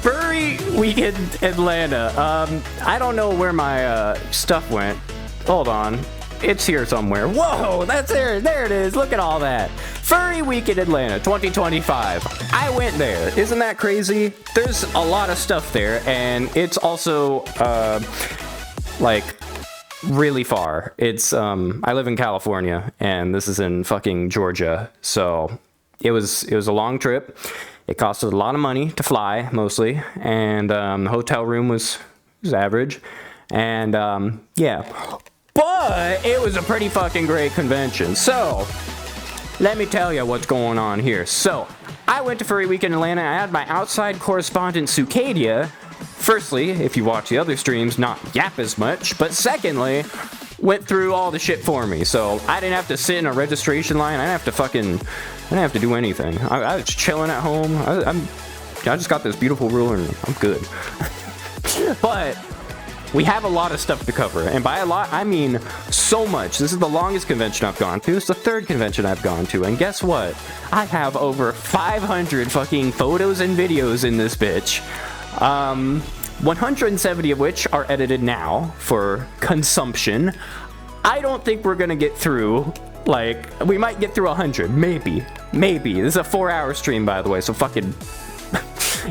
Furry Weekend Atlanta. I don't know where my stuff went. Hold on. It's here somewhere. Whoa, that's there. There it is. Look at all that. Furry Weekend Atlanta 2025. I went there. Isn't that crazy? There's a lot of stuff there, and it's also like really far. It's I live in California, and this is in fucking Georgia. So it was a long trip. It costed a lot of money to fly, mostly, and the hotel room was average, and yeah. But it was a pretty fucking great convention. So let me tell you what's going on here. So I went to Furry Weekend Atlanta. I had my outside correspondent Sucadia. Firstly, if you watch the other streams, not yap as much. But secondly, went through all the shit for me. So I didn't have to sit in a registration line. I didn't have to do anything. I was chilling at home. I just got this beautiful ruler and I'm good. But we have a lot of stuff to cover, and by a lot, I mean so much. This is the longest convention I've gone to. It's the third convention I've gone to, and guess what? I have over 500 fucking photos and videos in this bitch. 170 of which are edited now for consumption. I don't think we're gonna get through, like, we might get through 100, maybe. This is a 4-hour stream, by the way, so fucking,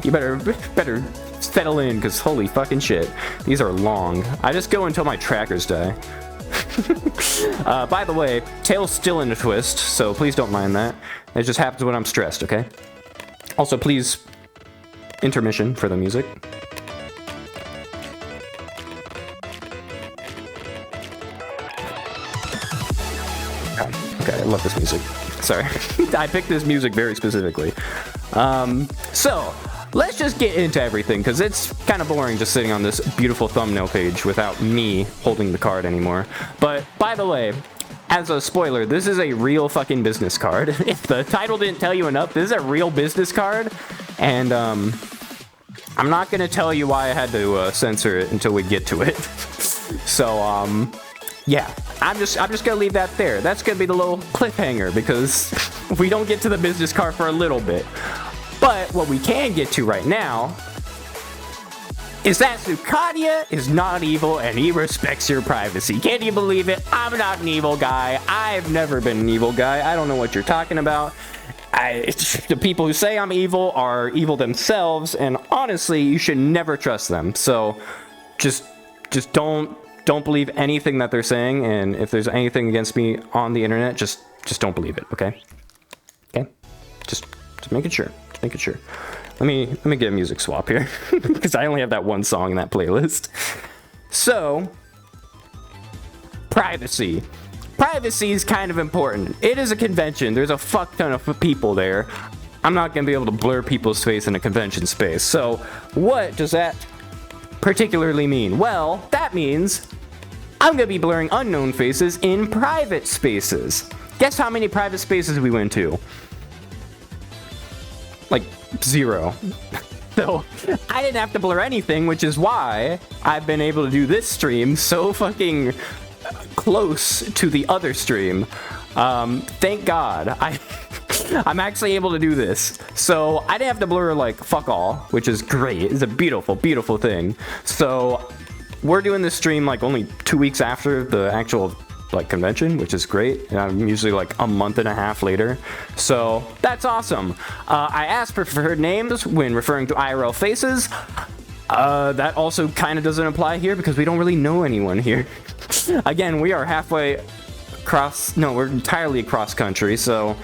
you better settle in, because holy fucking shit, these are long. I just go until my trackers die. By the way, tail's still in a twist, so please don't mind that. It just happens when I'm stressed, okay? Also, please, intermission for the music. Okay, I love this music. Sorry. I picked this music very specifically. So, let's just get into everything, because it's kind of boring just sitting on this beautiful thumbnail page without me holding the card anymore. But, by the way, as a spoiler, this is a real fucking business card. If the title didn't tell you enough, this is a real business card, and, I'm not gonna tell you why I had to, censor it until we get to it. So, yeah, I'm just gonna leave that there. That's gonna be the little cliffhanger, because we don't get to the business card for a little bit. But what we can get to right now is that Sucadia is not evil and he respects your privacy. Can you believe it? I'm not an evil guy. I've never been an evil guy. I don't know what you're talking about. The people who say I'm evil are evil themselves, and honestly, you should never trust them. So just don't believe anything that they're saying, and if there's anything against me on the internet, just don't believe it, okay? Okay? Just making sure. Making sure. Let me get a music swap here, because I only have that one song in that playlist. So, privacy. Privacy is kind of important. It is a convention. There's a fuck ton of people there. I'm not gonna be able to blur people's face in a convention space. So, what does that particularly mean? Well, that means I'm gonna be blurring unknown faces in private spaces. Guess how many private spaces we went to? Like, 0. So, I didn't have to blur anything, which is why I've been able to do this stream so fucking close to the other stream. Thank God. I'm actually able to do this. So, I didn't have to blur, like, fuck all, which is great. It's a beautiful, beautiful thing. So, we're doing this stream, like, only 2 weeks after the actual, like, convention, which is great. I'm usually like a month and a half later, so that's awesome. I asked for preferred names when referring to IRL faces. That also kind of doesn't apply here because we don't really know anyone here. Again, we are halfway across, no, we're entirely across country, so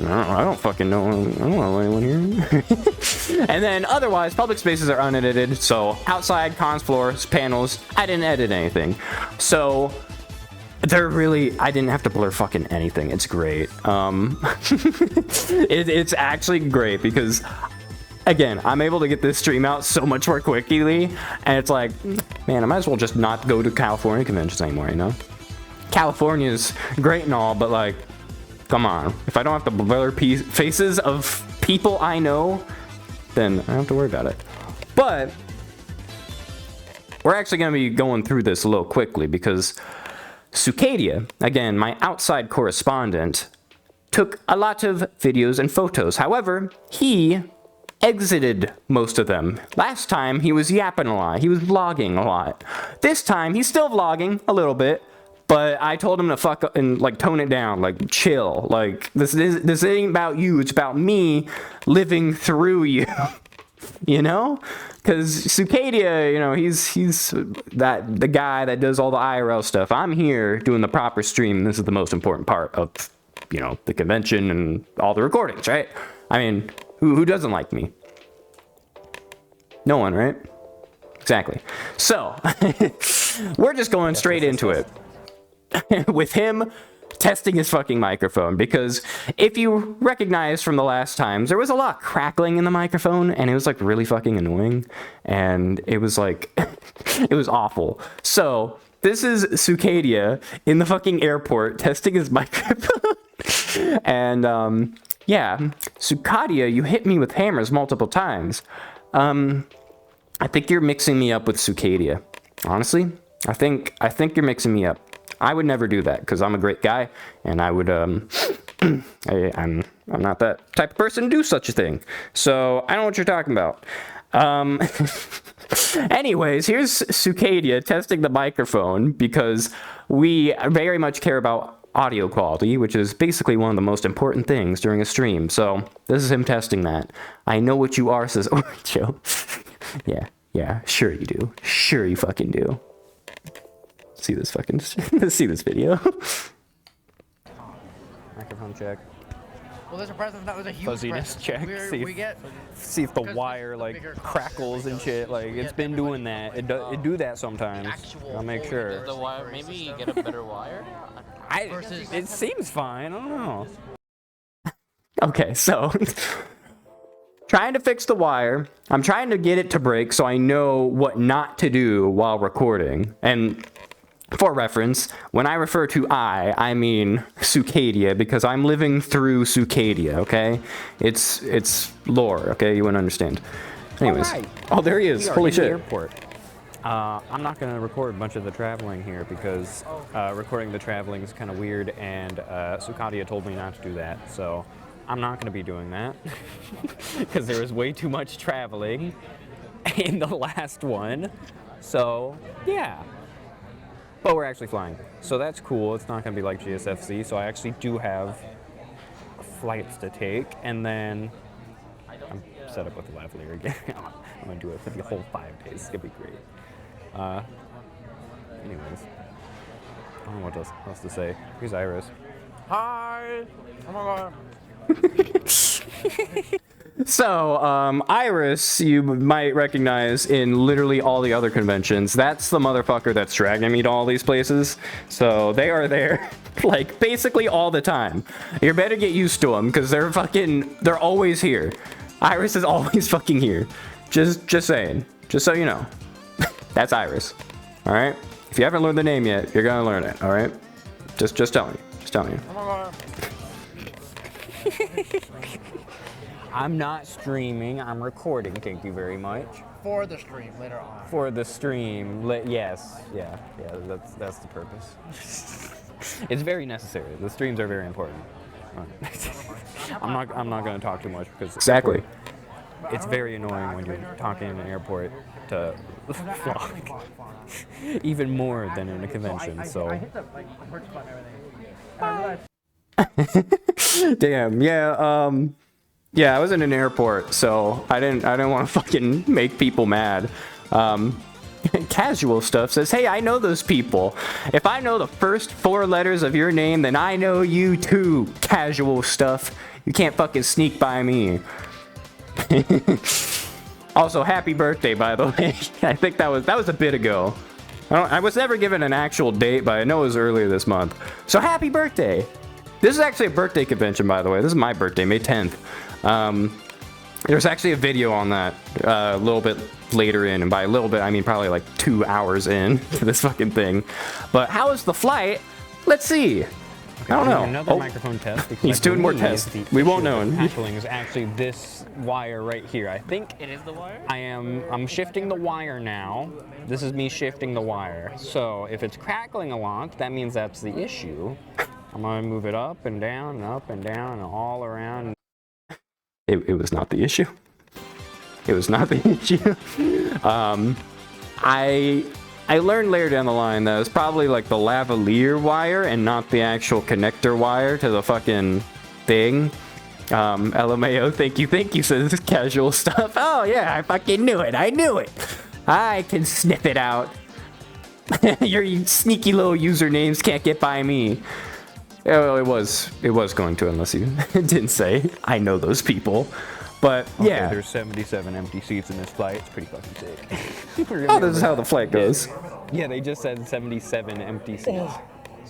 I don't fucking know. I don't know anyone here. And then otherwise, public spaces are unedited, so outside, cons floors, panels, I didn't edit anything. So I didn't have to blur fucking anything. It's great. It's actually great because, again, I'm able to get this stream out so much more quickly, and it's like, man, I might as well just not go to California conventions anymore, you know? California's great and all, but like, come on. If I don't have to blur faces of people I know, then I don't have to worry about it. But we're actually going to be going through this a little quickly because Sucadia, again, my outside correspondent, took a lot of videos and photos. However, he exited most of them. Last time, he was yapping a lot. He was vlogging a lot. This time, he's still vlogging a little bit, but I told him to fuck up and, like, tone it down, like, chill. Like, this ain't about you, it's about me living through you. You know? Because Sucadia, you know, he's the guy that does all the IRL stuff. I'm here doing the proper stream. This is the most important part of, you know, the convention and all the recordings, right? I mean, who doesn't like me? No one, right? Exactly. So, we're just going straight into it. With him testing his fucking microphone, because if you recognize from the last times, there was a lot of crackling in the microphone, and it was like really fucking annoying, and it was like, it was awful. So, this is Sucadia in the fucking airport testing his microphone. And, yeah, Sucadia, you hit me with hammers multiple times. I think you're mixing me up with Sucadia. Honestly, I think you're mixing me up. I would never do that, because I'm a great guy, and I would, I'm not that type of person to do such a thing. So, I don't know what you're talking about. Anyways, here's Sucadia testing the microphone, because we very much care about audio quality, which is basically one of the most important things during a stream. So, this is him testing that. I know what you are, says Orcho. Yeah, sure you do. Sure you fucking do. See this fucking, see this video. Microphone check. Well, there's a present that was a huge Fuzziness check. See if the wire like crackles and shit. Like it's been doing that. It do that sometimes. I'll make sure. The wire, maybe get a better wire. It seems fine. I don't know. Okay, so trying to fix the wire. I'm trying to get it to break so I know what not to do while recording. And for reference, when I refer to I mean Sucadia, because I'm living through Sucadia, okay? It's lore, okay? You wouldn't understand. Anyways. Right. Oh, there he is. Holy shit. Airport. I'm not going to record a bunch of the traveling here because recording the traveling is kind of weird, and Sucadia told me not to do that, so I'm not going to be doing that because there was way too much traveling in the last one. So, yeah. But we're actually flying, so that's cool. It's not going to be like GSFC, so I actually do have flights to take, and then I'm set up with the lavalier again. I'm going to do it for the whole 5 days. It's going to be great. Anyways, I don't know what else to say. Here's Iris. Hi! Oh my god. So, Iris, you might recognize in literally all the other conventions. That's the motherfucker that's dragging me to all these places. So, they are there, like, basically all the time. You better get used to them, because they're always here. Iris is always fucking here. Just saying. Just so you know. That's Iris. Alright? If you haven't learned the name yet, you're gonna learn it, alright? Just telling you. Just telling you. Oh my god. I'm not streaming, I'm recording, thank you very much. For the stream later on. For the stream, yes, yeah, that's the purpose. It's very necessary. The streams are very important. I'm not going to talk too much because exactly. It's very annoying when you're talking in an airport to vlog, even more than in a convention. So. Damn, yeah. Yeah, I was in an airport, so I didn't want to fucking make people mad. Casual Stuff says, hey, I know those people. If I know the first 4 letters of your name, then I know you too, Casual Stuff. You can't fucking sneak by me. Also, happy birthday, by the way. I think that was a bit ago. I was never given an actual date, but I know it was earlier this month. So happy birthday. This is actually a birthday convention, by the way. This is my birthday, May 10th. There's actually a video on that a little bit later in, and by a little bit, I mean probably like 2 hours in to this fucking thing. But how is the flight? Let's see. Okay, I don't know. Another microphone test. He's doing more tests. We won't know. Tackling is actually this wire right here. I think it is the wire. I'm shifting the wire now. This is me shifting the wire. So if it's crackling a lot, that means that's the issue. I'm gonna move it up and down and all around. It was not the issue. It was not the issue. I learned later down the line that it's probably like the lavalier wire and not the actual connector wire to the fucking thing. LMAO, thank you, says casual stuff. Oh yeah, I fucking knew it. I knew it. I can sniff it out. Your sneaky little usernames can't get by me. Oh, it was going to, unless you didn't say. I know those people. But yeah. Okay, there's 77 empty seats in this flight. It's pretty fucking sick. Oh, this is how the flight goes. Yeah, they just said 77 empty seats. Oh,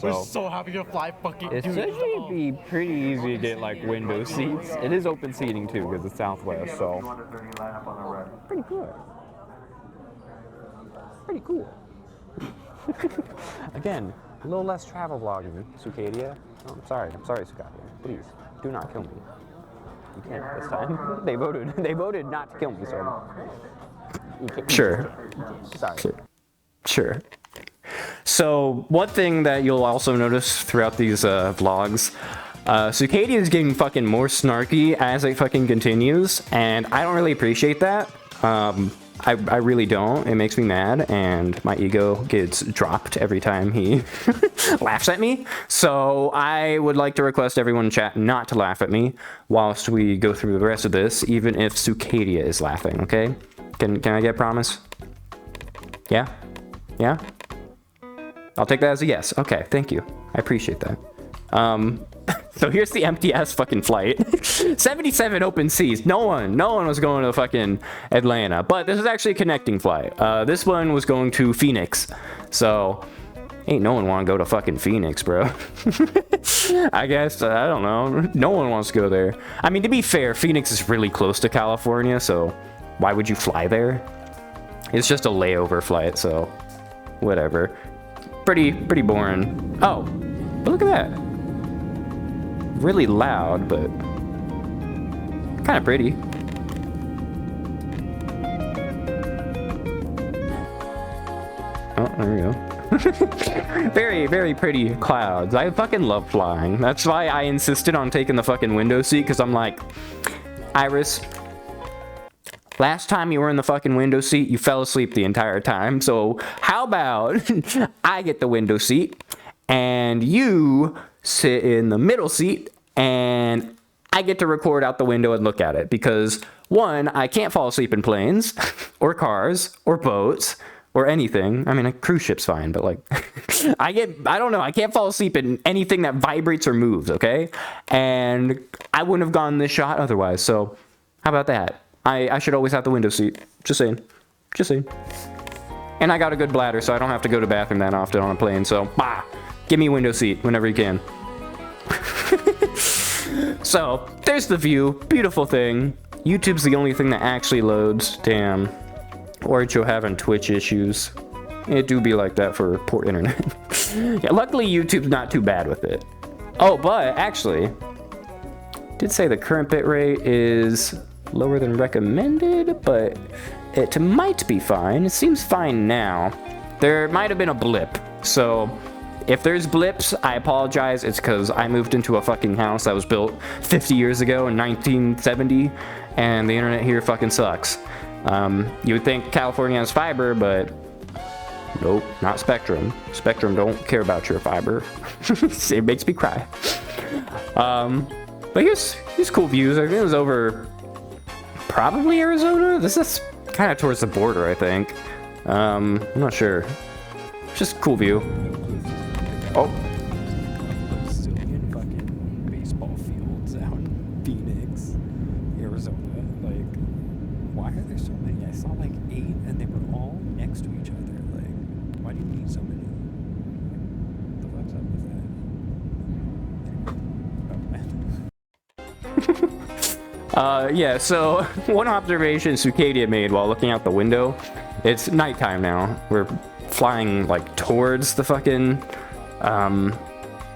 we're so happy to fly fucking It should be pretty easy to get like window seats. It is open seating too because it's Southwest, so pretty good. Pretty cool. Again, a little less travel vlogging, Sucadia. Oh, I'm sorry, Sucadia. Please, do not kill me. You can't this time. They voted not to kill me, so. Sure. Sorry. Sure. So, one thing that you'll also notice throughout these vlogs, Sucadia is getting fucking more snarky as it fucking continues, and I don't really appreciate that. I really don't. It makes me mad, and my ego gets dropped every time he laughs at me. So I would like to request everyone in chat not to laugh at me whilst we go through the rest of this, even if Sucadia is laughing, okay? Can I get a promise? Yeah? Yeah? I'll take that as a yes. Okay, thank you. I appreciate that. So here's the empty ass fucking flight. 77 open seats. No one was going to fucking Atlanta. But this is actually a connecting flight. This one was going to Phoenix. So ain't no one want to go to fucking Phoenix, bro. I guess, I don't know. No one wants to go there. I mean, to be fair, Phoenix is really close to California, so why would you fly there? It's just a layover flight, so whatever. Pretty boring. Oh, but look at that. Really loud, but kind of pretty. Oh, there we go. Very pretty clouds. I fucking love flying. That's why I insisted on taking the fucking window seat, because I'm like, Iris, last time you were in the fucking window seat, you fell asleep the entire time. So how about I get the window seat and you sit in the middle seat and I get to record out the window and look at it, because one, I can't fall asleep in planes or cars or boats or anything. I mean, a cruise ship's fine, but like I don't know, I can't fall asleep in anything that vibrates or moves, okay? And I wouldn't have gotten this shot otherwise. So how about that? I should always have the window seat. Just saying. And I got a good bladder, so I don't have to go to the bathroom that often on a plane. So give me a window seat whenever you can. So there's the view. Beautiful thing. YouTube's the only thing that actually loads. Damn. Or you're having Twitch issues. It do be like that for poor internet. Yeah, luckily YouTube's not too bad with it. Oh, but actually, did say the current bitrate is lower than recommended, but it might be fine. It seems fine now. There might have been a blip, so if there's blips, I apologize. It's because I moved into a fucking house that was built 50 years ago in 1970, and the internet here fucking sucks. You would think California has fiber, but nope, not Spectrum. Spectrum don't care about your fiber. It makes me cry. But here's cool views. I think it was over probably Arizona. This is kind of towards the border, I think. I'm not sure. Just cool view. Oh. Zillion fucking baseball fields out in Phoenix, Arizona. Like, why are there so many? I saw like 8 and they were all next to each other. Like, why do you need so many? What the fuck's up with that? Yeah, so one observation Sucadia made while looking out the window, it's nighttime now. We're flying like towards the fucking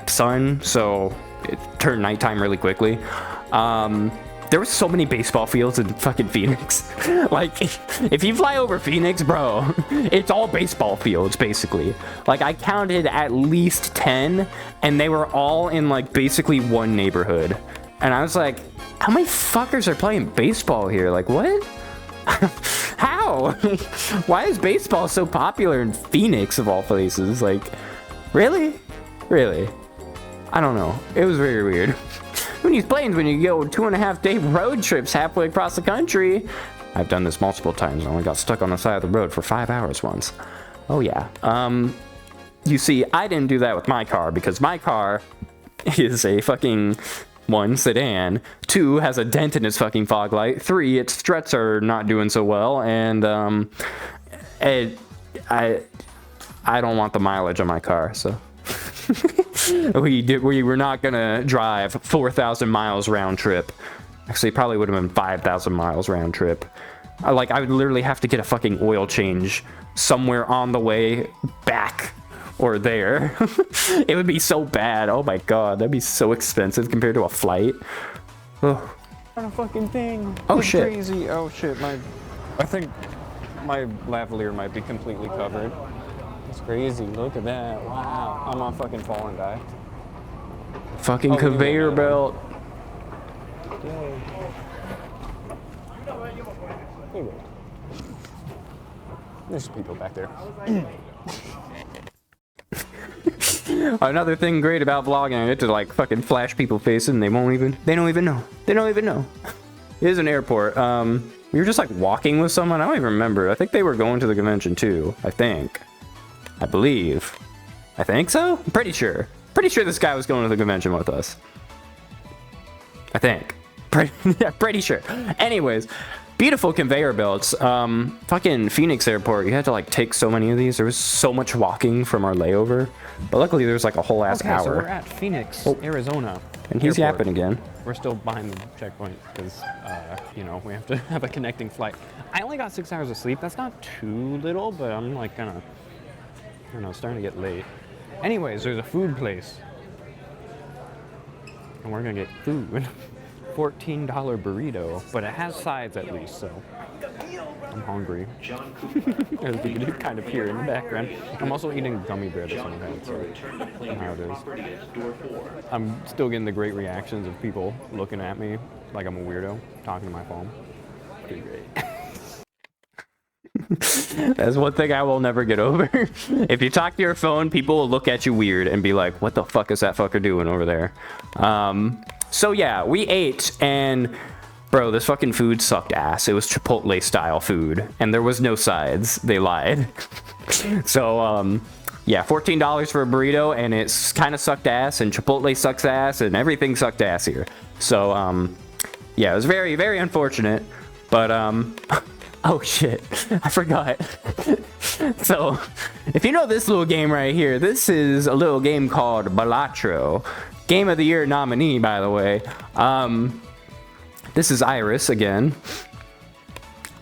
sun, so it turned nighttime really quickly. There were so many baseball fields in fucking Phoenix. Like, if you fly over Phoenix, bro, it's all baseball fields, basically. Like, I counted at least 10, and they were all in, like, basically one neighborhood. And I was like, how many fuckers are playing baseball here? Like, what? How? Why is baseball so popular in Phoenix of all places? Like, really? Really? I don't know. It was very weird. When these planes, when you go 2.5-day road trips halfway across the country. I've done this multiple times. I only got stuck on the side of the road for 5 hours once. Oh yeah. You see, I didn't do that with my car because my car is a fucking 1, sedan, 2, has a dent in its fucking fog light, 3, its struts are not doing so well, and I don't want the mileage on my car, so we were not gonna drive 4,000 miles round trip. Actually, it probably would have been 5,000 miles round trip. I would literally have to get a fucking oil change somewhere on the way back or there. It would be so bad. Oh my god, that'd be so expensive compared to a flight. Oh. On a fucking thing. Oh it's shit. Crazy. Oh shit. I think my lavalier might be completely covered. It's crazy. Look at that. Wow. I'm on fucking fall and die. Fucking conveyor belt. Yay. There's people back there. Another thing great about vlogging, I get to like fucking flash people faces and they don't even know. They don't even know. It is an airport. We were just like walking with someone. I don't even remember. I think they were going to the convention too. I believe. I think so? I'm pretty sure. Pretty sure this guy was going to the convention with us. I think. Pretty sure. Anyways, beautiful conveyor belts. Fucking Phoenix Airport. You had to like take so many of these. There was so much walking from our layover. But luckily there was like a whole ass hour. So we're at Phoenix, Arizona. And he's Airport. yapping again. We're still behind the checkpoint because, you know, we have to have a connecting flight. I only got 6 hours of sleep. That's not too little, but I'm like kind of, I don't know, starting to get late. Anyways, there's a food place. And we're gonna get food. $14 burrito, but it has sides at least, so I'm hungry. As you can kind of hear in the background. I'm also eating gummy bear this one had, so I know how it is. I'm still getting the great reactions of people looking at me like I'm a weirdo, talking to my phone. Pretty great. That's one thing I will never get over. If you talk to your phone, people will look at you weird and be like, what the fuck is that fucker doing over there? So yeah, we ate and bro, this fucking food sucked ass. It was Chipotle style food and there was no sides. They lied. So yeah, $14 for a burrito and it's kind of sucked ass and Chipotle sucks ass and everything sucked ass here. So yeah, it was very, very unfortunate, but oh shit, I forgot. So, if you know this little game right here, this is a little game called Balatro. Game of the Year nominee, by the way. This is Iris again.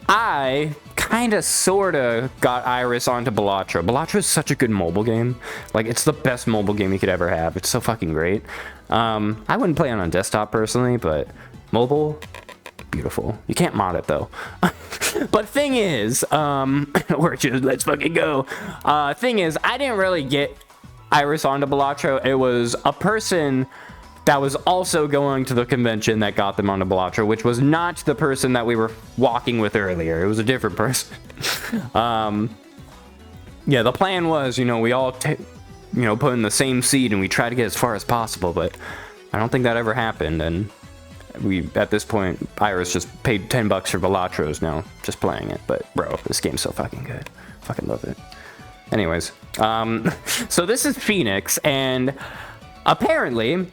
I kinda sorta got Iris onto Balatro. Balatro is such a good mobile game. Like, it's the best mobile game you could ever have. It's so fucking great. I wouldn't play it on desktop personally, but mobile, beautiful. You can't mod it though. But thing is, let's fucking go. Thing is, I didn't really get Iris onto Balatro. It was a person that was also going to the convention that got them onto Balatro, which was not the person that we were walking with earlier. It was a different person. Yeah, the plan was, you know, we all, put in the same seat and we try to get as far as possible, but I don't think that ever happened, and we, at this point, Iris just paid $10 for Balatros now, just playing it. But bro, this game's so fucking good. Fucking love it. Anyways, so this is Phoenix, and apparently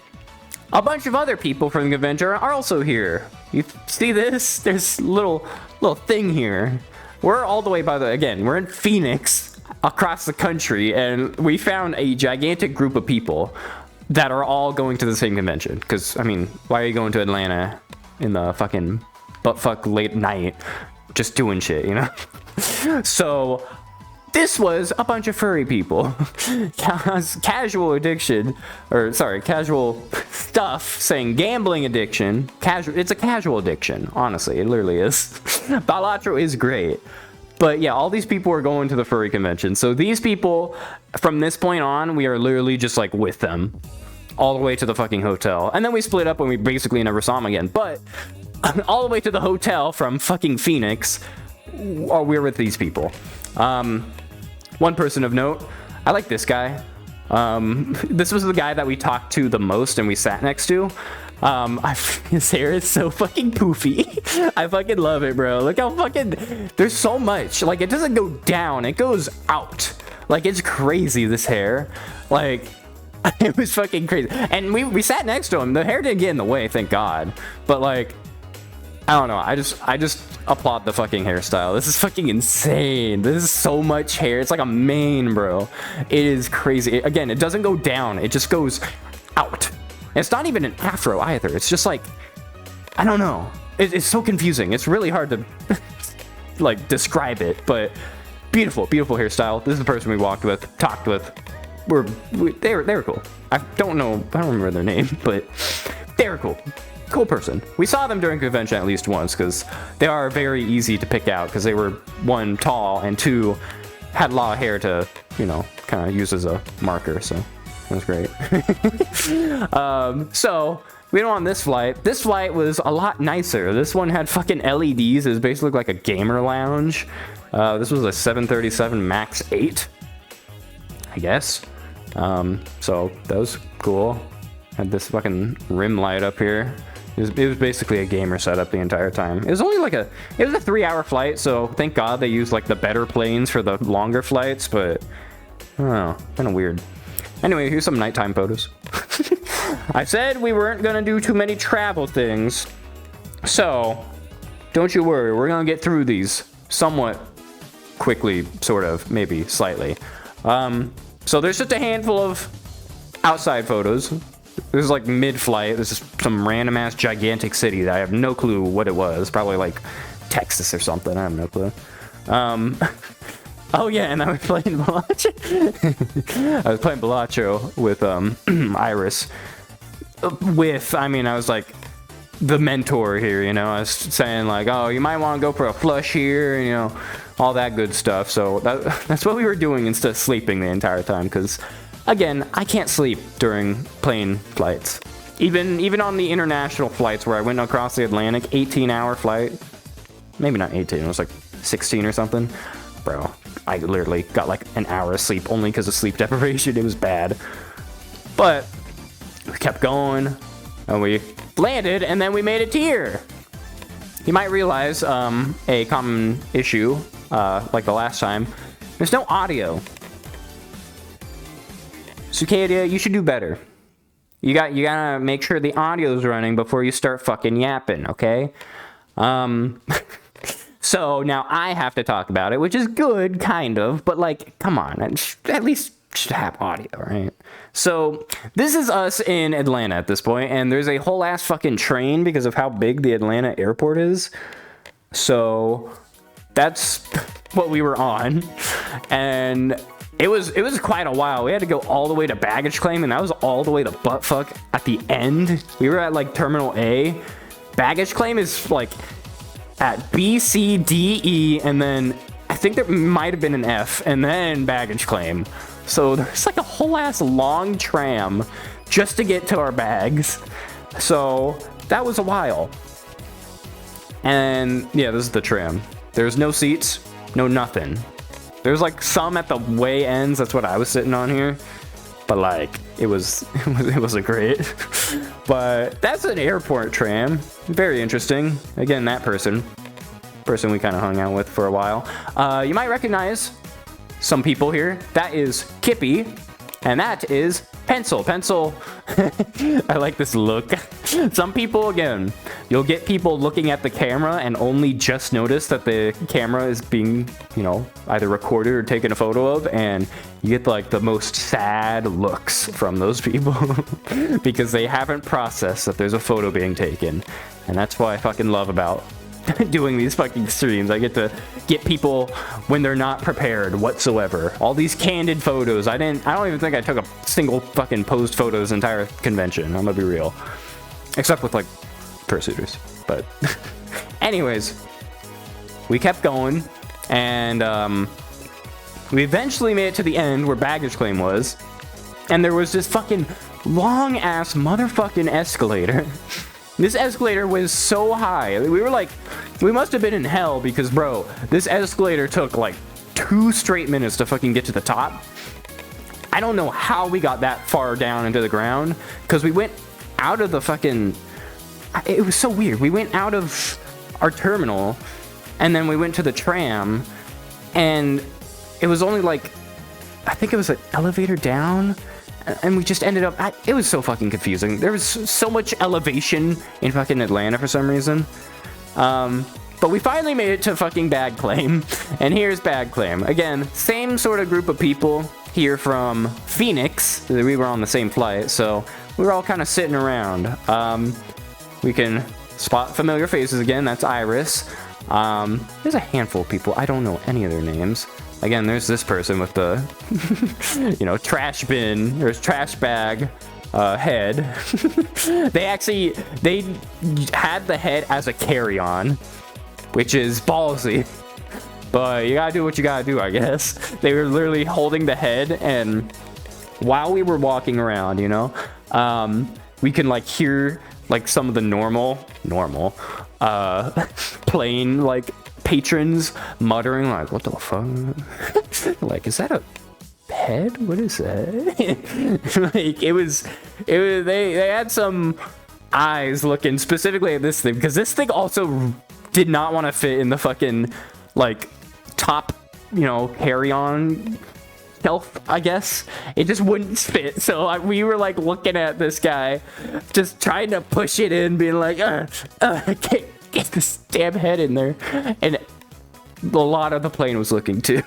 a bunch of other people from the convention are also here. You see this? There's a little thing here. We're all the way we're in Phoenix, across the country, and we found a gigantic group of people that are all going to the same convention. Because, I mean, why are you going to Atlanta in the fucking buttfuck late night just doing shit, you know? So, this was a bunch of furry people. Casual stuff saying gambling addiction. It's a casual addiction, honestly. It literally is. Balatro is great. But yeah, all these people are going to the furry convention. So these people, from this point on, we are literally just like with them all the way to the fucking hotel. And then we split up and we basically never saw them again. But all the way to the hotel from fucking Phoenix, we're with these people. One person of note, I like this guy. This was the guy that we talked to the most and we sat next to. His hair is so fucking poofy. I fucking love it, bro. Look how fucking, there's so much. Like, it doesn't go down, it goes out. Like, it's crazy, this hair. Like, it was fucking crazy. And we sat next to him. The hair didn't get in the way, thank God. But like, I don't know. I just applaud the fucking hairstyle. This is fucking insane. This is so much hair. It's like a mane, bro. It is crazy. Again, it doesn't go down. It just goes out. And it's not even an afro either. It's just like, I don't know. It's so confusing. It's really hard to like describe it, but beautiful, beautiful hairstyle. This is the person we walked with, talked with. They were cool. I don't remember their name, but they were cool. Cool person. We saw them during convention at least once because they are very easy to pick out because they were, one, tall, and two, had a lot of hair to, you know, kind of use as a marker, so that was great. So we went on this flight. This flight was a lot nicer. This one had fucking LEDs. It was basically like a gamer lounge. This was a 737 MAX 8, I guess. So that was cool. Had this fucking rim light up here. It was basically a gamer setup the entire time. It was only like it was a 3-hour flight, so thank God they used like the better planes for the longer flights, but I don't know, kind of weird. Anyway, here's some nighttime photos. I said we weren't gonna do too many travel things, so don't you worry, we're gonna get through these somewhat quickly, sort of, maybe slightly. So there's just a handful of outside photos. This is like mid-flight. This is some random ass gigantic city that I have no clue what it was. Probably like Texas or something. I have no clue. Oh yeah, and I was playing Balacho. I was playing Balacho with Iris. I was like the mentor here, you know. I was saying like, oh, you might want to go for a flush here, you know, all that good stuff. So that's what we were doing instead of sleeping the entire time, because again, I can't sleep during plane flights. Even on the international flights where I went across the Atlantic, 18-hour flight. Maybe not 18, it was like 16 or something. Bro, I literally got like an hour of sleep only because of sleep deprivation. It was bad. But we kept going, and we landed, and then we made it here. You might realize a common issue, like the last time, there's no audio. Cicadia, you should do better. You gotta make sure the audio's running before you start fucking yapping, okay? So now I have to talk about it, which is good, kind of, but like, come on, at least should have audio, right? So this is us in Atlanta at this point, and there's a whole ass fucking train because of how big the Atlanta airport is. So that's what we were on, and it was quite a while. We had to go all the way to baggage claim, and that was all the way to buttfuck at the end. We were at like Terminal A. Baggage claim is like at B, C, D, E, and then I think there might have been an F, and then baggage claim. So there's like a whole ass long tram just to get to our bags. So that was a while. And yeah, this is the tram. There's no seats, no nothing. There's like some at the way ends. That's what I was sitting on here. But like, it wasn't great. But that's an airport tram. Very interesting. Again, that person we kind of hung out with for a while. You might recognize some people here. That is Kippy, and that is Pencil. Pencil, I like this look. Some people, again, you'll get people looking at the camera and only just notice that the camera is being, you know, either recorded or taken a photo of, and you get like the most sad looks from those people because they haven't processed that there's a photo being taken. And that's what I fucking love about doing these fucking streams. I get to get people when they're not prepared whatsoever. All these candid photos. I don't even think I took a single fucking posed photo this entire convention. I'm gonna be real. Except with like fursuiters. But anyways, we kept going, and we eventually made it to the end where baggage claim was, and there was this fucking long ass motherfucking escalator. This escalator was so high. We were like We must have been in hell because, bro, this escalator took like 2 straight minutes to fucking get to the top. I don't know how we got that far down into the ground because we went out of the fucking... It was so weird. We went out of our terminal and then we went to the tram and it was only like, I think it was an elevator down and we just ended up, it was so fucking confusing. There was so much elevation in fucking Atlanta for some reason. But we finally made it to fucking Bag Claim, and here's Bag Claim. Again, same sort of group of people here from Phoenix. We were on the same flight, so we were all kind of sitting around. We can spot familiar faces again. That's Iris. There's a handful of people. I don't know any of their names. Again, there's this person with the, you know, trash bin. There's trash bag. Head. they had the head as a carry-on, which is ballsy, but you gotta do what you gotta do, I guess. They were literally holding the head, and while we were walking around, you know, we can like hear like some of the normal plane like patrons muttering like, what the fuck? Like, is that a head? What is that? Like, it was they had some eyes looking specifically at this thing because this thing also did not want to fit in the fucking like top, you know, carry-on shelf, I guess. It just wouldn't fit, so we were like looking at this guy just trying to push it in, being like, I can't get this damn head in there. And a lot of the plane was looking too,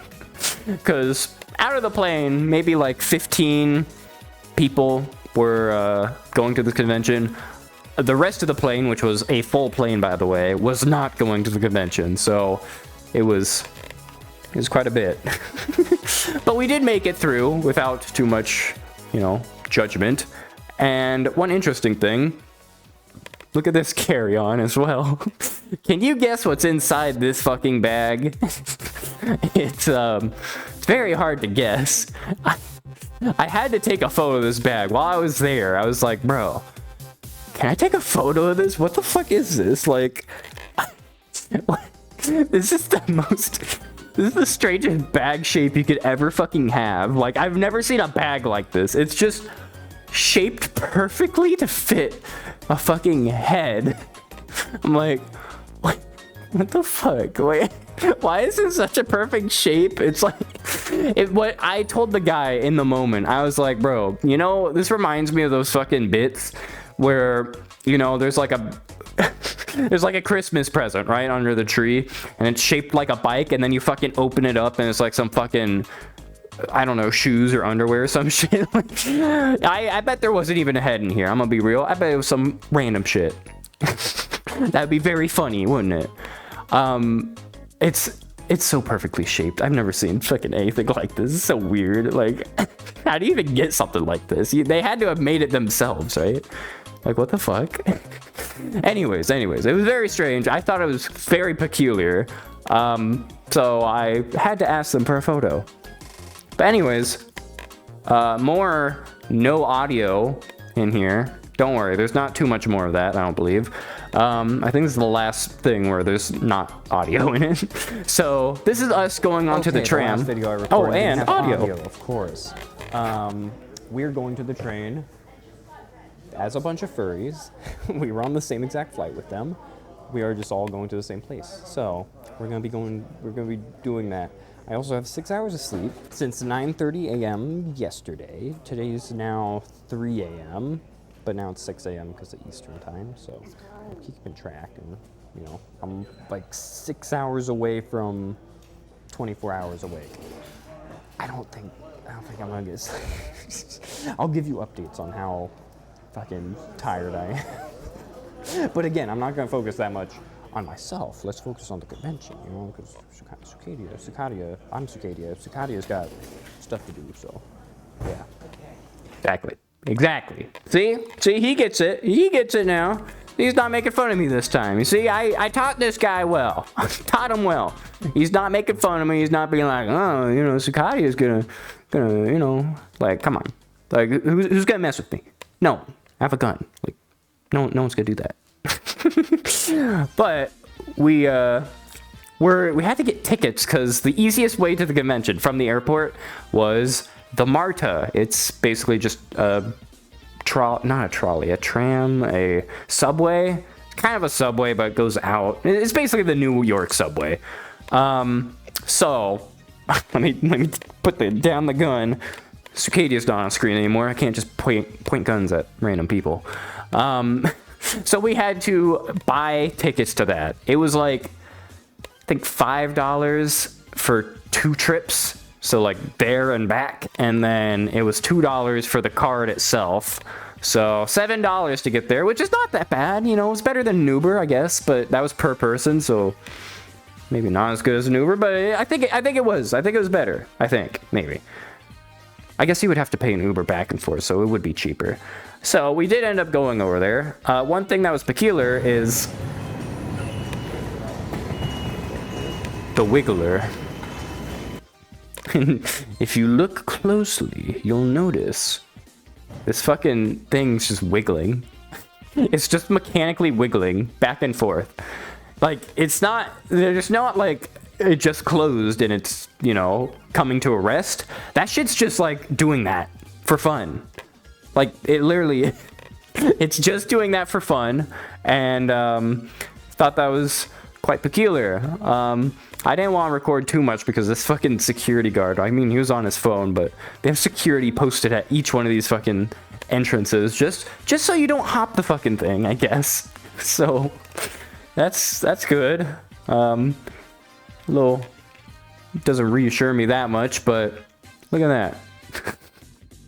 because out of the plane, maybe like 15 people were going to the convention. The rest of the plane, which was a full plane, by the way, was not going to the convention. So it was quite a bit. But we did make it through without too much, you know, judgment. And one interesting thing, look at this carry-on as well. Can you guess what's inside this fucking bag? It's very hard to guess. I had to take a photo of this bag while I was there. I was like, bro, can I take a photo of this? What the fuck is this? Like, this is the strangest bag shape you could ever fucking have. Like, I've never seen a bag like this. It's just shaped perfectly to fit a fucking head. I'm like, what the fuck? Wait, why is this such a perfect shape? It's like, what I told the guy in the moment, I was like, bro, you know, this reminds me of those fucking bits where, you know, there's like a Christmas present right under the tree and it's shaped like a bike, and then you fucking open it up and it's like some fucking, I don't know, shoes or underwear or some shit. I bet there wasn't even a head in here. I'm gonna be real. I bet it was some random shit. That'd be very funny, wouldn't it? It's so perfectly shaped. I've never seen fucking anything like this. It's so weird. Like, how do you even get something like this? They had to have made it themselves, right? Like, what the fuck? Anyways, it was very strange. I thought it was very peculiar. So I had to ask them for a photo. But anyways, more no audio in here. Don't worry, there's not too much more of that, I don't believe. I think this is the last thing where there's not audio in it. So this is us going onto the tram. The last video I recorded and didn't have audio, of course. We're going to the train as a bunch of furries. We were on the same exact flight with them. We are just all going to the same place. So we're gonna be doing that. I also have 6 hours of sleep since 9:30 a.m. yesterday. Today's now 3 a.m. but now it's 6 a.m. because of Eastern time. So I'm keeping track, and you know, I'm like 6 hours away from 24 hours awake. I don't think I'm gonna get sleep. I'll give you updates on how fucking tired I am. But again, I'm not gonna focus that much on myself. Let's focus on the convention, you know, because I'm Cicadia. Cicadia's got stuff to do, so yeah. Exactly. See, he gets it. He gets it now. He's not making fun of me this time. You see, I taught this guy well. I taught him well. He's not making fun of me. He's not being like, oh, you know, Cicadia's gonna, you know, like, come on. Like, who's gonna mess with me? No, I have a gun. Like, no one's gonna do that. But we had to get tickets because the easiest way to the convention from the airport was the MARTA. It's basically just not a trolley, a tram, a subway. It's kind of a subway, but it goes out. It's basically the New York subway. So let me put down the gun. Sucadia's not on screen anymore. I can't just point guns at random people. So we had to buy tickets to that. It was like, I think $5 for 2 trips. So like there and back. And then it was $2 for the card itself. So $7 to get there, which is not that bad. You know, it was better than an Uber, I guess. But that was per person, so maybe not as good as an Uber. But I think it was. I think it was better. I think, maybe. I guess you would have to pay an Uber back and forth, so it would be cheaper. So we did end up going over there. One thing that was peculiar is the Wiggler. If you look closely, you'll notice this fucking thing's just wiggling. It's just mechanically wiggling back and forth. Like, it's not, there's not like it just closed and it's, you know, coming to a rest. That shit's just like doing that for fun. Like, it literally, it's just doing that for fun. And thought that was quite peculiar. I didn't want to record too much because this fucking security guard, I mean, he was on his phone, but they have security posted at each one of these fucking entrances just so you don't hop the fucking thing, I guess. So that's good. Little doesn't reassure me that much, but look at that.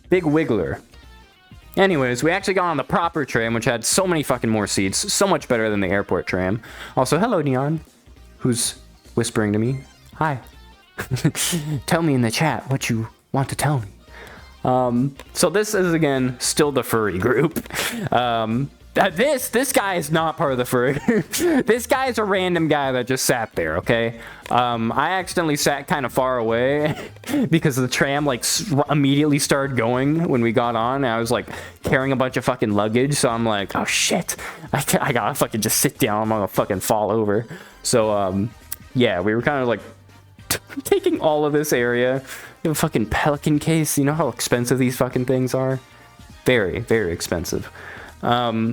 Big wiggler. Anyways, we actually got on the proper tram, which had so many fucking more seats, so much better than the airport tram. Also, hello Neon, who's whispering to me. Hi. Tell me in the chat what you want to tell me. So this is, again, still the furry group. This guy is not part of the furry group. This guy is a random guy that just sat there, okay? I accidentally sat kind of far away because the tram, like, immediately started going when we got on. And I was, like, carrying a bunch of fucking luggage, so I'm like, oh, shit. I gotta fucking just sit down. I'm gonna fucking fall over. So, yeah, we were kind of, like, taking all of this area. We have a fucking Pelican case. You know how expensive these fucking things are? Very, very expensive. But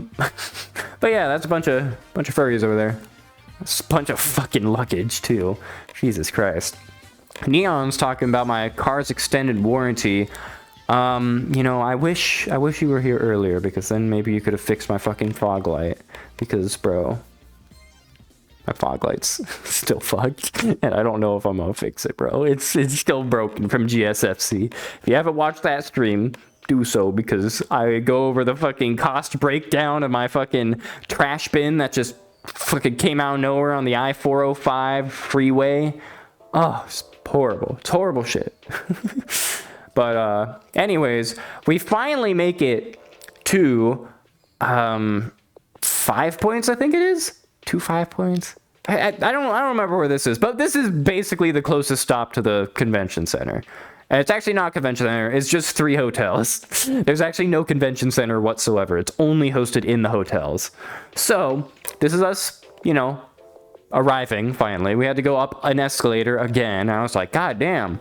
yeah, that's a bunch of furries over there. That's a bunch of fucking luggage too. Jesus Christ. Neon's talking about my car's extended warranty. You know, I wish you were here earlier because then maybe you could have fixed my fucking fog light. Because, bro, my fog light's still fucked, and I don't know if I'm gonna fix it, bro. It's still broken from GSFC. If you haven't watched that stream, do so, because I go over the fucking cost breakdown of my fucking trash bin that just fucking came out of nowhere on the I-405 freeway. Oh, it's horrible. It's horrible shit. But anyways, we finally make it to 5 points, I think it is. 5 points. I don't remember where this is, but this is basically the closest stop to the convention center. And it's actually not a convention center, it's just 3 hotels. There's actually no convention center whatsoever. It's only hosted in the hotels. So, this is us, you know, arriving, finally. We had to go up an escalator again. I was like, God damn.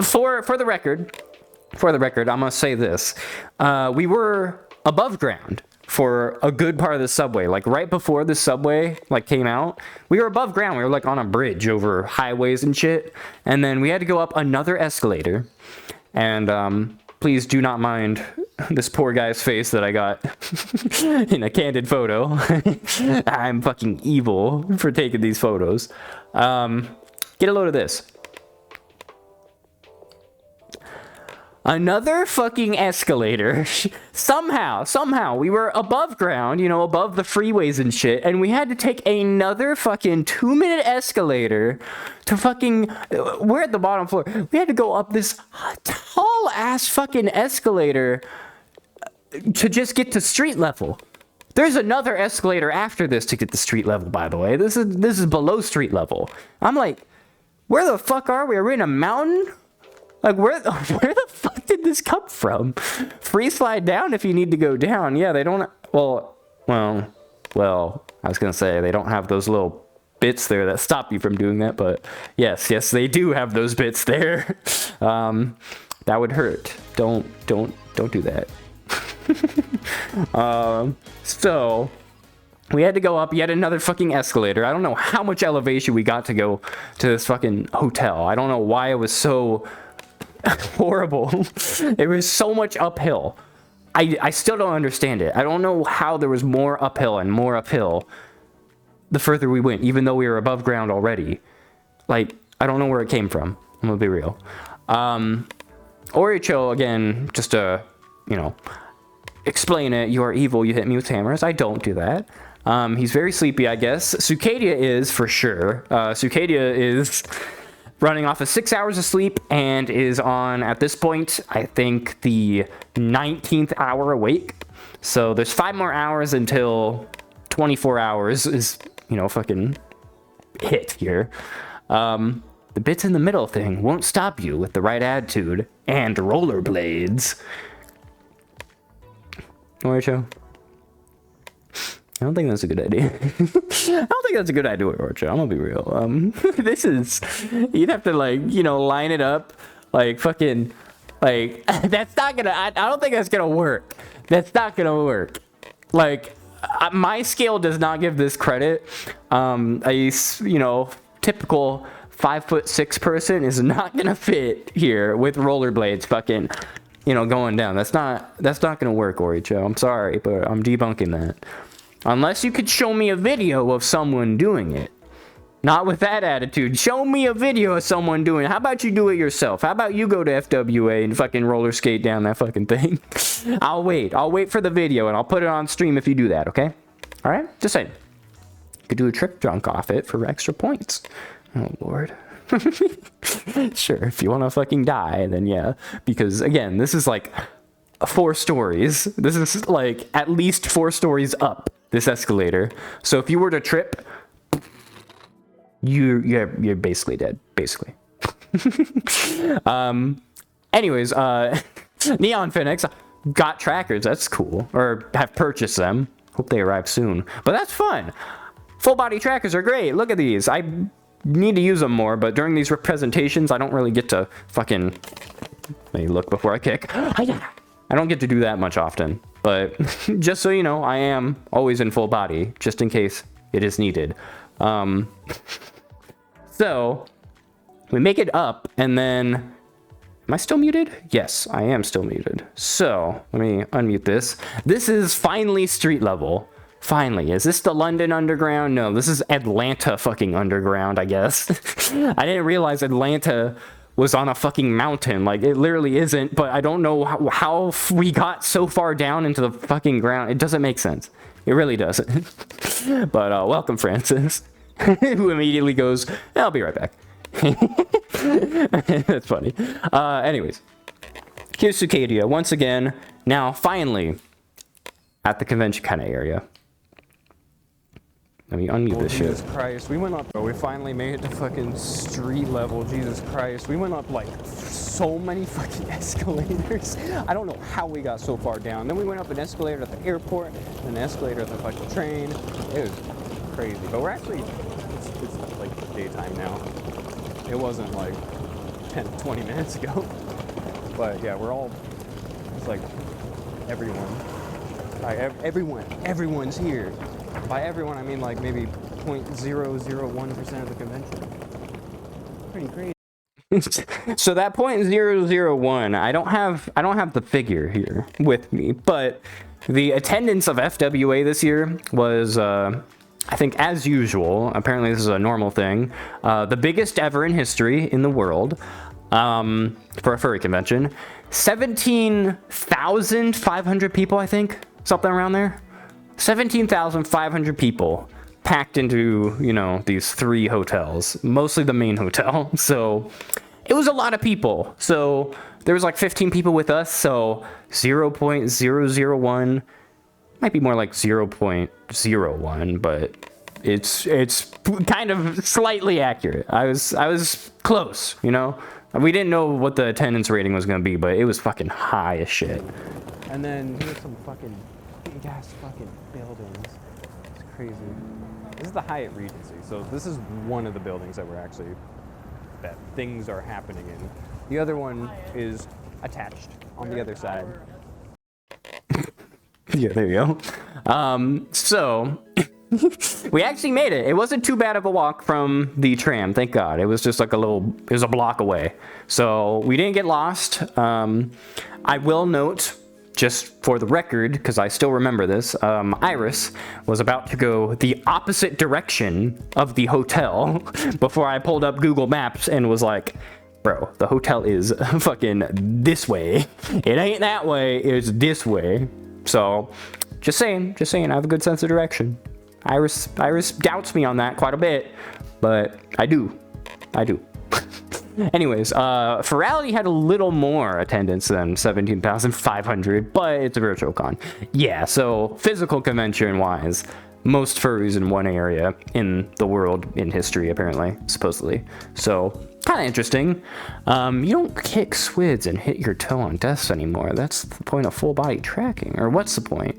For the record, I'm gonna say this. We were above ground for a good part of the subway. Like, right before the subway, like, came out, we were above ground. We were, like, on a bridge over highways and shit. And then we had to go up another escalator. And, please do not mind this poor guy's face that I got in a candid photo. I'm fucking evil for taking these photos. Get a load of this. Another fucking escalator. Somehow, we were above ground, you know, above the freeways and shit, and we had to take another fucking 2-minute escalator to fucking, we're at the bottom floor. We had to go up this tall ass fucking escalator to just get to street level. There's another escalator after this to get to street level, by the way. This is below street level. I'm like, where the fuck are we? Are we in a mountain? Like, where the fuck did this come from? Free slide down if you need to go down. Yeah, they don't... Well, I was gonna say, they don't have those little bits there that stop you from doing that, but yes, they do have those bits there. That would hurt. Don't do that. So we had to go up yet another fucking escalator. I don't know how much elevation we got to go to this fucking hotel. I don't know why it was so horrible. It was so much uphill. I still don't understand it. I don't know how there was more uphill and more uphill the further we went, even though we were above ground already. Like, I don't know where it came from. I'm gonna be real. Oricho, again, just to, you know, explain it. You are evil, you hit me with hammers. I don't do that. He's very sleepy, I guess. Sucadia is, for sure. Sucadia is running off of 6 hours of sleep and is on, at this point, I think the 19th hour awake. So there's 5 more hours until 24 hours is, you know, fucking hit here. The bits in the middle thing won't stop you with the right attitude and rollerblades. Oricho? I don't think that's a good idea. I don't think that's a good idea, Oricho. I'm gonna be real. This is, you'd have to, like, you know, line it up, like, fucking, like, that's not gonna, I don't think that's gonna work. That's not gonna work. Like, my scale does not give this credit. You know, typical 5'6" person is not gonna fit here with rollerblades fucking, you know, going down. That's not gonna work, Oricho. I'm sorry, but I'm debunking that. Unless you could show me a video of someone doing it. Not with that attitude. Show me a video of someone doing it. How about you do it yourself? How about you go to FWA and fucking roller skate down that fucking thing? I'll wait. I'll wait for the video and I'll put it on stream if you do that, okay? Alright? Just saying. You could do a trick drunk off it for extra points. Oh, Lord. Sure, if you want to fucking die, then yeah. Because, again, this is like 4 stories. This is like at least 4 stories up, this escalator. So if you were to trip, you're basically dead, basically. Anyways, Neon Phoenix got trackers. That's cool. Or have purchased them. Hope they arrive soon. But that's fun. Full body trackers are great. Look at these. I need to use them more, but during these presentations, I don't really get to fucking... Let me look before I kick. I don't get to do that much often. But just so you know, I am always in full body, just in case it is needed. So, we make it up, and then... Am I still muted? Yes, I am still muted. So, let me unmute this. This is finally street level. Finally. Is this the London Underground? No, this is Atlanta fucking Underground, I guess. I didn't realize Atlanta was on a fucking mountain. Like, it literally isn't, but I don't know how we got so far down into the fucking ground. It doesn't make sense. It really doesn't. But, welcome, Francis. Who immediately goes, I'll be right back. That's funny. Anyways. Here's Sucadia once again. Now, finally, at the convention kind of area. Let me unmute this shit. Jesus Christ, we went up, bro. We finally made it to fucking street level. Jesus Christ. We went up like so many fucking escalators. I don't know how we got so far down. Then we went up an escalator at the airport, and an escalator at the fucking train. It was crazy. But we're actually, it's like daytime now. It wasn't like 10, 20 minutes ago. But yeah, we're all, it's like everyone. Everyone's here. By everyone, I mean like maybe 0.001% of the convention. Pretty crazy. So that 0.001, I don't have the figure here with me, but the attendance of FWA this year was, I think, as usual. Apparently, this is a normal thing. The biggest ever in history in the world for a furry convention. 17,500 people, I think, something around there. 17,500 people packed into, you know, these 3 hotels, mostly the main hotel. So it was a lot of people. So there was like 15 people with us. So 0.001 might be more like 0.01, but it's kind of slightly accurate. I was close, you know. We didn't know what the attendance rating was gonna be, but it was fucking high as shit. And then here's some fucking big ass fucking buildings. It's crazy. This is the Hyatt Regency. So this is one of the buildings that that things are happening in. The other one is attached on the other side. Yeah, there you go. So we actually made it. It wasn't too bad of a walk from the tram, thank God. It was just like it was a block away. So we didn't get lost. I will note, just for the record, because I still remember this, Iris was about to go the opposite direction of the hotel before I pulled up Google Maps and was like, bro, the hotel is fucking this way. It ain't that way, it's this way. So, just saying, I have a good sense of direction. Iris doubts me on that quite a bit, but I do. Anyways, Furry had a little more attendance than 17,500, but it's a virtual con. Yeah, so physical convention-wise, most furries in one area in the world, in history, apparently, supposedly. So, kind of interesting. You don't kick squids and hit your toe on desks anymore. That's the point of full body tracking. Or what's the point?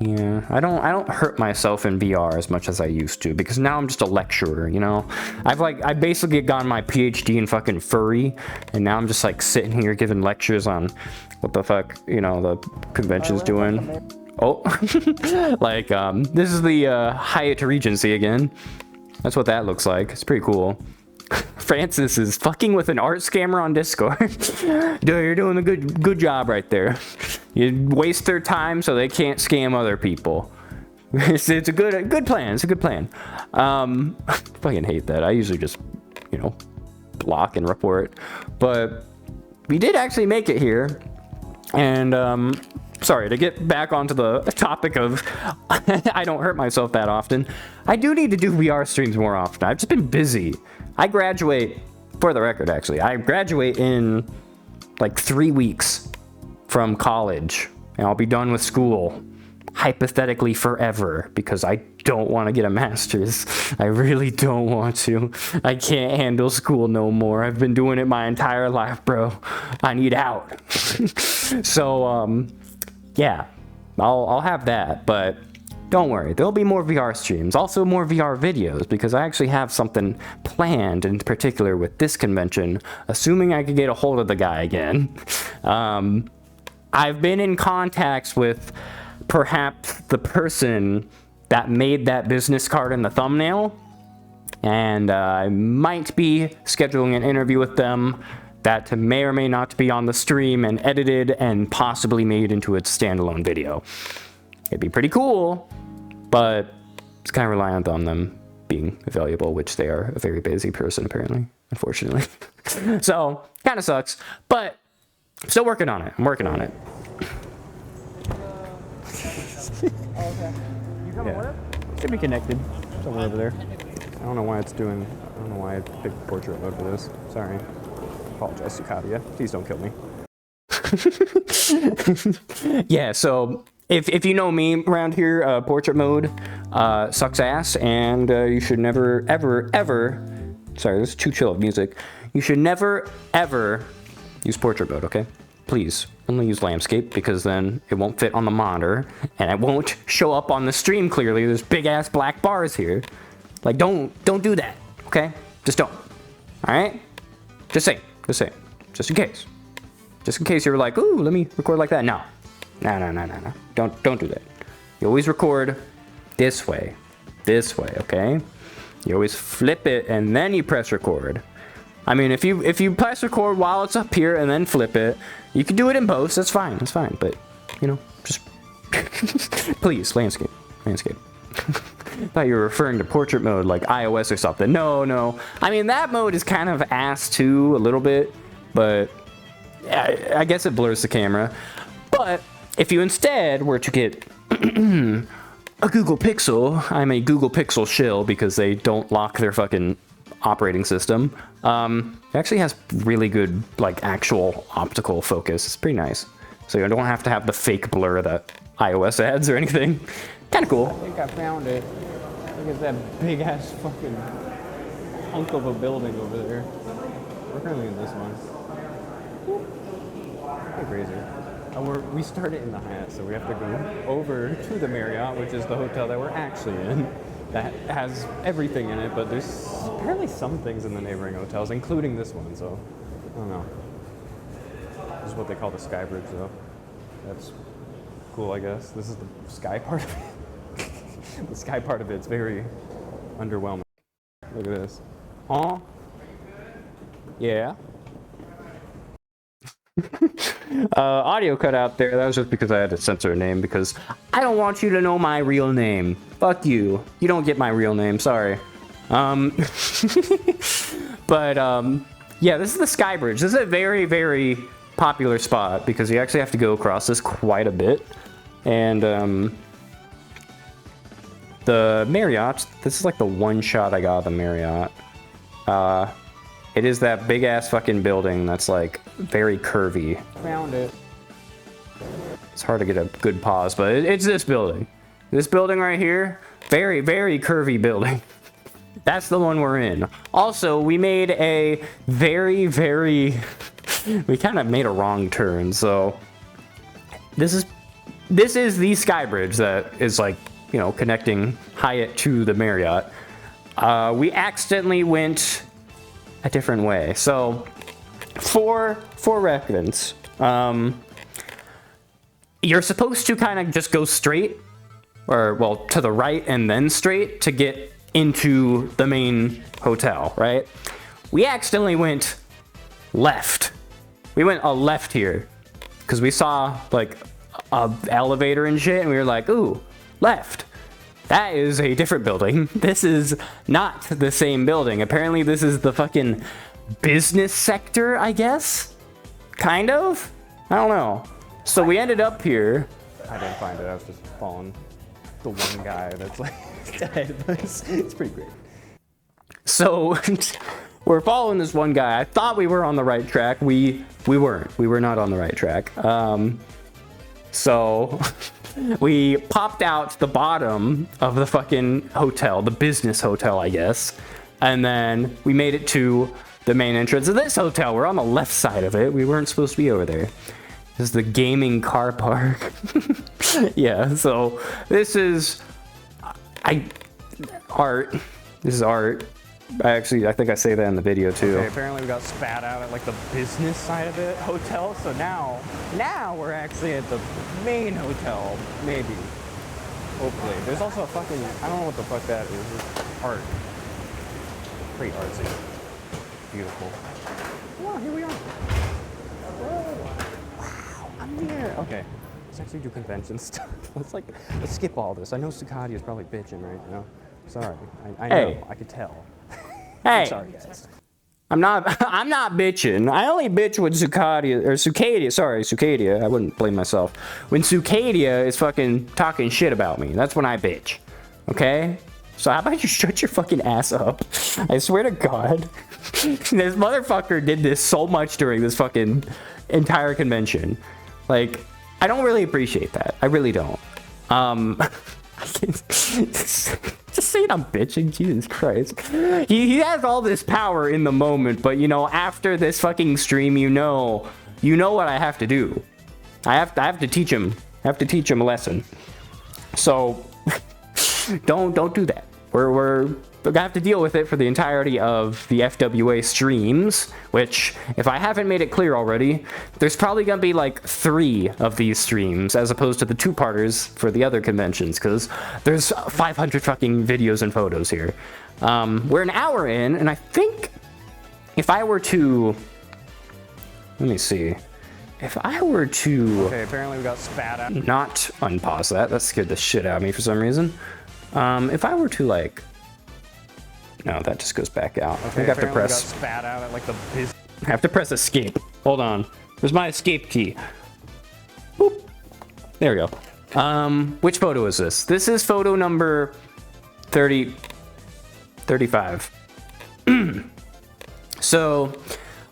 Yeah, I don't hurt myself in VR as much as I used to, because now I'm just a lecturer, you know? I basically gotten my PhD in fucking furry, and now I'm just like sitting here giving lectures on what the fuck, you know, the convention's doing. Oh, like, this is the Hyatt Regency again. That's what that looks like. It's pretty cool. Francis is fucking with an art scammer on Discord. Dude, you're doing a good job right there. You waste their time so they can't scam other people. It's a good plan. It's a good plan. I fucking hate that. I usually just, you know, block and report. But we did actually make it here. And sorry, to get back onto the topic of I don't hurt myself that often. I do need to do VR streams more often. I've just been busy. I graduate, for the record actually, I graduate in like 3 weeks from college, and I'll be done with school, hypothetically forever, because I don't want to get a master's. I really don't want to. I can't handle school no more. I've been doing it my entire life, bro. I need out. So, yeah, I'll have that, but don't worry, there'll be more VR streams, also more VR videos, because I actually have something planned in particular with this convention, assuming I could get a hold of the guy again. I've been in contacts with perhaps the person that made that business card in the thumbnail, and I might be scheduling an interview with them that may or may not be on the stream and edited and possibly made into a standalone video. It'd be pretty cool, but it's kind of reliant on them being available, which they are a very busy person, apparently, unfortunately. So, kind of sucks, but still working on it. I'm working on it. Yeah. Should be connected somewhere over there. I don't know why I picked portrait mode for this. Sorry. Apologize to Katia. Please don't kill me. Yeah, so if you know me around here, portrait mode sucks ass, and you should never, ever, sorry, this is too chill of music. You should never, ever use portrait mode, okay? Please, only use landscape, because then it won't fit on the monitor, and it won't show up on the stream clearly. There's big ass black bars here. Like, don't do that, okay? Just don't, all right? Just say, just in case. Just in case you were like, ooh, let me record like that. No. Don't do that. You always record this way, okay? You always flip it and then you press record. I mean, if you press record while it's up here and then flip it, you can do it in post. That's fine. But, you know, just please, landscape. I thought you were referring to portrait mode like iOS or something. No. I mean, that mode is kind of ass too, a little bit, but I guess it blurs the camera. But if you instead were to get a Google Pixel, I'm a Google Pixel shill because they don't lock their fucking operating system. It actually has really good, like, actual optical focus. It's pretty nice. So you don't have to have the fake blur that iOS adds or anything. Kind of cool. I think I found it. Look at that big ass fucking hunk of a building over there. We're currently in this one. Pretty crazy. We started in the Hyatt, so we have to go over to the Marriott, which is the hotel that we're actually in. That has everything in it, but there's apparently some things in the neighboring hotels, including this one, so I don't know. This is what they call the Sky Bridge, though. That's cool, I guess. This is the sky part of it. The sky part of it's very underwhelming. Look at this. Huh? Yeah. Audio cut out there. That was just because I had to censor a name because I don't want you to know my real name. Fuck you. You don't get my real name. Sorry. But yeah, this is the Sky Bridge. This is a very, very popular spot because you actually have to go across this quite a bit. And the Marriott, this is like the one shot I got of the Marriott. It is that big ass fucking building that's like very curvy. Found it. It's hard to get a good pause, but it's this building. This building right here, very, very curvy building. That's the one we're in. Also, we made a very, very, we kind of made a wrong turn. So this is the Sky Bridge that is like, you know, connecting Hyatt to the Marriott. We accidentally went a different way. So for reference, you're supposed to kind of just go straight, or well, to the right and then straight to get into the main hotel, right? We accidentally went left. We went a left here because we saw like a elevator and shit, and we were like, ooh, left. That is a different building. This is not the same building. Apparently this is the fucking business sector, I guess? Kind of? I don't know. So we ended up here. I didn't find it, I was just following the one guy that's like dead. It's pretty great. So we're following this one guy. I thought we were on the right track. We weren't. We were not on the right track. So we popped out the bottom of the fucking hotel, the business hotel, I guess. And then we made it to the main entrance of this hotel. We're on the left side of it. We weren't supposed to be over there. This is the gaming car park. Yeah, so this is art. This is art. I think I say that in the video too. Okay, apparently we got spat out at like the business side of the hotel. So now we're actually at the main hotel, maybe. Hopefully. There's also a fucking, I don't know what the fuck that is. It's art. Pretty artsy. Beautiful. Well, here we are. Wow, I'm here. Okay, let's actually do convention stuff. Let's skip all this. I know Sucati is probably bitching right now. Sorry, I know, hey. I could tell. Hey, sorry guys. I'm not bitching. I only bitch when Sucadia. I wouldn't blame myself. When Sucadia is fucking talking shit about me, that's when I bitch. Okay? So how about you shut your fucking ass up? I swear to God. This motherfucker did this so much during this fucking entire convention. Like, I don't really appreciate that. I really don't. Just saying I'm bitching, Jesus Christ. He has all this power in the moment, but you know, after this fucking stream, you know what I have to do. I have to teach him. I have to teach him a lesson. So don't do that. We're gonna have to deal with it for the entirety of the FWA streams, which, if I haven't made it clear already, there's probably gonna be like 3 of these streams as opposed to the 2-parters for the other conventions, because there's 500 fucking videos and photos here. We're an hour in, and I think if I were to, let me see, if I were to, okay, apparently we got spat out. Not unpause that scared the shit out of me for some reason. If I were to like, no, that just goes back out. Okay, I have to press. Got spat out at like the I have to press escape. Hold on. Where's my escape key? Boop. There we go. Which photo is this? This is photo number 35. So,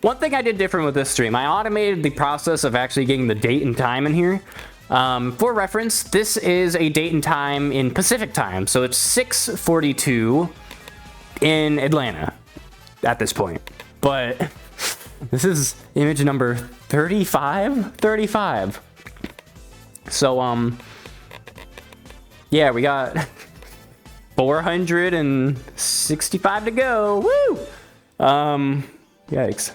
one thing I did different with this stream, I automated the process of actually getting the date and time in here. For reference, this is a date and time in Pacific time, so it's 6:42 in Atlanta at this point. But this is image number 35. So, yeah, we got 465 to go. Woo! Yikes.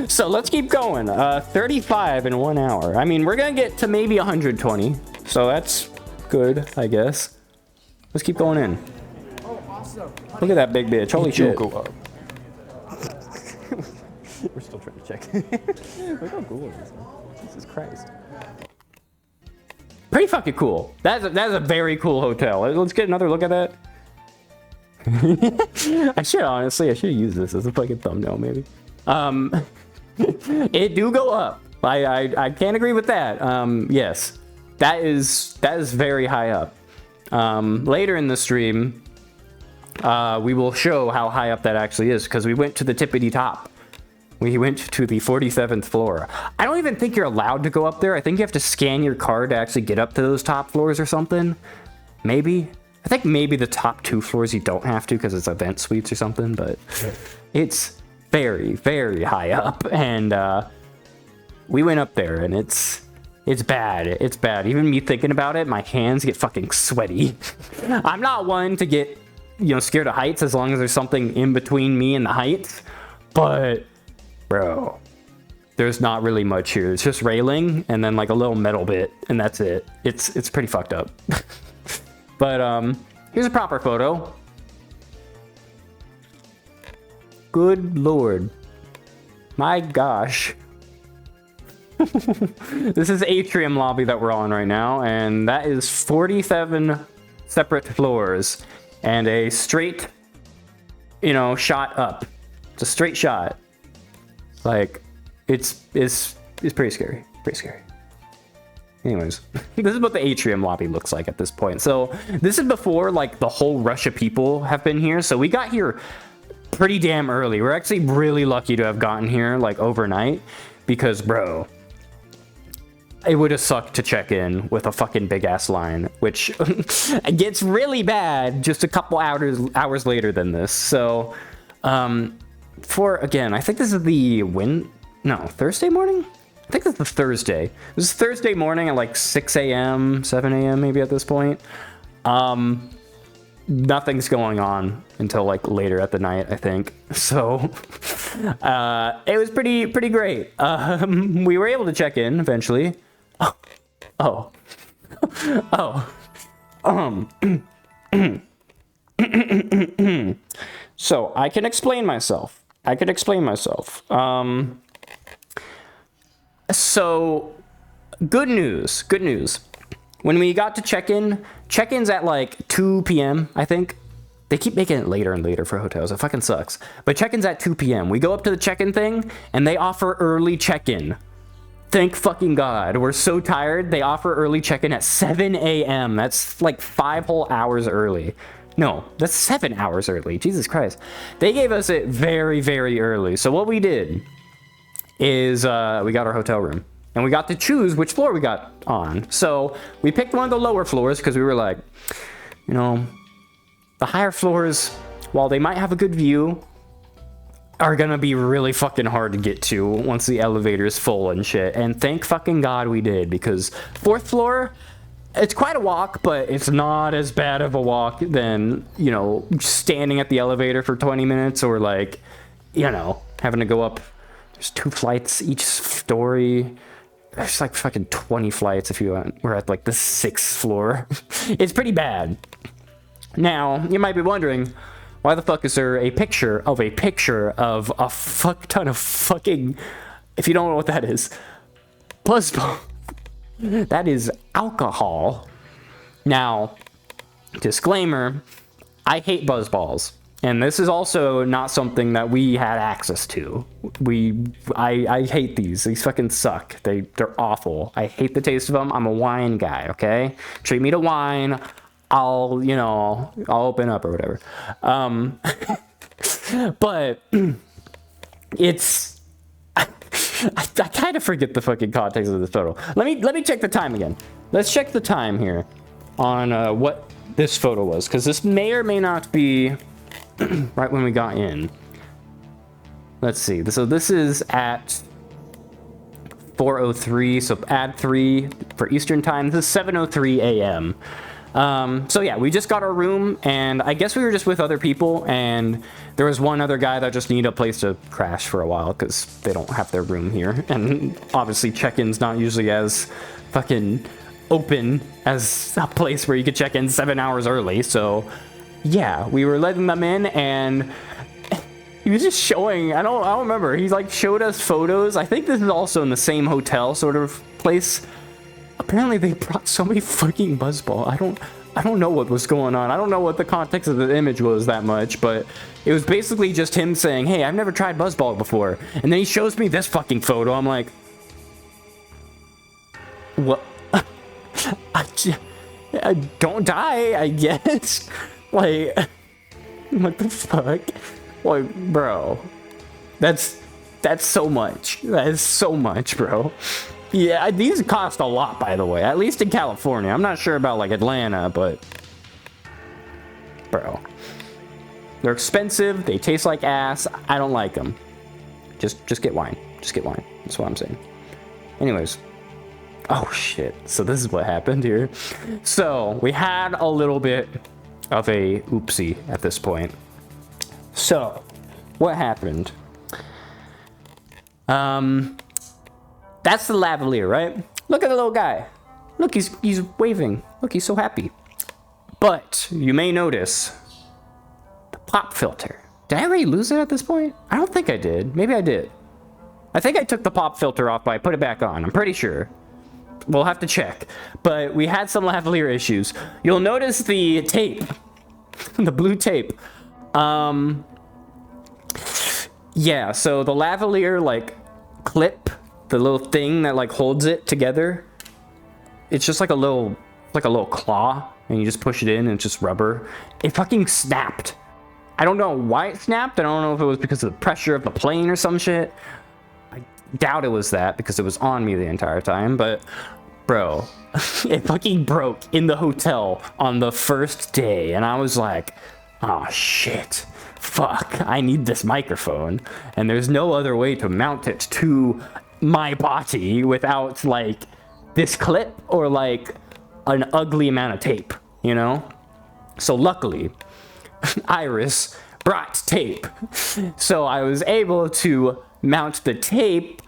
So let's keep going. 35 in 1 hour. I mean, we're gonna get to maybe 120. So that's good, I guess. Let's keep going in. Look at that big bitch. Holy shit. Go up. We're still trying to check. Look how cool it is. Jesus Christ. Pretty fucking cool. That's a very cool hotel. Let's get another look at that. I should use this as a fucking thumbnail maybe. It do go up. I can't agree with that. Yes, that is very high up. Later in the stream, we will show how high up that actually is because we went to the tippity top. We went to the 47th floor. I don't even think you're allowed to go up there. I think you have to scan your card to actually get up to those top floors or something. Maybe. I think maybe the top 2 floors you don't have to because it's event suites or something, but it's very, very high up. And we went up there and it's bad. It's bad. Even me thinking about it, my hands get fucking sweaty. I'm not one to get, scared of heights as long as there's something in between me and the heights, but bro, there's not really much here. It's just railing and then like a little metal bit, and that's it. It's pretty fucked up. But here's a proper photo. Good lord. My gosh. This is atrium lobby that we're on right now, and that is 47 separate floors and a straight, shot up. It's a straight shot. Like, it's pretty scary. Pretty scary. Anyways, this is what the atrium lobby looks like at this point. So this is before like the whole rush of people have been here. So we got here pretty damn early. We're actually really lucky to have gotten here like overnight because, bro, it would have sucked to check in with a fucking big ass line, which gets really bad just a couple hours later than this. So, again, I think this is the Thursday morning? I think it's the Thursday. This is Thursday morning at like 6 a.m., 7 a.m. maybe at this point. Nothing's going on until like later at the night, I think. So it was pretty great. We were able to check in eventually. So I can explain myself. So, good news. When we got to check-in's at like 2 p.m., I think. They keep making it later and later for hotels. It fucking sucks. But check-in's at 2 p.m. We go up to the check-in thing, and they offer early check-in. Thank fucking God. We're so tired. They offer early check-in at 7 a.m. That's like 5 whole hours early. No, that's 7 hours early. Jesus Christ. They gave us it very, very early. So what we did is we got our hotel room and we got to choose which floor we got on. So we picked one of the lower floors because we were like, the higher floors, while they might have a good view, are gonna be really fucking hard to get to once the elevator is full and shit. And thank fucking God we did, because 4th floor, it's quite a walk, but it's not as bad of a walk than, standing at the elevator for 20 minutes or like, having to go up. There's 2 flights each story. There's like fucking 20 flights if we're at like the 6th floor. It's pretty bad. Now, you might be wondering, why the fuck is there a picture of a fuck ton of fucking, if you don't know what that is, buzzball. That is alcohol. Now, disclaimer, I hate buzzballs. And this is also not something that we had access to. I hate these. These fucking suck. They're awful. I hate the taste of them. I'm a wine guy, okay? Treat me to wine. I'll open up or whatever. But it's... I kind of forget the fucking context of this photo. Let me check the time again. Let's check the time here on what this photo was, because this may or may not be right when we got in. Let's see. So this is at 4:03, so add 3 for Eastern time. This is 7:03 a.m. So yeah, we just got our room, and I guess we were just with other people, and there was one other guy that just needed a place to crash for a while because they don't have their room here, and obviously check-in's not usually as fucking open as a place where you could check in 7 hours early. So yeah, we were letting them in, and he was just showing, I don't remember, he like showed us photos. I think this is also in the same hotel sort of place. Apparently they brought so many fucking buzzball. I don't know what was going on. I don't know what the context of the image was that much, but it was basically just him saying, hey, I've never tried buzzball before. And then he shows me this fucking photo. I'm like, what? I don't die, I guess. Like, what the fuck? Like, bro, that's so much. That is so much, bro. Yeah, these cost a lot, by the way, at least in California. I'm not sure about like Atlanta, but bro, they're expensive. They taste like ass. I don't like them. Just get wine. Just get wine. That's what I'm saying. Anyways. Oh shit. So this is what happened here. So we had a little bit of a oopsie at this point. So what happened? That's the lavalier, right? Look at the little guy. Look, he's waving. Look, he's so happy. But you may notice the pop filter. Did I already lose it at this point? I don't think I did. Maybe I did. I think I took the pop filter off, but I put it back on. I'm pretty sure. We'll have to check. But we had some lavalier issues. You'll notice the tape. The blue tape. Yeah, so the lavalier, like, clip, the little thing that, like, holds it together, it's just like a little claw, and you just push it in, and it's just rubber. It fucking snapped. I don't know why it snapped. I don't know if it was because of the pressure of the plane or some shit. I doubt it was that, because it was on me the entire time, but, bro, it fucking broke in the hotel on the first day, and I was like, oh, shit. Fuck, I need this microphone, and there's no other way to mount it to my body without, like, this clip or, like, an ugly amount of tape, you know? So luckily, Iris brought tape, so I was able to mount the tape,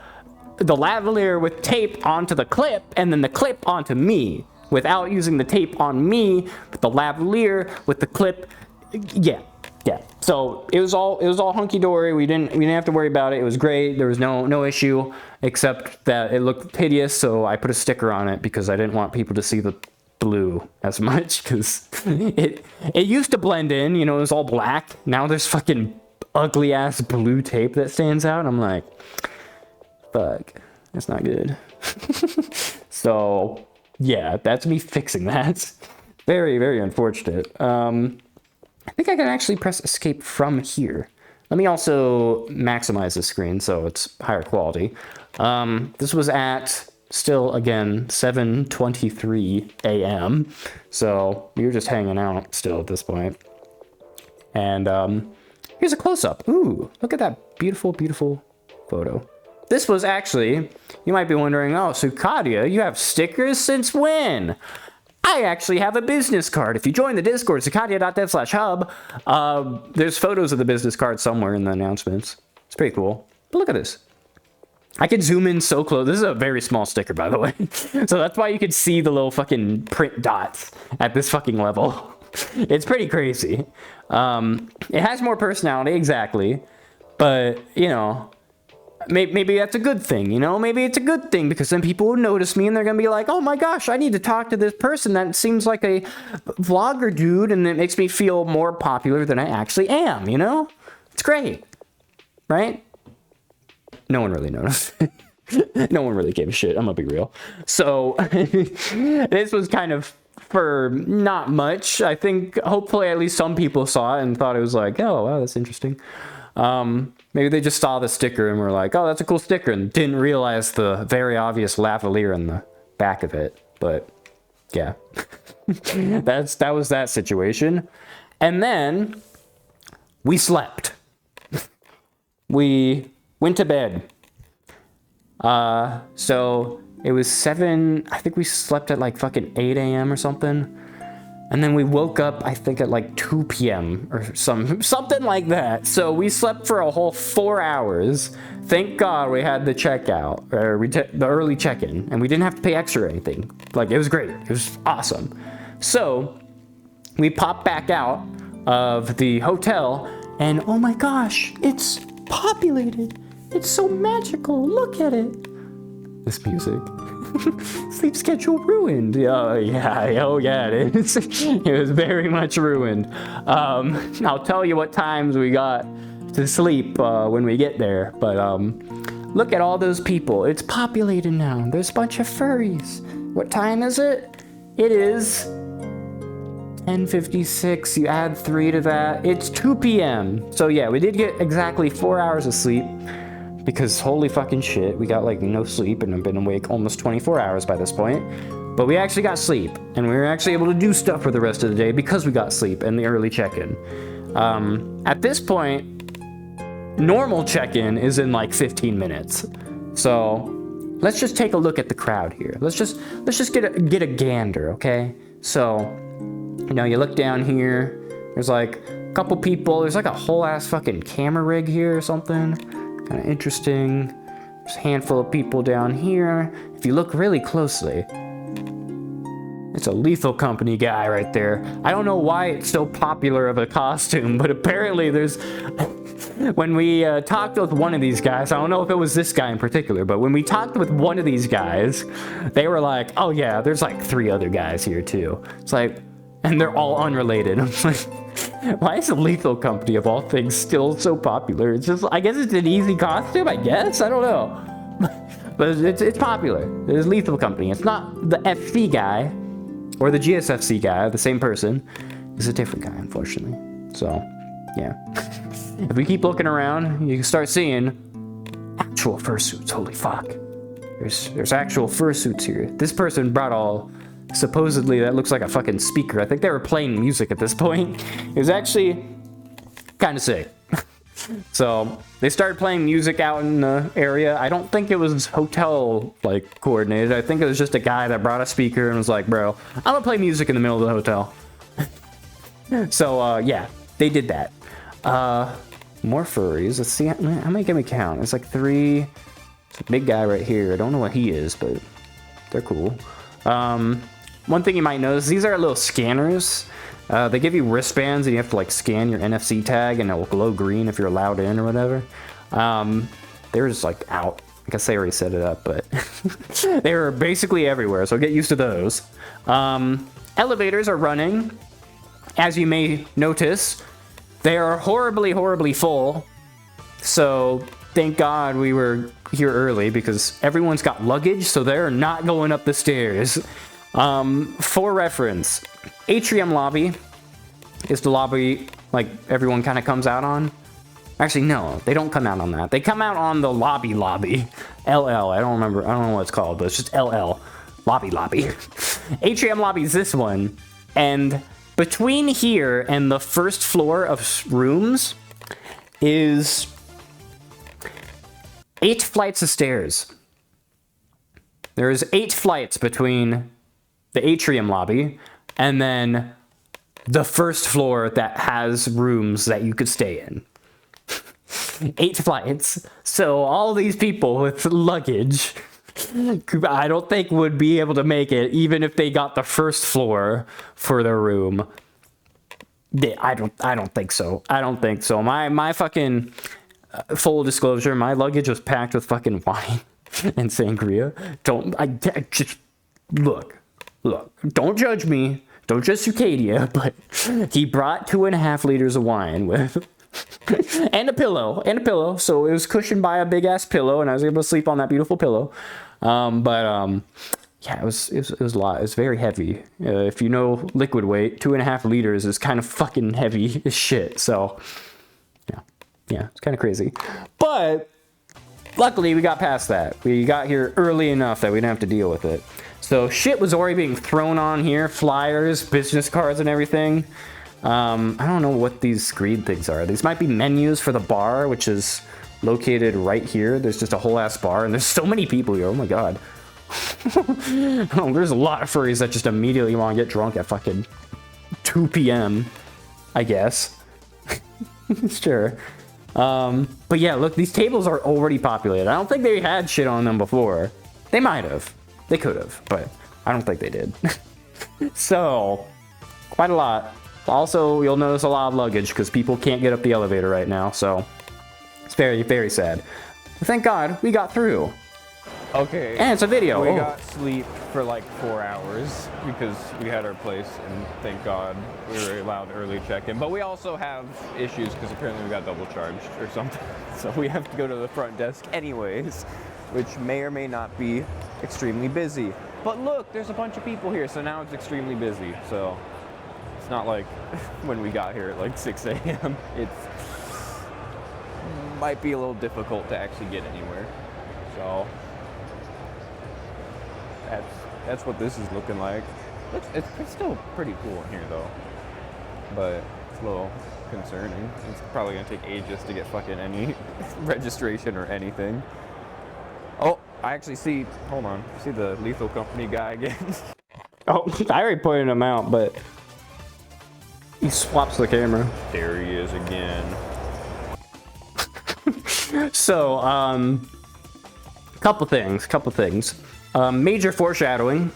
the lavalier with tape onto the clip, and then the clip onto me, without using the tape on me, but the lavalier with the clip. Yeah. So it was all hunky dory. We didn't have to worry about it. It was great. There was no issue, except that it looked hideous. So I put a sticker on it because I didn't want people to see the blue as much, because it used to blend in. You know, it was all black. Now there's fucking ugly ass blue tape that stands out. I'm like, fuck, that's not good. So yeah, that's me fixing that. Very, very unfortunate. I think I can actually press escape from here. Let me also maximize the screen so it's higher quality. This was at, still, again, 7:23 a.m. So we were just hanging out still at this point. And here's a close-up. Ooh, look at that beautiful, beautiful photo. This was actually, you might be wondering, oh, so Kadia, you have stickers since when? I actually have a business card. If you join the Discord, Cicadia.dev/hub, there's photos of the business card somewhere in the announcements. It's pretty cool. But look at this. I can zoom in so close. This is a very small sticker, by the way. So that's why you can see the little fucking print dots at this fucking level. It's pretty crazy. It has more personality, exactly. But, you know, maybe that's a good thing, you know? Maybe it's a good thing, because then people will notice me and they're gonna be like, oh my gosh, I need to talk to this person that seems like a vlogger dude, and it makes me feel more popular than I actually am, you know? It's great, right? No one really noticed. No one really gave a shit, I'm gonna be real. So, this was kind of for not much. I think, hopefully, at least some people saw it and thought it was like, oh, wow, that's interesting. Maybe they just saw the sticker and were like, oh, that's a cool sticker, and didn't realize the very obvious lavalier in the back of it. But yeah, that was that situation. And then we slept. We went to bed. So it was 7, I think we slept at like fucking 8 a.m. or something. And then we woke up, I think at like 2 p.m. or something like that. So we slept for a whole 4 hours. Thank God we had the checkout, or the early check-in, and we didn't have to pay extra or anything. Like, it was great. It was awesome. So we popped back out of the hotel, and oh my gosh, it's populated. It's so magical. Look at it. This music. Sleep schedule ruined. Oh yeah, it is. It was very much ruined. I'll tell you what times we got to sleep when we get there. But look at all those people. It's populated now. There's a bunch of furries. What time is it? It is 10:56. You add 3 to that. It's 2 p.m. So yeah, we did get exactly 4 hours of sleep. Because holy fucking shit, we got like no sleep and I've been awake almost 24 hours by this point. But we actually got sleep, and we were actually able to do stuff for the rest of the day because we got sleep and the early check-in. At this point, normal check-in is in like 15 minutes. So let's just take a look at the crowd here. Let's just get a gander, okay? So, you know, you look down here, there's like a couple people, there's like a whole ass fucking camera rig here or something. Kind of interesting. There's a handful of people down here. If you look really closely, it's a Lethal Company guy right there. I don't know why it's so popular of a costume, but apparently there's... When we talked with one of these guys, I don't know if it was this guy in particular, but when we talked with one of these guys, they were like, oh yeah, there's like 3 other guys here too. It's like, and they're all unrelated. I'm like... Why is the Lethal Company, of all things, still so popular? It's just, I guess it's an easy costume, I guess? I don't know. But it's popular. There's Lethal Company. It's not the FC guy, or the GSFC guy, the same person. It's a different guy, unfortunately. So, yeah. If we keep looking around, you can start seeing actual fursuits. Holy fuck. There's actual fursuits here. This person brought all... Supposedly, that looks like a fucking speaker. I think they were playing music at this point. It was actually kind of sick. So, they started playing music out in the area. I don't think it was hotel, like, coordinated. I think it was just a guy that brought a speaker and was like, bro, I'm gonna play music in the middle of the hotel. So, yeah, they did that. More furries. Let's see, how many can we count? It's like 3. There's a big guy right here. I don't know what he is, but they're cool. One thing you might notice, these are little scanners. They give you wristbands and you have to like scan your NFC tag and it will glow green if you're allowed in or whatever. They're just like out. I guess they already set it up, but they were basically everywhere, so get used to those. Elevators are running. As you may notice, they are horribly, horribly full. So thank God we were here early because everyone's got luggage, so they're not going up the stairs. For reference, Atrium Lobby is the lobby like everyone kind of comes out on. Actually, no, they don't come out on that. They come out on the lobby. LL, I don't remember, I don't know what it's called, but it's just LL. Lobby. Atrium Lobby is this one, and between here and the first floor of rooms is 8 flights of stairs. There's 8 flights between the Atrium Lobby and then the first floor that has rooms that you could stay in. 8 flights. So all these people with luggage, I don't think would be able to make it even if they got the first floor for their room. I don't think so. My fucking full disclosure, my luggage was packed with fucking wine and sangria. Just look, don't judge me. Don't judge Cicadia, but he brought 2.5 liters of wine with and a pillow. So it was cushioned by a big ass pillow, and I was able to sleep on that beautiful pillow. Yeah, it was a lot. It was very heavy. If you know liquid weight, 2.5 liters is kind of fucking heavy as shit. So yeah, it's kind of crazy. But luckily we got past that. We got here early enough that we didn't have to deal with it. So shit was already being thrown on here. Flyers, business cards, and everything. I don't know what these screen things are. These might be menus for the bar, which is located right here. There's just a whole ass bar, and there's so many people here. Oh my god. Oh, there's a lot of furries that just immediately want to get drunk at fucking 2 p.m. I guess. Sure. But yeah, look, these tables are already populated. I don't think they had shit on them before. They might have. They could have, but I don't think they did. So, quite a lot. Also, you'll notice a lot of luggage because people can't get up the elevator right now, so it's very, very sad. But thank God we got through. Okay. And it's a video. We got sleep for like 4 hours because we had our place, and thank God we were allowed early check-in. But we also have issues because apparently we got double charged or something. So we have to go to the front desk anyways, which may or may not be extremely busy. But look, there's a bunch of people here, so now it's extremely busy. So it's not like when we got here at like 6 a.m. It might be a little difficult to actually get anywhere. So that's what this is looking like. It's still pretty cool in here though, but it's a little concerning. It's probably gonna take ages to get fucking any registration or anything. Oh, I actually see, hold on, see the Lethal Company guy again? Oh, I already pointed him out, but he swaps the camera. There he is again. So, couple things. Major foreshadowing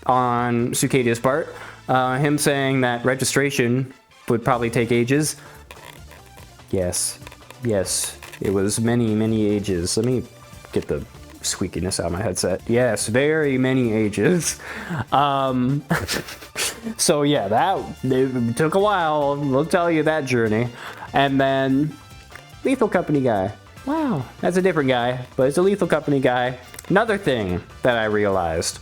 on Sucadia's part. Him saying that registration would probably take ages. Yes, it was many ages. Let me get the squeakiness out of my headset. Yes, very many ages. So yeah, it took a while. We'll tell you that journey. And then Lethal Company guy. Wow, that's a different guy, but it's a Lethal Company guy. Another thing that I realized.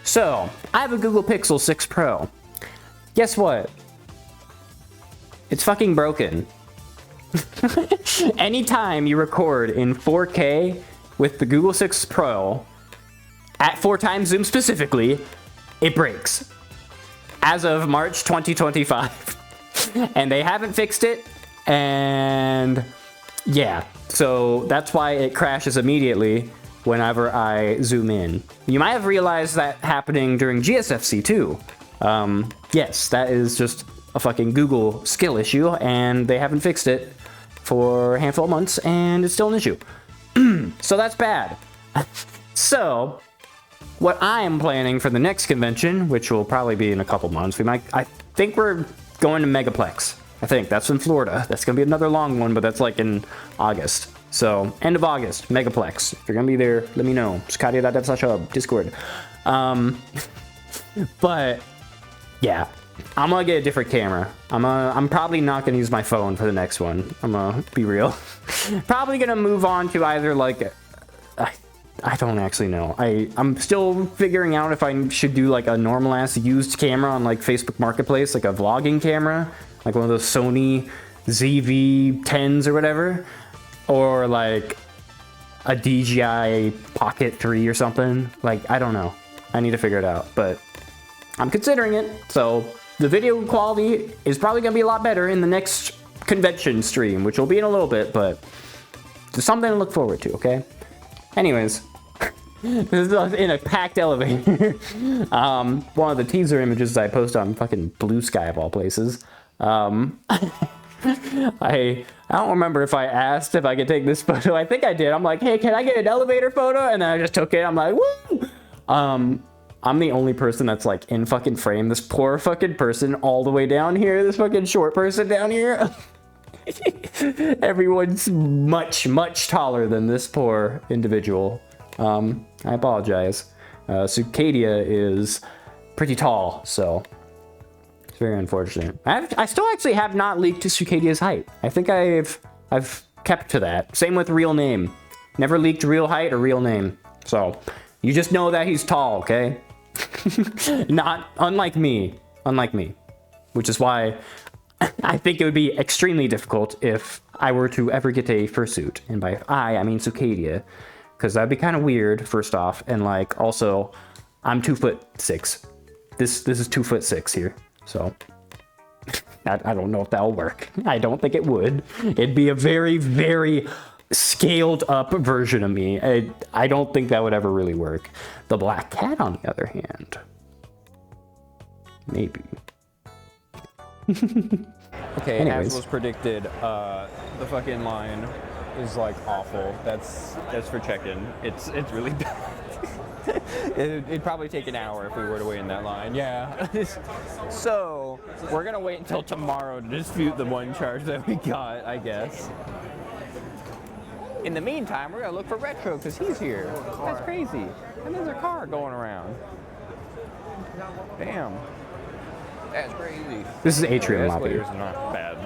So, I have a Google Pixel 6 Pro. Guess what? It's fucking broken. Anytime you record in 4K with the Google 6 Pro, at 4x zoom specifically, it breaks. As of March 2025. And they haven't fixed it, and yeah, so that's why it crashes immediately whenever I zoom in. You might have realized that happening during GSFC too. Yes, that is just a fucking Google skill issue, and they haven't fixed it for a handful of months, and it's still an issue. So that's bad. So, what I am planning for the next convention, which will probably be in a couple months, I think we're going to Megaplex. I think that's in Florida. That's gonna be another long one, but that's like in August. So end of August, Megaplex. If you're gonna be there, let me know. Skadia.dev/hub, Discord. But yeah, I'm gonna get a different camera. I'm probably not gonna use my phone for the next one. I'm gonna be real. Probably gonna move on to either like, I don't actually know. I'm still figuring out if I should do like a normal ass used camera on like Facebook Marketplace, like a vlogging camera. Like one of those Sony ZV-10s or whatever, or like a DJI Pocket 3 or something. Like, I don't know. I need to figure it out, but I'm considering it. So the video quality is probably gonna be a lot better in the next convention stream, which will be in a little bit, but it's something to look forward to, okay? Anyways, this is in a packed elevator. One of the teaser images I post on fucking Blue Sky of all places. I don't remember if I asked if I could take this photo. I think I did. I'm like, hey, can I get an elevator photo? And then I just took it. I'm like, woo! I'm the only person that's like in fucking frame. This poor fucking person all the way down here. This fucking short person down here. Everyone's much taller than this poor individual. I apologize. Sucadia is pretty tall, so it's very unfortunate. I still actually have not leaked to Sucadia's height. I think I've kept to that. Same with real name. Never leaked real height or real name. So you just know that he's tall, okay? Not unlike me, which is why I think it would be extremely difficult if I were to ever get a fursuit, and by I mean Sucadia, because that'd be kind of weird, first off, and like also I'm 2'6". This is 2'6" here, so I don't know if that'll work. I don't think it would. It'd be a very, very scaled up version of me. I don't think that would ever really work. The black cat, on the other hand, maybe. Okay, Anyways. as was predicted, the fucking line is like awful. That's for check-in. It's really bad. It'd probably take an hour if we were to wait in that line. Yeah. So we're gonna wait until tomorrow to dispute the one charge that we got, I guess. In the meantime, we're gonna look for Retro because he's here. That's crazy. And there's a car going around. Damn. That's crazy. This is Atrium Lobby. Escalators are not bad.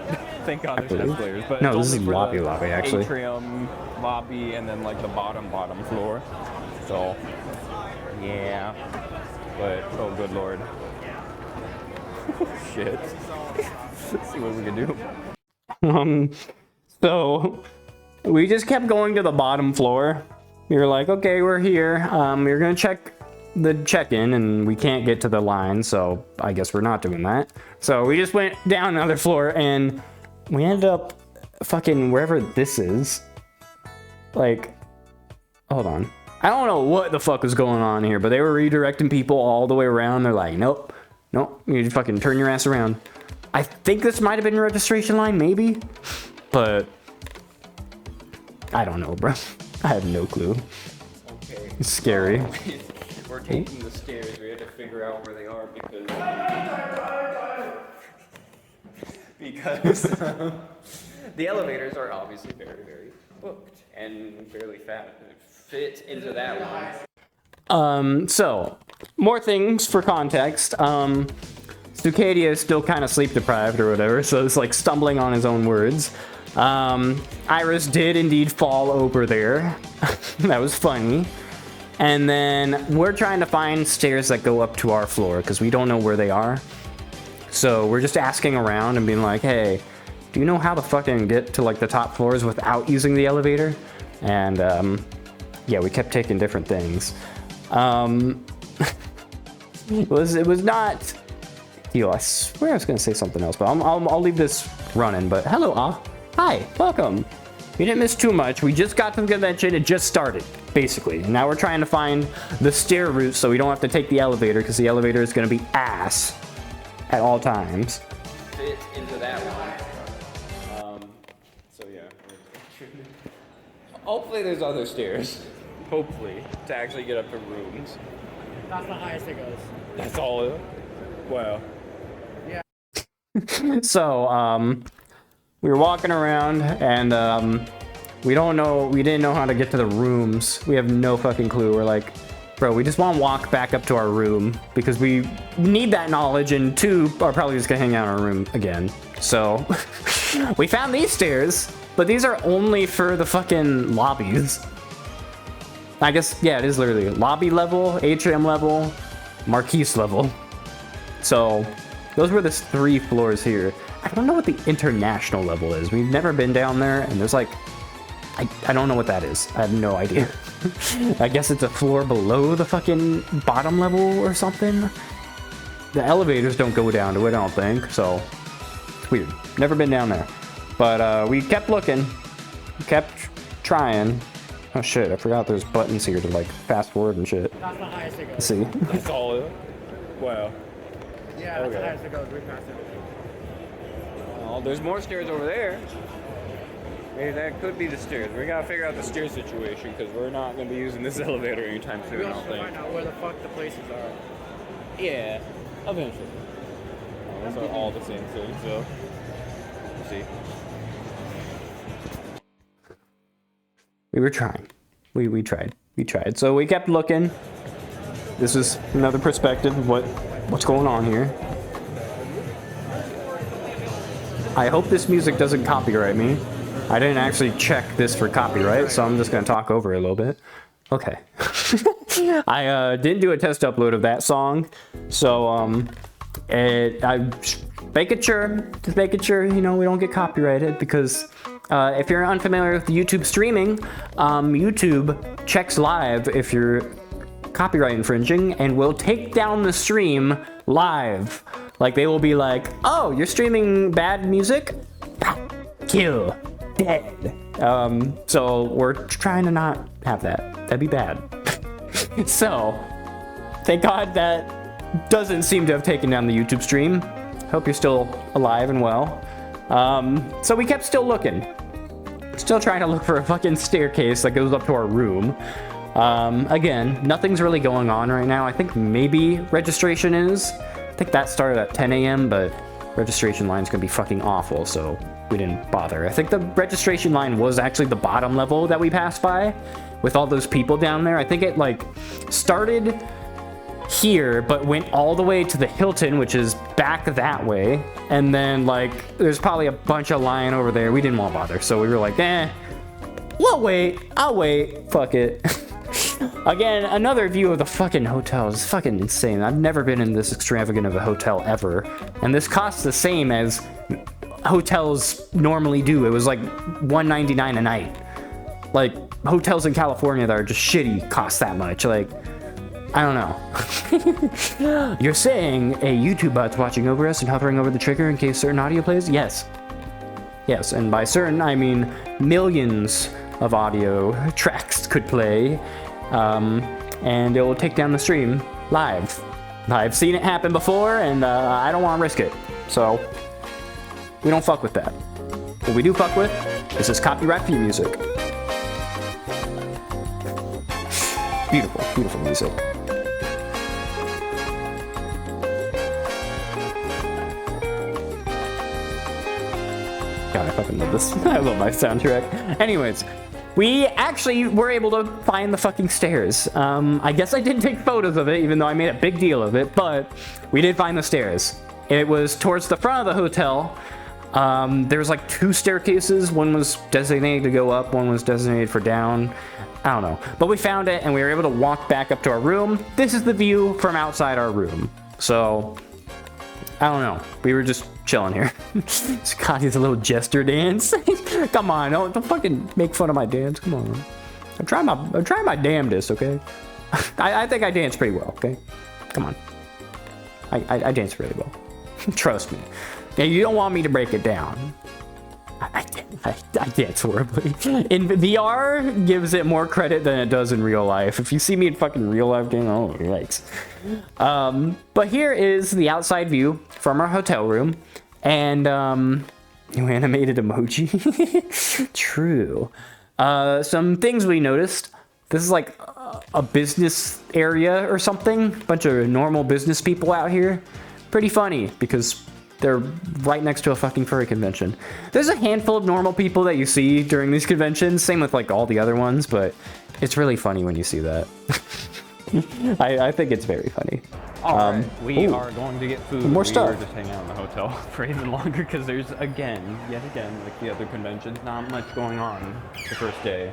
Thank God there's escalators. But No, it's this is only for lobby the lobby, actually. Atrium lobby and then like the bottom floor. So yeah. But oh good lord. Shit. Let's see what we can do. So we just kept going to the bottom floor. We were like, okay, we're here. We're gonna check the check-in, and we can't get to the line, so I guess we're not doing that. So we just went down another floor, and we ended up fucking wherever this is. Like, hold on. I don't know what the fuck was going on here, but they were redirecting people all the way around. They're like, nope, you just fucking turn your ass around. I think this might have been a registration line, maybe, but I don't know, bro. I have no clue. Okay. It's scary. We're taking the stairs. We had to figure out where they are because the elevators are obviously very, very booked and fairly fit into that one. So more things for context. Stucadia is still kind of sleep deprived or whatever, so it's like stumbling on his own words. Iris did indeed fall over there. That was funny. And then we're trying to find stairs that go up to our floor because we don't know where they are. So we're just asking around and being like, hey, do you know how to fucking get to like the top floors without using the elevator? And yeah, we kept taking different things. It was not. Yo, I swear I was gonna say something else, but I'll leave this running. But hello, hi, welcome. You didn't miss too much. We just got to the convention. It just started, basically. And now we're trying to find the stair route so we don't have to take the elevator because the elevator is going to be ass at all times. Fit into that one. So yeah. Hopefully there's other stairs. Hopefully. To actually get up to rooms. That's the highest it goes. That's all. Wow. So, we were walking around and we didn't know how to get to the rooms. We have no fucking clue. We're like, bro, we just want to walk back up to our room because we need that knowledge, and two are probably just gonna hang out in our room again. So we found these stairs, but these are only for the fucking lobbies. I guess, yeah, it is literally lobby level, atrium level, marquise level. So those were the 3 floors here. I don't know what the international level is. We've never been down there, and there's like, I don't know what that is. I have no idea. I guess it's a floor below the fucking bottom level or something. The elevators don't go down to it, I don't think, so it's weird. Never been down there. But we kept looking, kept trying. Oh shit, I forgot there's buttons here to like fast forward and shit. That's the highest it goes. Let's see. That's all. Wow. Yeah, that's the highest it goes. We passed it. Well, there's more stairs over there. Maybe that could be the stairs. We gotta figure out the stair situation because we're not gonna be using this elevator anytime soon, We I also don't find think. out where the fuck the places are. Yeah, eventually. Those are all the same thing, so we'll see. We were trying. We tried. We tried. So we kept looking. This is another perspective of what's going on here. I hope this music doesn't copyright me. I didn't actually check this for copyright, so I'm just gonna talk over it a little bit. Okay. I didn't do a test upload of that song, so I'm making sure, you know, we don't get copyrighted because if you're unfamiliar with YouTube streaming, YouTube checks live if you're copyright infringing and will take down the stream live. Like they will be like, oh, you're streaming bad music? Kill. Dead. So we're trying to not have that. That'd be bad. So, thank God that doesn't seem to have taken down the YouTube stream. Hope you're still alive and well. So we kept still looking. Still trying to look for a fucking staircase that goes up to our room. Again, nothing's really going on right now. I think maybe registration is. I think that started at 10 a.m., but registration line's gonna be fucking awful, so we didn't bother. I think the registration line was actually the bottom level that we passed by with all those people down there. I think it like started here, but went all the way to the Hilton, which is back that way. And then like, there's probably a bunch of line over there. We didn't want to bother. So we were like, we'll wait. I'll wait. Fuck it. Again, another view of the fucking hotel is fucking insane. I've never been in this extravagant of a hotel ever. And this costs the same as hotels normally do. It was like $199 a night. Like hotels in California that are just shitty cost that much. Like, I don't know. You're saying a YouTube bot's watching over us and hovering over the trigger in case certain audio plays? Yes. Yes, and by certain, I mean millions of audio tracks could play, and it will take down the stream live. I've seen it happen before, and I don't want to risk it. So, we don't fuck with that. What we do fuck with is this copyright-free music. Beautiful, beautiful music. God, I fucking love this. I love my soundtrack. Anyways, we actually were able to find the fucking stairs. I guess I didn't take photos of it, even though I made a big deal of it, but we did find the stairs. It was towards the front of the hotel. There was like 2 staircases. One was designated to go up, one was designated for down. I don't know. But we found it, and we were able to walk back up to our room. This is the view from outside our room. So, I don't know. We were just chilling here. Scotty's a little jester dance. Come on, don't fucking make fun of my dance. Come on. I'm trying my damnedest, okay? I think I dance pretty well, okay? Come on. I dance really well. Trust me. Now, you don't want me to break it down. I dance horribly. In VR, gives it more credit than it does in real life. If you see me in fucking real life game, oh, yikes. But here is the outside view from our hotel room. And, new animated emoji. True. Some things we noticed. This is like a business area or something. Bunch of normal business people out here. Pretty funny, because they're right next to a fucking furry convention. There's a handful of normal people that you see during these conventions, same with like all the other ones, but it's really funny when you see that. I think it's very funny. Alright, we are going to get food. More stuff. We were just hanging out in the hotel for even longer because there's yet again, like the other conventions, not much going on the first day.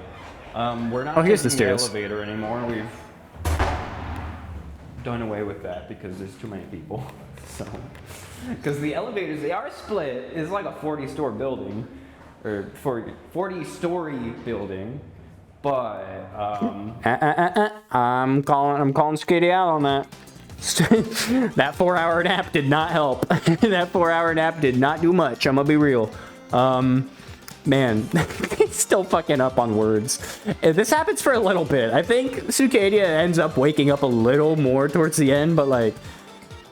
We're not here's the taking stairs. elevator anymore. We've done away with that because there's too many people. So, because the elevators, they are split. It's like a 40-story building, or 40-story building, but I'm calling Skitty out on that. That 4-hour nap did not help. That 4-hour nap did not do much. I'm gonna be real. Man, it's still fucking up on words. This happens for a little bit. I think Sucadia ends up waking up a little more towards the end, but like,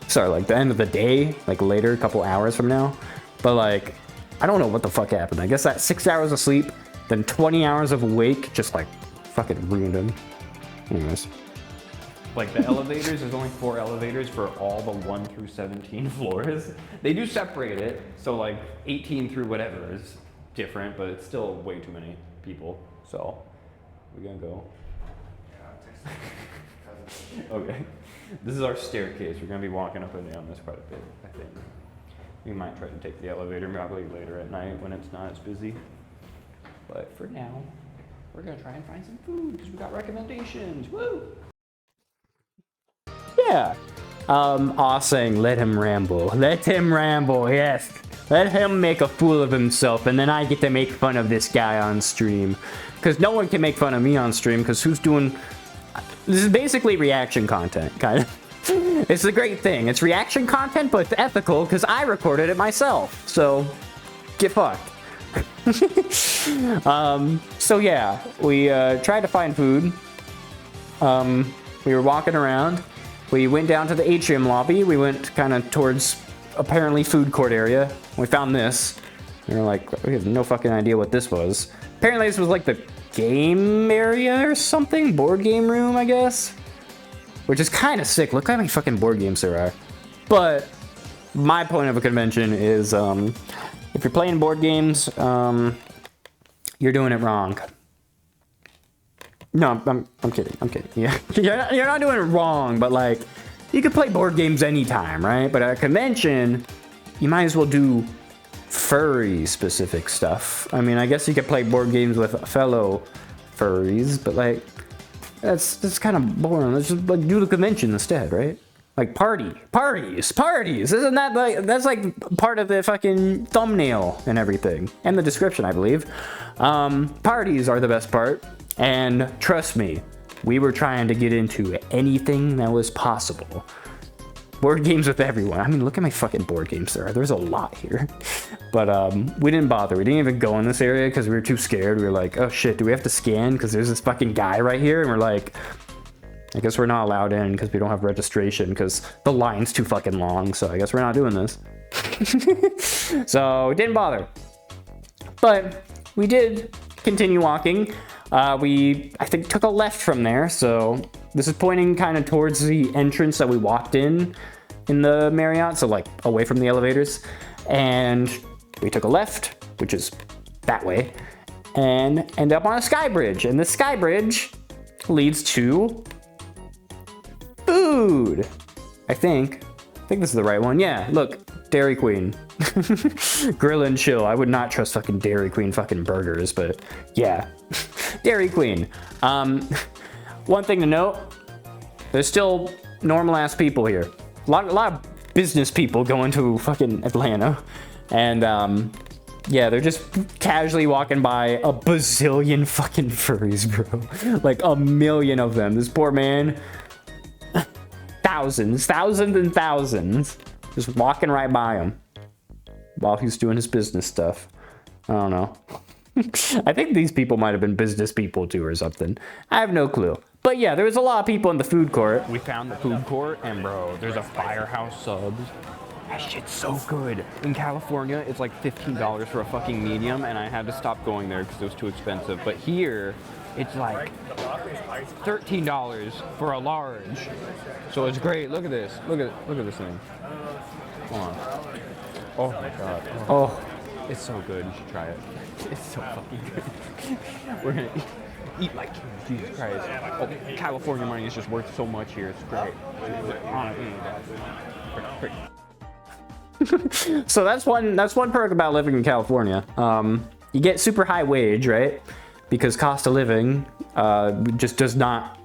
sorry, like the end of the day, like later, a couple hours from now. But like, I don't know what the fuck happened. I guess that 6 hours of sleep, then 20 hours of awake, just like fucking ruined him. Anyways. like the elevators, there's only 4 elevators for all the 1 through 17 floors. They do separate it, so like 18 through whatever is different, but it's still way too many people. So we're gonna go. Okay. This is our staircase. We're gonna be walking up and down this quite a bit, I think. We might try to take the elevator probably later at night when it's not as busy. But for now, we're gonna try and find some food because we got recommendations. Woo! Yeah. Awesome. Let him ramble. Let him ramble, yes. Let him make a fool of himself, and then I get to make fun of this guy on stream. Because no one can make fun of me on stream, because who's doing... This is basically reaction content, kind of. It's a great thing. It's reaction content, but it's ethical because I recorded it myself. So, get fucked. So yeah, we tried to find food. We were walking around. We went down to the atrium lobby. We went kind of towards apparently food court area. We found this. We were like, we have no fucking idea what this was. Apparently this was like the game area or something. Board game room, I guess. Which is kind of sick. Look how many fucking board games there are. But my point of a convention is if you're playing board games, you're doing it wrong. No, I'm kidding. I'm kidding. Yeah, you're not doing it wrong, but like, you can play board games anytime, right? But at a convention, you might as well do furry specific stuff. I mean, I guess you could play board games with fellow furries, but like, that's kind of boring. Let's just like do the convention instead, right? Like parties. Isn't that like, that's like part of the fucking thumbnail and everything, and the description, I believe. Parties are the best part, and trust me, we were trying to get into anything that was possible. Board games with everyone. I mean, look at my fucking board games there. There's a lot here. But we didn't bother. We didn't even go in this area because we were too scared. We were like, oh shit, do we have to scan? Because there's this fucking guy right here. And we're like, I guess we're not allowed in because we don't have registration because the line's too fucking long. So I guess we're not doing this. So we didn't bother. But we did continue walking. We, I think, took a left from there. So this is pointing kind of towards the entrance that we walked in the Marriott. So like away from the elevators. And we took a left, which is that way, and end up on a sky bridge. And this sky bridge leads to food. I think this is the right one. Yeah, look, Dairy Queen. Grill and chill. I would not trust fucking Dairy Queen fucking burgers, but yeah. Dairy Queen. One thing to note, there's still normal ass people here. A lot of business people going to fucking Atlanta. And yeah, they're just casually walking by a bazillion fucking furries, bro. Like a million of them. This poor man, thousands and thousands, just walking right by him while he's doing his business stuff. I don't know. I think these people might have been business people too or something. I have no clue. But yeah, there was a lot of people in the food court. We found the food court, and bro, there's a Firehouse Subs. That shit's so good. In California, it's like $15 for a fucking medium, and I had to stop going there because it was too expensive. But here, it's like $13 for a large. So it's great. Look at this. Look at this thing. Hold on. Oh my god. Oh, it's so good. You should try it. It's so fucking good. We're gonna eat like Jesus Christ. Oh, California money is just worth so much here. It's great. So that's one perk about living in California. You get super high wage, right? Because cost of living just does not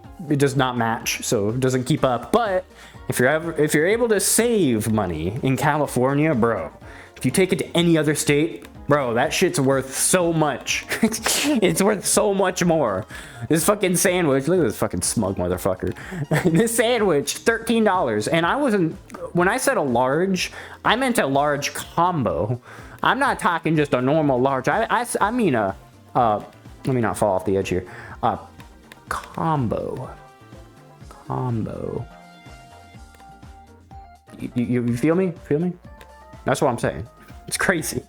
match, so it doesn't keep up. But if you're able to save money in California, bro, if you take it to any other state, bro, that shit's worth so much. It's worth so much more. This fucking sandwich, look at this fucking smug motherfucker. This sandwich, $13. And I wasn't, when I said a large, I meant a large combo. I'm not talking just a normal large. I mean a, let me not fall off the edge here. Combo. You feel me? Feel me? That's what I'm saying. It's crazy.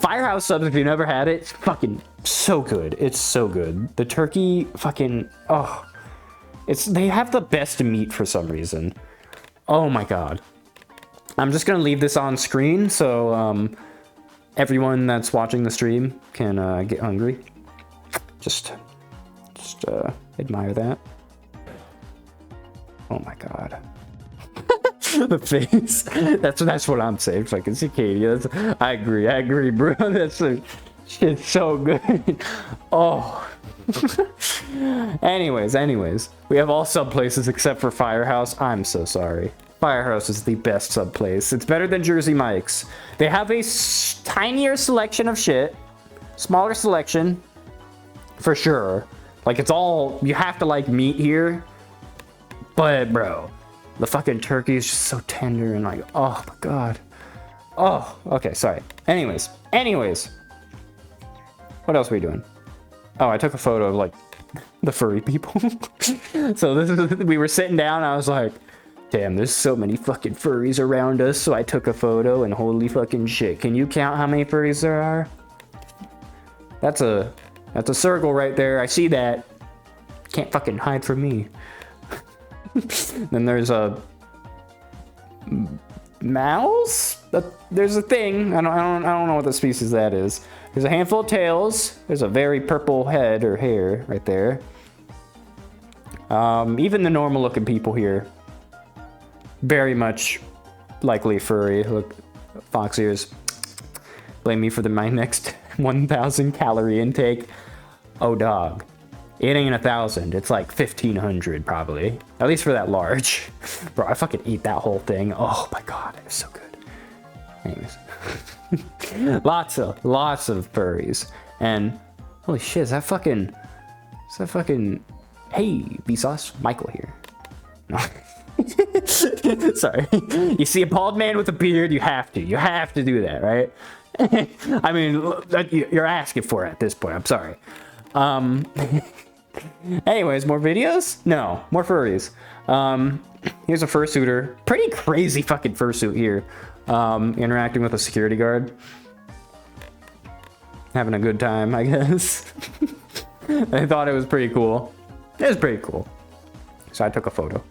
Firehouse Subs, if you've never had it, it's fucking so good. It's so good. The turkey fucking, oh. They have the best meat for some reason. Oh my god. I'm just gonna leave this on screen so everyone that's watching the stream can get hungry. Just admire that. Oh my god. The face. That's what I'm saying. It's like a cicada. I agree, bro. Shit's so good. Oh. Anyways, we have all sub places except for Firehouse. I'm so sorry. Firehouse is the best sub place. It's better than Jersey Mike's. They have a tinier selection of shit, smaller selection, for sure. Like it's all, you have to like meat here, but bro, The fucking turkey is just so tender and like, oh my god. Oh, okay, sorry. Anyways. What else were we doing? Oh, I took a photo of like the furry people. So we were sitting down, I was like, damn, there's so many fucking furries around us. So I took a photo and holy fucking shit. Can you count how many furries there are? That's a circle right there. I see that. Can't fucking hide from me. Then there's a mouse. There's a thing. I don't know what the species that is. There's a handful of tails. There's a very purple head or hair right there. Even the normal looking people here, very much likely furry. Look, fox ears. Blame me for my next 1,000 calorie intake. Oh dog, it ain't 1,000. It's like 1,500 probably. At least for that large. Bro, I fucking ate that whole thing. Oh my god, it was so good. Anyways. lots of furries. And holy shit, is that fucking hey, Vsauce, Michael here. No. Sorry. You see a bald man with a beard, you have to do that, right? I mean, you're asking for it at this point. I'm sorry. Anyways, more videos? No, more furries. Here's a fursuiter. Pretty crazy fucking fursuit here. Interacting with a security guard. Having a good time, I guess. I thought it was pretty cool. It was pretty cool. So I took a photo.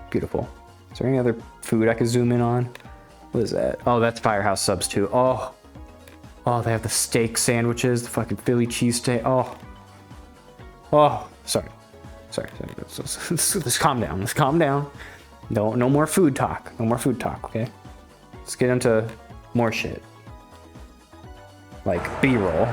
Beautiful. Is there any other food I could zoom in on? What is that? Oh, that's Firehouse subs too. Oh, they have the steak sandwiches, the fucking Philly cheesesteak. Oh, sorry. Let's calm down. Let's calm down. No more food talk. No more food talk, okay? Let's get into more shit. Like B-roll.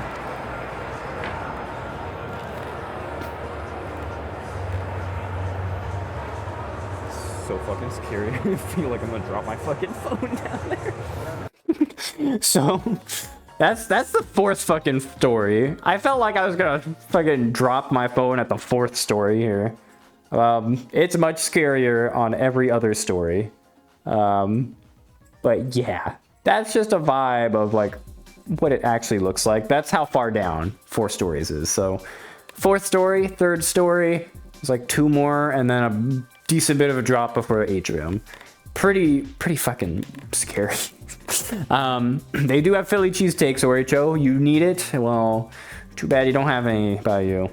So fucking scary. I feel like I'm gonna drop my fucking phone down there. So that's the fourth fucking story. I felt like I was gonna fucking drop my phone at the fourth story here. It's much scarier on every other story. But yeah, that's just a vibe of like what it actually looks like. That's how far down 4 stories is. So fourth story, third story, there's like 2 more and then a decent bit of a drop before the atrium. Pretty fucking scary. They do have Philly cheesesteaks, Oricho. You need it? Well, too bad you don't have any by you.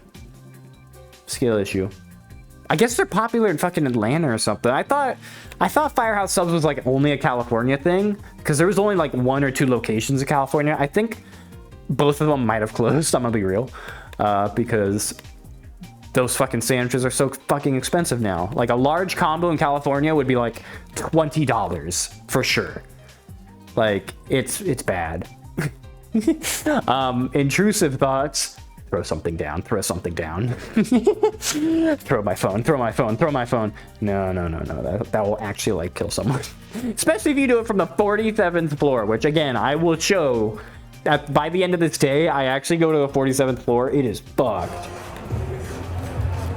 Skill issue. I guess they're popular in fucking Atlanta or something. I thought Firehouse subs was like only a California thing because there was only like 1 or 2 locations in California. I think both of them might have closed. I'm gonna be real, because those fucking sandwiches are so fucking expensive now. Like a large combo in California would be like $20 for sure. Like it's bad. Intrusive thoughts. Throw something down. Throw my phone. No. That will actually like kill someone. Especially if you do it from the 47th floor, which again, I will show that by the end of this day, I actually go to the 47th floor. It is fucked.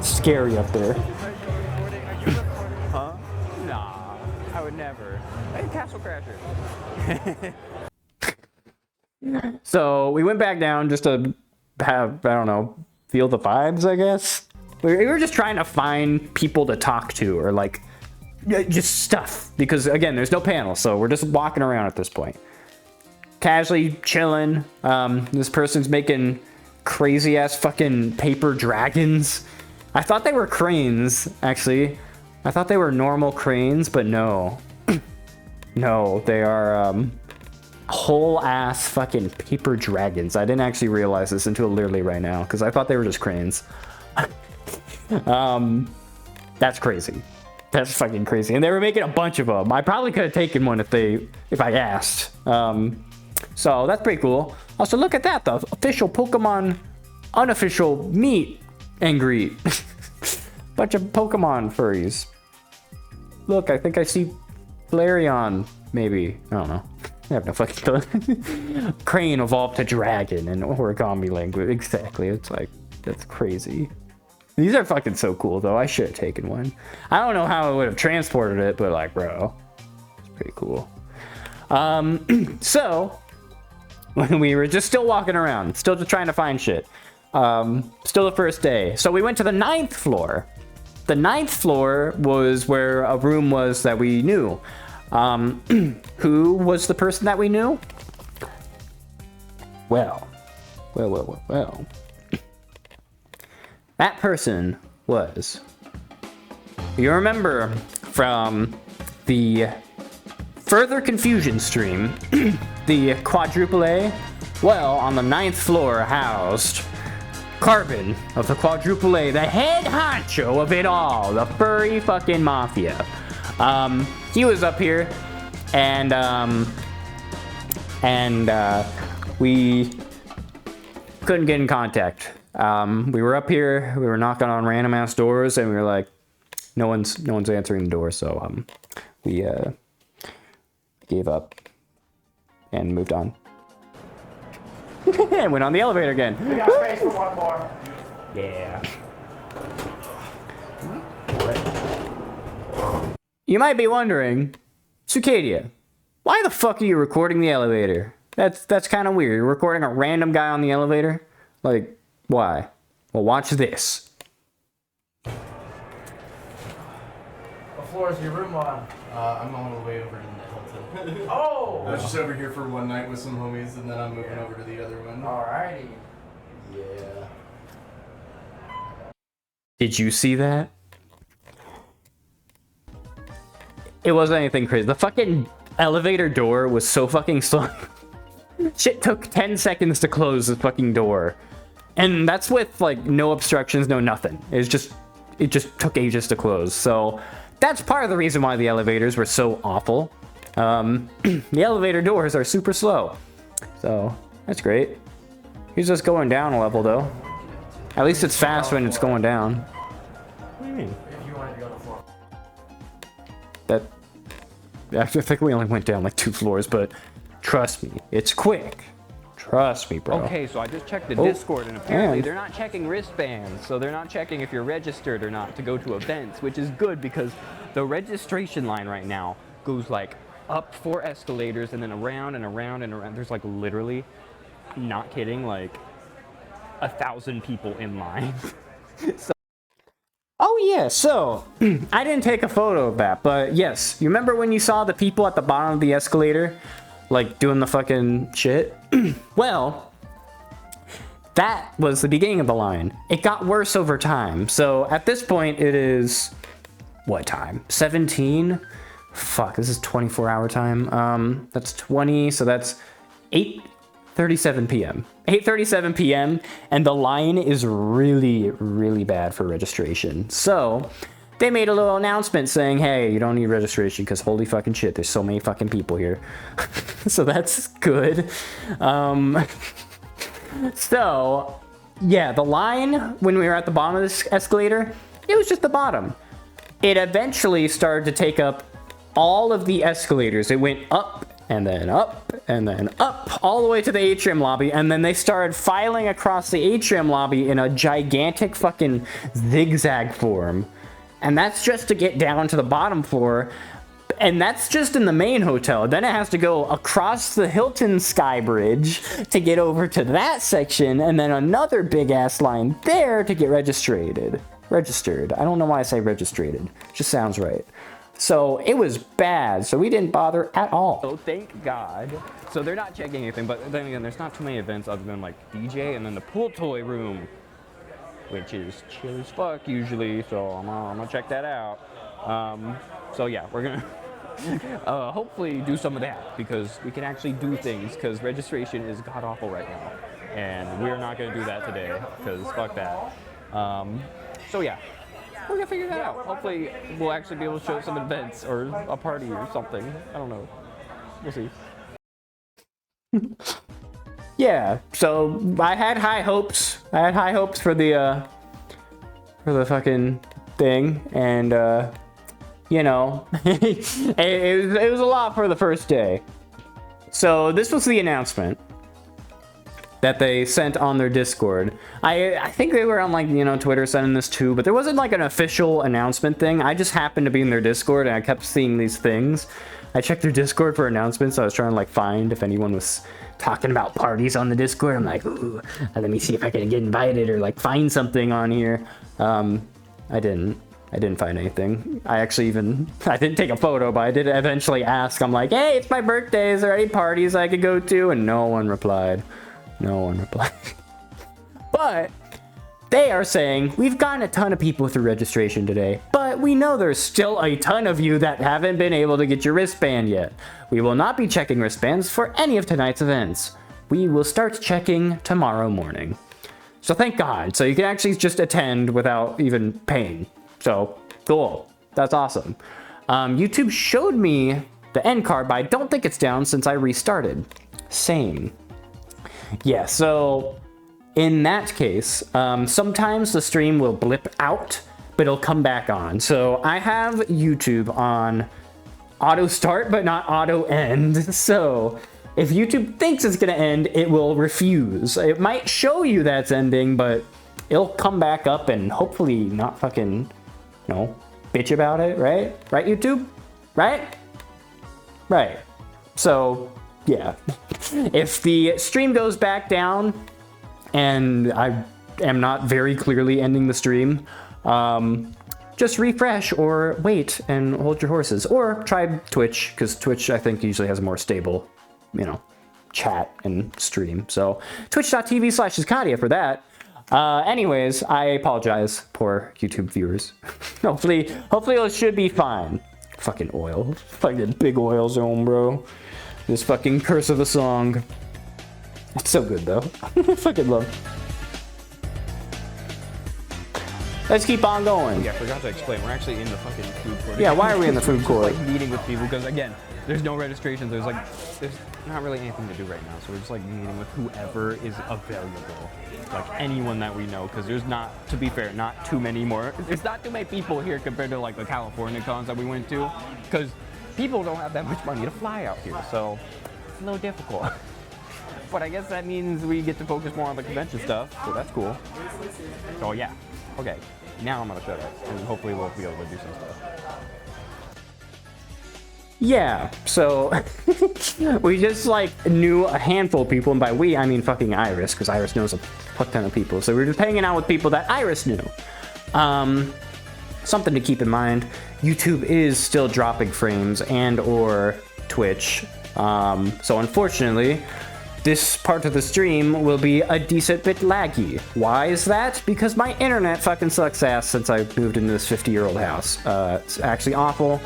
Scary up there. Huh? Nah, I would never. Hey, Castle Crasher. So we went back down just to have, I don't know, feel the vibes, I guess. We were just trying to find people to talk to or like just stuff because again, there's no panel. So we're just walking around at this point. Casually chilling. This person's making crazy ass fucking paper dragons. I thought they were cranes, actually. I thought they were normal cranes, but no. No, they are whole ass fucking paper dragons. I didn't actually realize this until literally right now because I thought they were just cranes. That's crazy. That's fucking crazy. And they were making a bunch of them. I probably could have taken one if I asked. So that's pretty cool. Also, look at that, the official Pokemon unofficial meet and greet. Bunch of Pokemon furries. Look, I think I see Flareon, maybe. I don't know. I have no fucking clue. Crane evolved to dragon in origami language. Exactly. It's like, that's crazy. These are fucking so cool, though. I should have taken one. I don't know how I would have transported it, but like, bro, it's pretty cool. So when we were just still walking around, still just trying to find shit. Still the first day. So we went to the 9th floor. The 9th floor was where a room was that we knew. Who was the person that we knew? Well. That person was, you remember from the Further Confusion stream, the Quadruple A? Well, on the 9th floor housed Carbon of the Quadruple A, the head honcho of it all, the furry fucking mafia. He was up here, and we couldn't get in contact. We were up here, we were knocking on random ass doors, and we were like, no one's answering the door, so we gave up and moved on. And went on the elevator again. We got space for one more. Yeah. You might be wondering, Cicadia, why the fuck are you recording the elevator? That's kind of weird. You're recording a random guy on the elevator? Like, why? Well, watch this. What floor is your room on? I'm on the way over to the Hilton. Oh! I was just over here for one night with some homies, and then I'm moving over to the other one. Alrighty. Yeah. Did you see that? It wasn't anything crazy. The fucking elevator door was so fucking slow. Shit took 10 seconds to close the fucking door. And that's with like no obstructions, no nothing. It just took ages to close. So that's part of the reason why the elevators were so awful. The elevator doors are super slow. So that's great. He's just going down a level though. At least it's fast when it's going down. What do you mean? If you wanted to go to floor. I think we only went down like 2 floors, but trust me, it's quick. Trust me, bro. Okay, so I just checked the Discord, and apparently they're not checking wristbands, so they're not checking if you're registered or not to go to events, which is good because the registration line right now goes like up 4 escalators and then around and around and around. There's like literally, not kidding, like 1,000 people in line. Oh yeah, so I didn't take a photo of that, but yes, you remember when you saw the people at the bottom of the escalator, like doing the fucking shit? Well, that was the beginning of the line. It got worse over time. So at this point, it is what time? 17? Fuck, this is 24-hour time. That's 20, so that's 8:37 p.m. 8:37 p.m. and the line is really, really bad for registration. So they made a little announcement saying, hey, you don't need registration because holy fucking shit, there's so many fucking people here. So that's good. So yeah, the line when we were at the bottom of this escalator, it was just the bottom. It eventually started to take up all of the escalators. It went up and then up and then up all the way to the atrium lobby, and then they started filing across the atrium lobby in a gigantic fucking zigzag form. And that's just to get down to the bottom floor, and that's just in the main hotel. Then it has to go across the Hilton Sky Bridge to get over to that section, and then another big ass line there to get registered. I don't know why I say registered. It just sounds right. So it was bad, so we didn't bother at all. So thank God. So they're not checking anything, but then again, there's not too many events other than like DJ and then the pool toy room, which is chill as fuck usually, so I'm gonna check that out. So yeah, we're gonna hopefully do some of that because we can actually do things because registration is god awful right now, and we're not gonna do that today because fuck that. So yeah. We're gonna figure that out. Hopefully, we'll actually be able to show some events or a party or something. I don't know. We'll see. Yeah, so I had high hopes. I had high hopes for the fucking thing, and you know, it was a lot for the first day. So this was the announcement that they sent on their Discord. I think they were on like, you know, Twitter sending this too, but there wasn't like an official announcement thing. I just happened to be in their Discord and I kept seeing these things. I checked their Discord for announcements. I was trying to like find if anyone was talking about parties on the Discord. I'm like, ooh, let me see if I can get invited or like find something on here. I didn't find anything. I didn't take a photo, but I did eventually ask. I'm like, hey, it's my birthday. Is there any parties I could go to? And no one replied. No one replied. But they are saying, we've gotten a ton of people through registration today, but we know there's still a ton of you that haven't been able to get your wristband yet. We will not be checking wristbands for any of tonight's events. We will start checking tomorrow morning. So thank God. So you can actually just attend without even paying. So cool. That's awesome. YouTube showed me the end card, but I don't think it's down since I restarted. Same. Yeah, so in that case, sometimes the stream will blip out, but it'll come back on. So I have YouTube on auto start, but not auto end. So if YouTube thinks it's gonna end, it will refuse. It might show you that's ending, but it'll come back up and hopefully not fucking, you know, bitch about it, right? Right, YouTube? Right? Right. So, yeah. If the stream goes back down, and I am not very clearly ending the stream, just refresh or wait and hold your horses. Or try Twitch, because Twitch, I think, usually has a more stable, you know, chat and stream. So twitch.tv/Iscadia for that. Anyways, I apologize, poor YouTube viewers. hopefully it should be fine. Fucking oil. Fucking big oil zone, bro. This fucking curse of a song. It's so good though. I fucking love. Let's keep on going. Yeah, I forgot to explain. We're actually in the fucking food court. Yeah, why are we in the food court? Just, like meeting with people because again, there's no registrations. There's not really anything to do right now. So we're just like meeting with whoever is available, like anyone that we know. Because there's not, to be fair, not too many more. There's not too many people here compared to like the California cons that we went to. Because people don't have that much money to fly out here, so it's a little difficult. But I guess that means we get to focus more on the convention stuff, so that's cool. So yeah, okay, now I'm gonna shut up, and hopefully we'll be able to do some stuff. Yeah, so we just like knew a handful of people, and by we, I mean fucking Iris, because Iris knows a fuck ton of people. So we're just hanging out with people that Iris knew. Something to keep in mind, YouTube is still dropping frames and or Twitch. So unfortunately, this part of the stream will be a decent bit laggy. Why is that? Because my internet fucking sucks ass since I moved into this 50-year-old house. It's actually awful.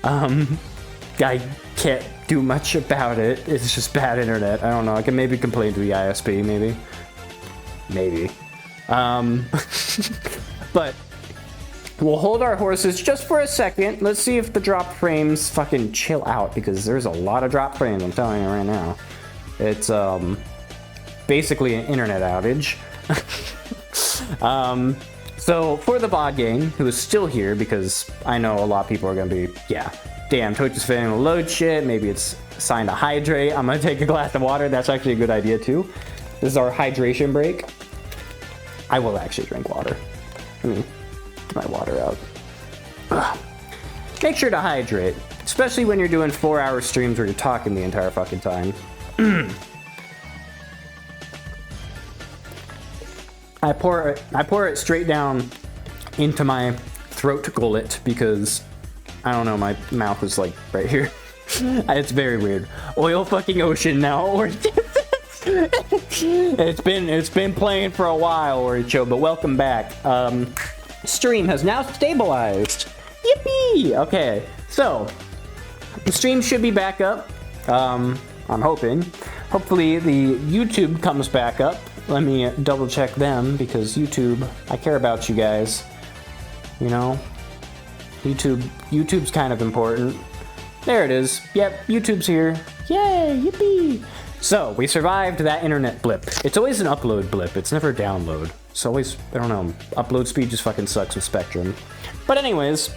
I can't do much about it. It's just bad internet. I don't know. I can maybe complain to the ISP, maybe. Maybe. But we'll hold our horses just for a second. Let's see if the drop frames fucking chill out, because there's a lot of drop frames, I'm telling you right now. It's basically an internet outage. So for the VOD gang, who is still here, because I know a lot of people are gonna be, yeah, damn, Twitch is failing to load shit, maybe it's signed to hydrate. I'm gonna take a glass of water. That's actually a good idea too. This is our hydration break. I will actually drink water. Let me get my water out. Ugh. Make sure to hydrate, especially when you're doing 4-hour streams where you're talking the entire fucking time. I pour it straight down into my throat gullet because I don't know, my mouth is like right here. It's very weird. Oil fucking ocean now, or it's been playing for a while, Oricho, but welcome back. Stream has now stabilized. Yippee! Okay, so the stream should be back up. I'm hoping. Hopefully the YouTube comes back up. Let me double check them, because YouTube, I care about you guys. You know? YouTube's kind of important. There it is. Yep, YouTube's here. Yay, yippee! So, we survived that internet blip. It's always an upload blip, it's never a download. It's always, I don't know, upload speed just fucking sucks with Spectrum. But anyways,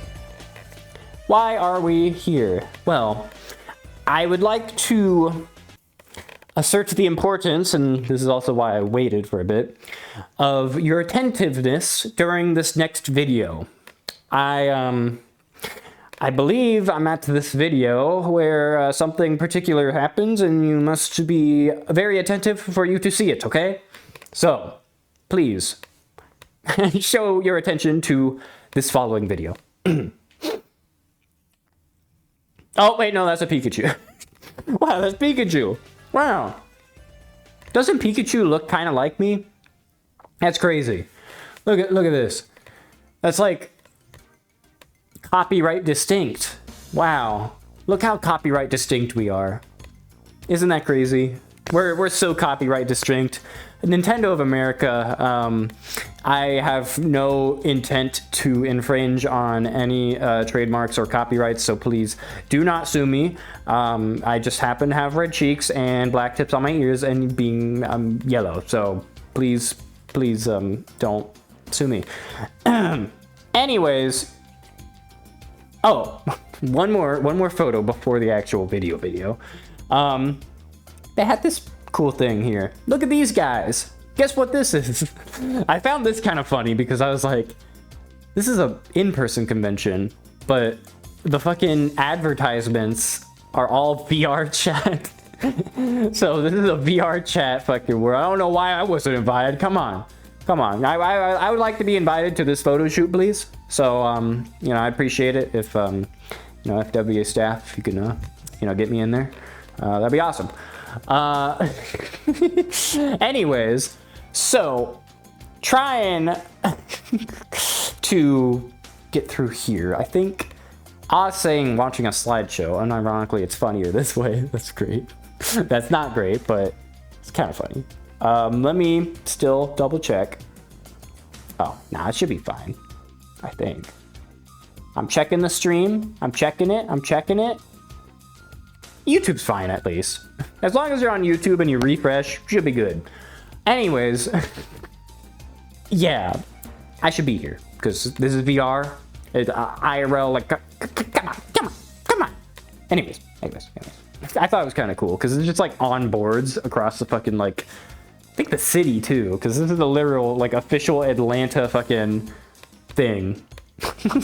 why are we here? Well, I would like to assert the importance, and this is also why I waited for a bit, of your attentiveness during this next video. I believe I'm at this video where something particular happens and you must be very attentive for you to see it, okay? So, please, show your attention to this following video. Oh, wait, no, that's a Pikachu. Wow, that's Pikachu. Wow. Doesn't Pikachu look kind of like me? That's crazy. Look at this. That's like copyright distinct. Wow. Look how copyright distinct we are. Isn't that crazy? We're so copyright distinct. Nintendo of America, I have no intent to infringe on any trademarks or copyrights, so please do not sue me. I just happen to have red cheeks and black tips on my ears and being yellow, so please don't sue me. Anyways, oh, one more photo before the actual video. They had this cool thing here. Look at these guys. Guess what this is? I found this kind of funny because I was like, this is a in-person convention, but the fucking advertisements are all VR chat. So this is a VR chat fucking world. I don't know why I wasn't invited. Come on. I would like to be invited to this photo shoot, please. So, you know, I appreciate it if, you know, FWA staff, if you can, you know, get me in there. That'd be awesome. Anyways, so trying to get through here. I think I was saying watching a slideshow, and ironically it's funnier this way. That's great. That's not great, but it's kind of funny. Let me still double check. Oh, nah, it should be fine. I think. I'm checking the stream. I'm checking it. YouTube's fine, at least. As long as you're on YouTube and you refresh, should be good. Anyways, yeah, I should be here because this is VR. It's IRL, like, come on. Anyways, I thought it was kind of cool because it's just like on boards across the fucking, like, I think the city too, because this is the literal, like, official Atlanta fucking thing.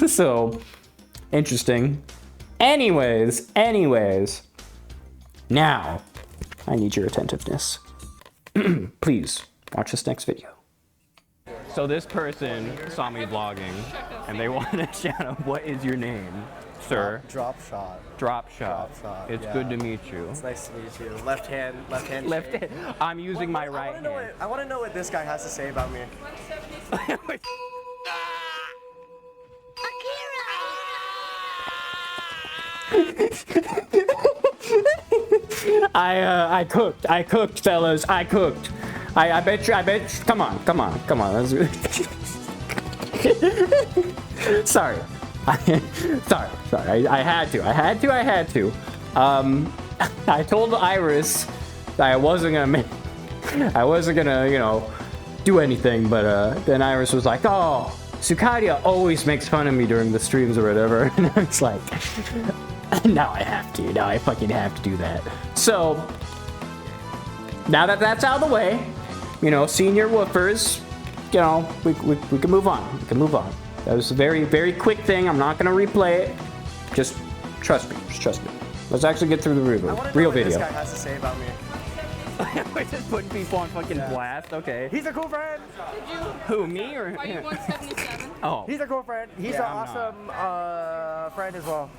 So, interesting. Anyways. Now, I need your attentiveness. Please, watch this next video. So this person saw me vlogging, and they wanted to shout out, what is your name, sir? Drop shot. It's yeah. good to meet you. It's nice to meet you. Left hand. Left hand. I'm using my right hand. I want to know what this guy has to say about me. I cooked, fellas. I cooked. I bet you. Come on. That's good. Sorry. Sorry. I had to. I told Iris that I wasn't gonna, you know, do anything, but then Iris was like, oh, Sukadia always makes fun of me during the streams or whatever, and I was like, now I have to. Now I fucking have to do that. So now that that's out of the way, you know, senior woofers, you know, we can move on. That was a very, very quick thing. I'm not gonna replay it. Just trust me. Let's actually get through the real video. What this guy has to say about me. We're just putting people on fucking blast. Okay. He's a cool friend. Who, me or? Are you 177? Oh. He's a cool friend. He's an awesome friend as well.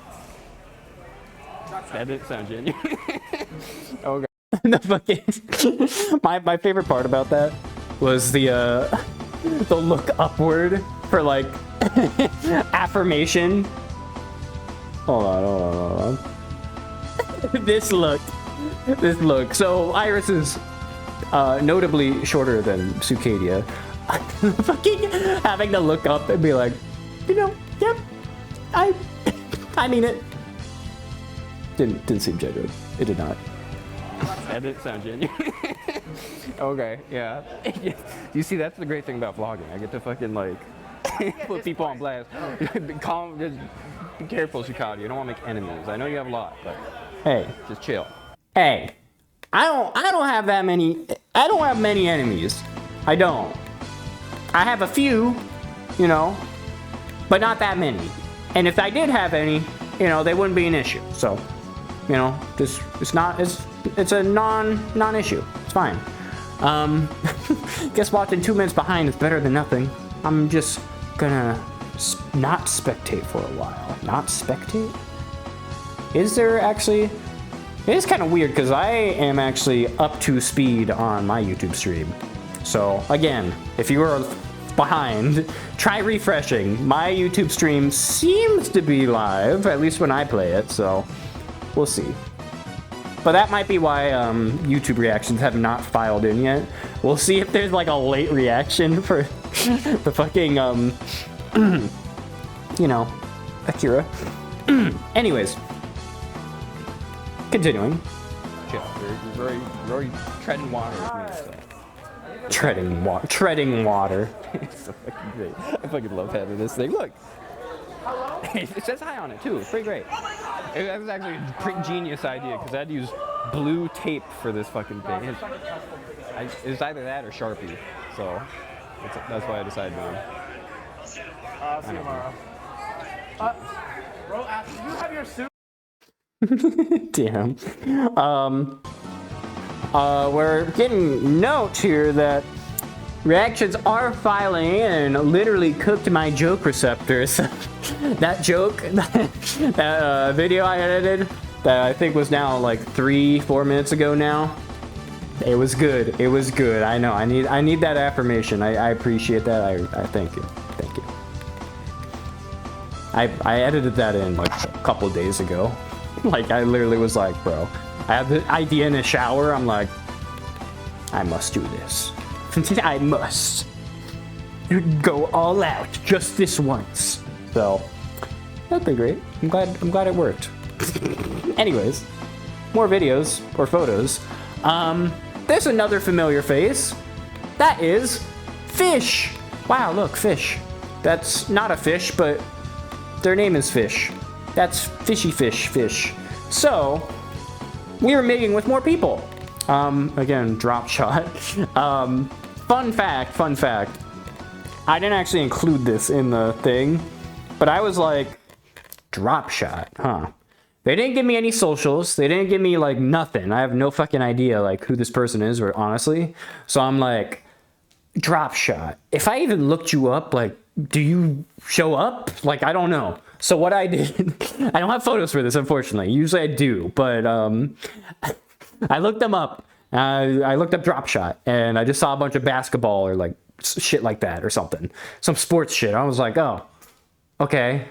That didn't sound genuine. Okay. The fucking my favorite part about that was the look upward for like affirmation. Hold on. This look. So Iris is notably shorter than Sukadia. Fucking having to look up and be like, you know, yep, I mean it. Didn't seem genuine. It did not. That didn't sound genuine. Okay, yeah. You see, that's the great thing about vlogging. I get to fucking like put people on blast. Calm, just be careful, Chicago. You don't want to make enemies. I know you have a lot, but hey, just chill. Hey, I don't have that many. I don't have many enemies. I don't. I have a few, you know, but not that many. And if I did have any, you know, they wouldn't be an issue. So, you know, just it's a non-issue. It's fine. Guess watching 2 minutes behind is better than nothing. I'm just gonna not spectate for a while. Not spectate? Is there actually? It is kind of weird because I am actually up to speed on my YouTube stream. So again, if you are behind, try refreshing. My YouTube stream seems to be live, at least when I play it, so we'll see. But that might be why YouTube reactions have not filed in yet. We'll see if there's like a late reaction for the fucking, you know, Akira. Anyways. Continuing. You're very treading water with me, so. Treading water. It's so fucking great. I fucking love having this thing. Look. It says hi on it too. It's pretty great. That was actually a pretty genius idea because I had to use blue tape for this fucking thing. It's either that or Sharpie. So that's why I decided to. See you tomorrow. Bro, do you have your suit? Damn. We're getting notes here that reactions are filing in and literally cooked my joke receptors. That joke, that video I edited, that I think was now like 3-4 minutes ago now. It was good. It was good. I know. I need that affirmation. I appreciate that. I thank you. Thank you. I edited that in like a couple days ago. Like, I literally was like, bro, I had the idea in the shower. I'm like, I must do this. I must go all out just this once. So, that'd be great. I'm glad it worked. Anyways, more videos or photos. There's another familiar face. That is Fish. Wow, look, Fish. That's not a fish, but their name is Fish. That's Fishy Fish. So, we are meeting with more people. Again, drop shot. Fun fact. I didn't actually include this in the thing, but I was like, drop shot, huh? They didn't give me any socials. They didn't give me like nothing. I have no fucking idea like who this person is, or honestly. So I'm like, drop shot. If I even looked you up, like, do you show up? Like, I don't know. So what I did, I don't have photos for this, unfortunately. Usually I do, but I looked them up. I looked up drop shot, and I just saw a bunch of basketball or like shit like that or something. Some sports shit. I was like, oh, okay.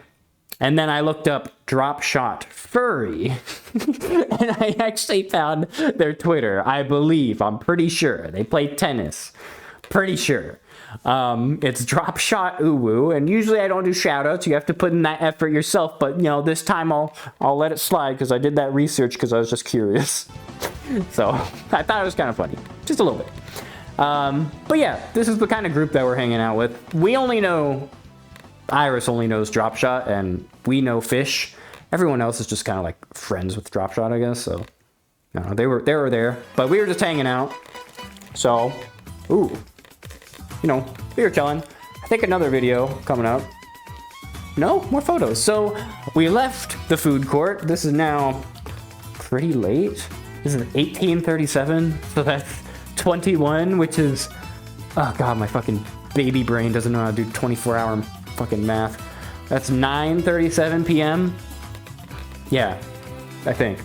And then I looked up drop shot Furry, and I actually found their Twitter. I believe, I'm pretty sure. They play tennis. Pretty sure. It's drop shot uwu, and usually I don't do shout outs. You have to put in that effort yourself, but you know, this time I'll let it slide because I did that research because I was just curious. So I thought it was kind of funny, just a little bit. But yeah, this is the kind of group that we're hanging out with. We only know, Iris only knows drop shot, and we know Fish. Everyone else is just kind of like friends with drop shot, I guess. So no, they were there, but we were just hanging out. So, ooh. You know, we were chilling. I think another video coming up. No, more photos. So we left the food court. This is now pretty late. This is 18:37, so that's 21, which is, oh god, my fucking baby brain doesn't know how to do 24-hour fucking math. That's 9:37 p.m. Yeah, I think.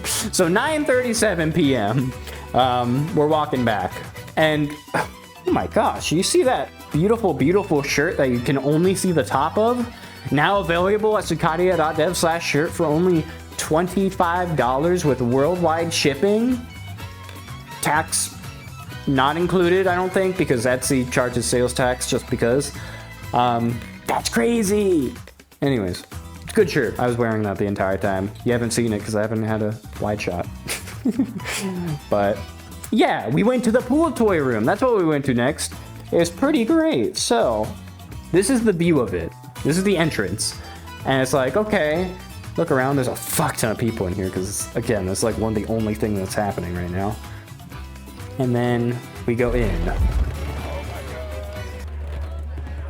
So 9:37 p.m. We're walking back, and oh my gosh, you see that beautiful, beautiful shirt that you can only see the top of? Now available at sukadia.dev/shirt for only $25 with worldwide shipping. Tax not included, I don't think, because Etsy charges sales tax just because. That's crazy. Anyways, good shirt. I was wearing that the entire time. You haven't seen it because I haven't had a wide shot. But yeah, we went to the pool toy room. That's what we went to next. It was pretty great. So this is the view of it. This is the entrance. And it's like, okay, look around. There's a fuck ton of people in here because, again, it's like one of the only things that's happening right now. And then we go in. Okay,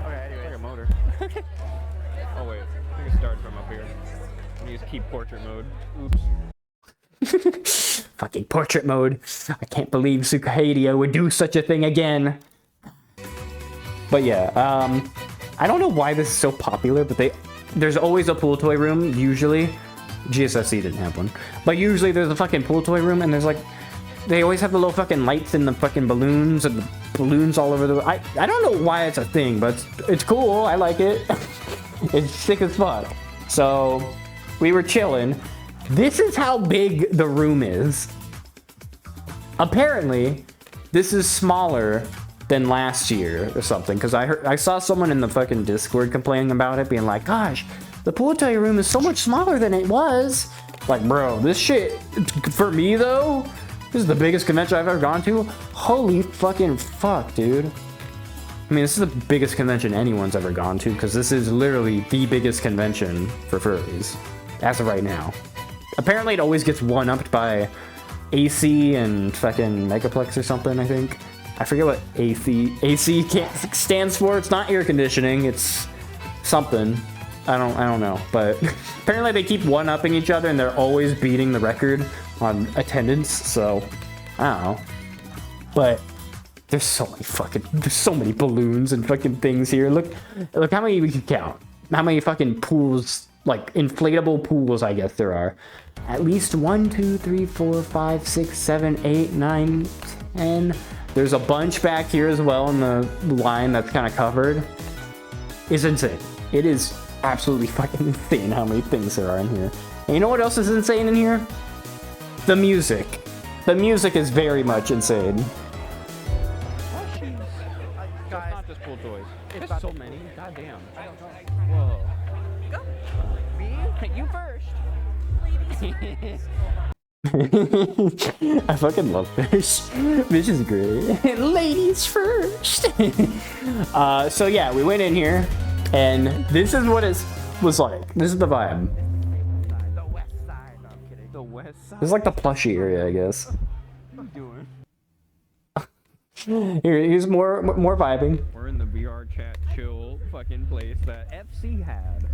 anyway. Like a motor. Oh wait, I think it started from up here. I'm gonna use keep portrait mode. Oops. Fucking portrait mode. I can't believe Sukahadia would do such a thing again. But yeah, I don't know why this is so popular, but there's always a pool toy room, usually. GSSC didn't have one. But usually there's a fucking pool toy room, and there's like, they always have the little fucking lights and the fucking balloons, and the balloons all over the... I don't know why it's a thing, but it's cool. I like it. It's sick as fuck. So, we were chilling. This is how big the room is. Apparently, this is smaller than last year or something, because I saw someone in the fucking Discord complaining about it, being like, gosh, the pool toy room is so much smaller than it was. Like, bro, this shit, for me though, this is the biggest convention I've ever gone to. Holy fucking fuck, dude. I mean, this is the biggest convention anyone's ever gone to, because this is literally the biggest convention for furries, as of right now. Apparently, it always gets one-upped by AC and fucking Megaplex or something, I think. I forget what AC stands for. It's not air conditioning. It's something. I don't know. But apparently, they keep one-upping each other, and they're always beating the record on attendance. So, I don't know. But there's so many balloons and fucking things here. Look how many we can count. How many fucking pools, like inflatable pools, I guess there are. At least 1, 2, 3, 4, 5, 6, 7, 8, 9, 10. There's a bunch back here as well in the line that's kind of covered. It's insane. It is absolutely fucking insane how many things there are in here. And you know what else is insane in here? The music. The music is very much insane. It's not just pool toys. There's so many. Goddamn. Whoa. Go. Me? You first. I fucking love Fish. Fish is great. Ladies first. So yeah, we went in here, and this is what it was like. This is the vibe. The west side. No, I'm kidding. The west side. This is like the plushy area, I guess. What are you doing? Here's more vibing. We're in the VR chat chill fucking place that FC had.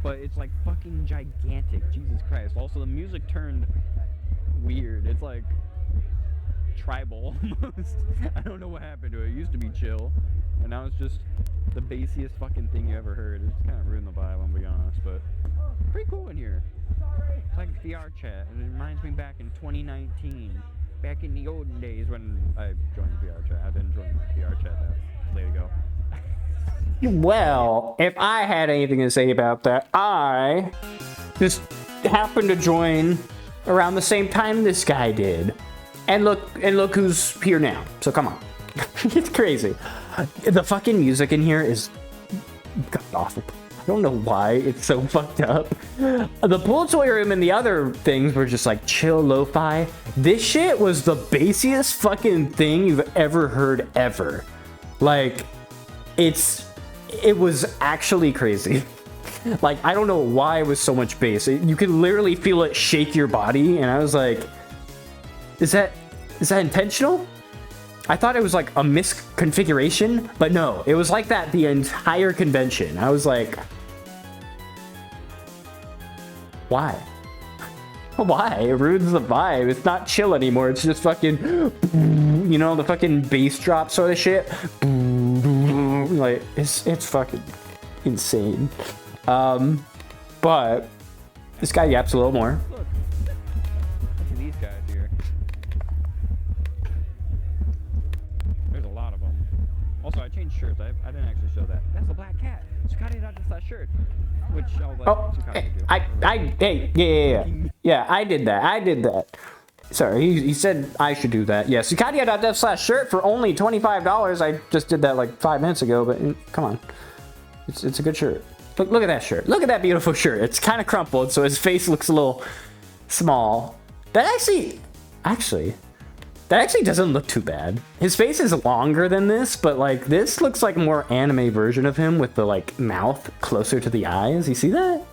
But it's like fucking gigantic. Jesus Christ. Also, the music turned weird. It's like tribal almost. I don't know what happened to it. It used to be chill, and now it's just the bassiest fucking thing you ever heard. It's kind of ruined the vibe, I'm gonna be honest, but pretty cool in here. It's like VR chat, and it reminds me back in 2019, back in the olden days when I joined VR chat. I didn't join VR chat that late ago. Well, if I had anything to say about that, I just happened to join around the same time this guy did. And look who's here now. So come on. It's crazy. The fucking music in here is god awful. I don't know why it's so fucked up. The pool toy room and the other things were just like chill lo-fi. This shit was the bassiest fucking thing you've ever heard ever. Like, it was actually crazy. Like, I don't know why it was so much bass. You could literally feel it shake your body, and I was like, is that intentional? I thought it was like a misconfiguration, but no, it was like that the entire convention. I was like, why? Why? It ruins the vibe. It's not chill anymore. It's just fucking, you know, the fucking bass drop sort of shit. Like, it's fucking insane. But this guy yaps a little more. Look at these guys here. There's a lot of them. Also, I changed shirts. I didn't actually show that. That's a black cat. Sukahadia not just that shirt. Which I'll let Sukahadia do. Yeah, I did that. Sorry, he said I should do that. Yeah, Sukahadia.dev/shirt for only $25. I just did that like 5 minutes ago, but come on. It's a good shirt. Look at that shirt. Look at that beautiful shirt. It's kind of crumpled, so his face looks a little small. That actually doesn't look too bad. His face is longer than this, but like this looks like a more anime version of him with the like mouth closer to the eyes. You see that?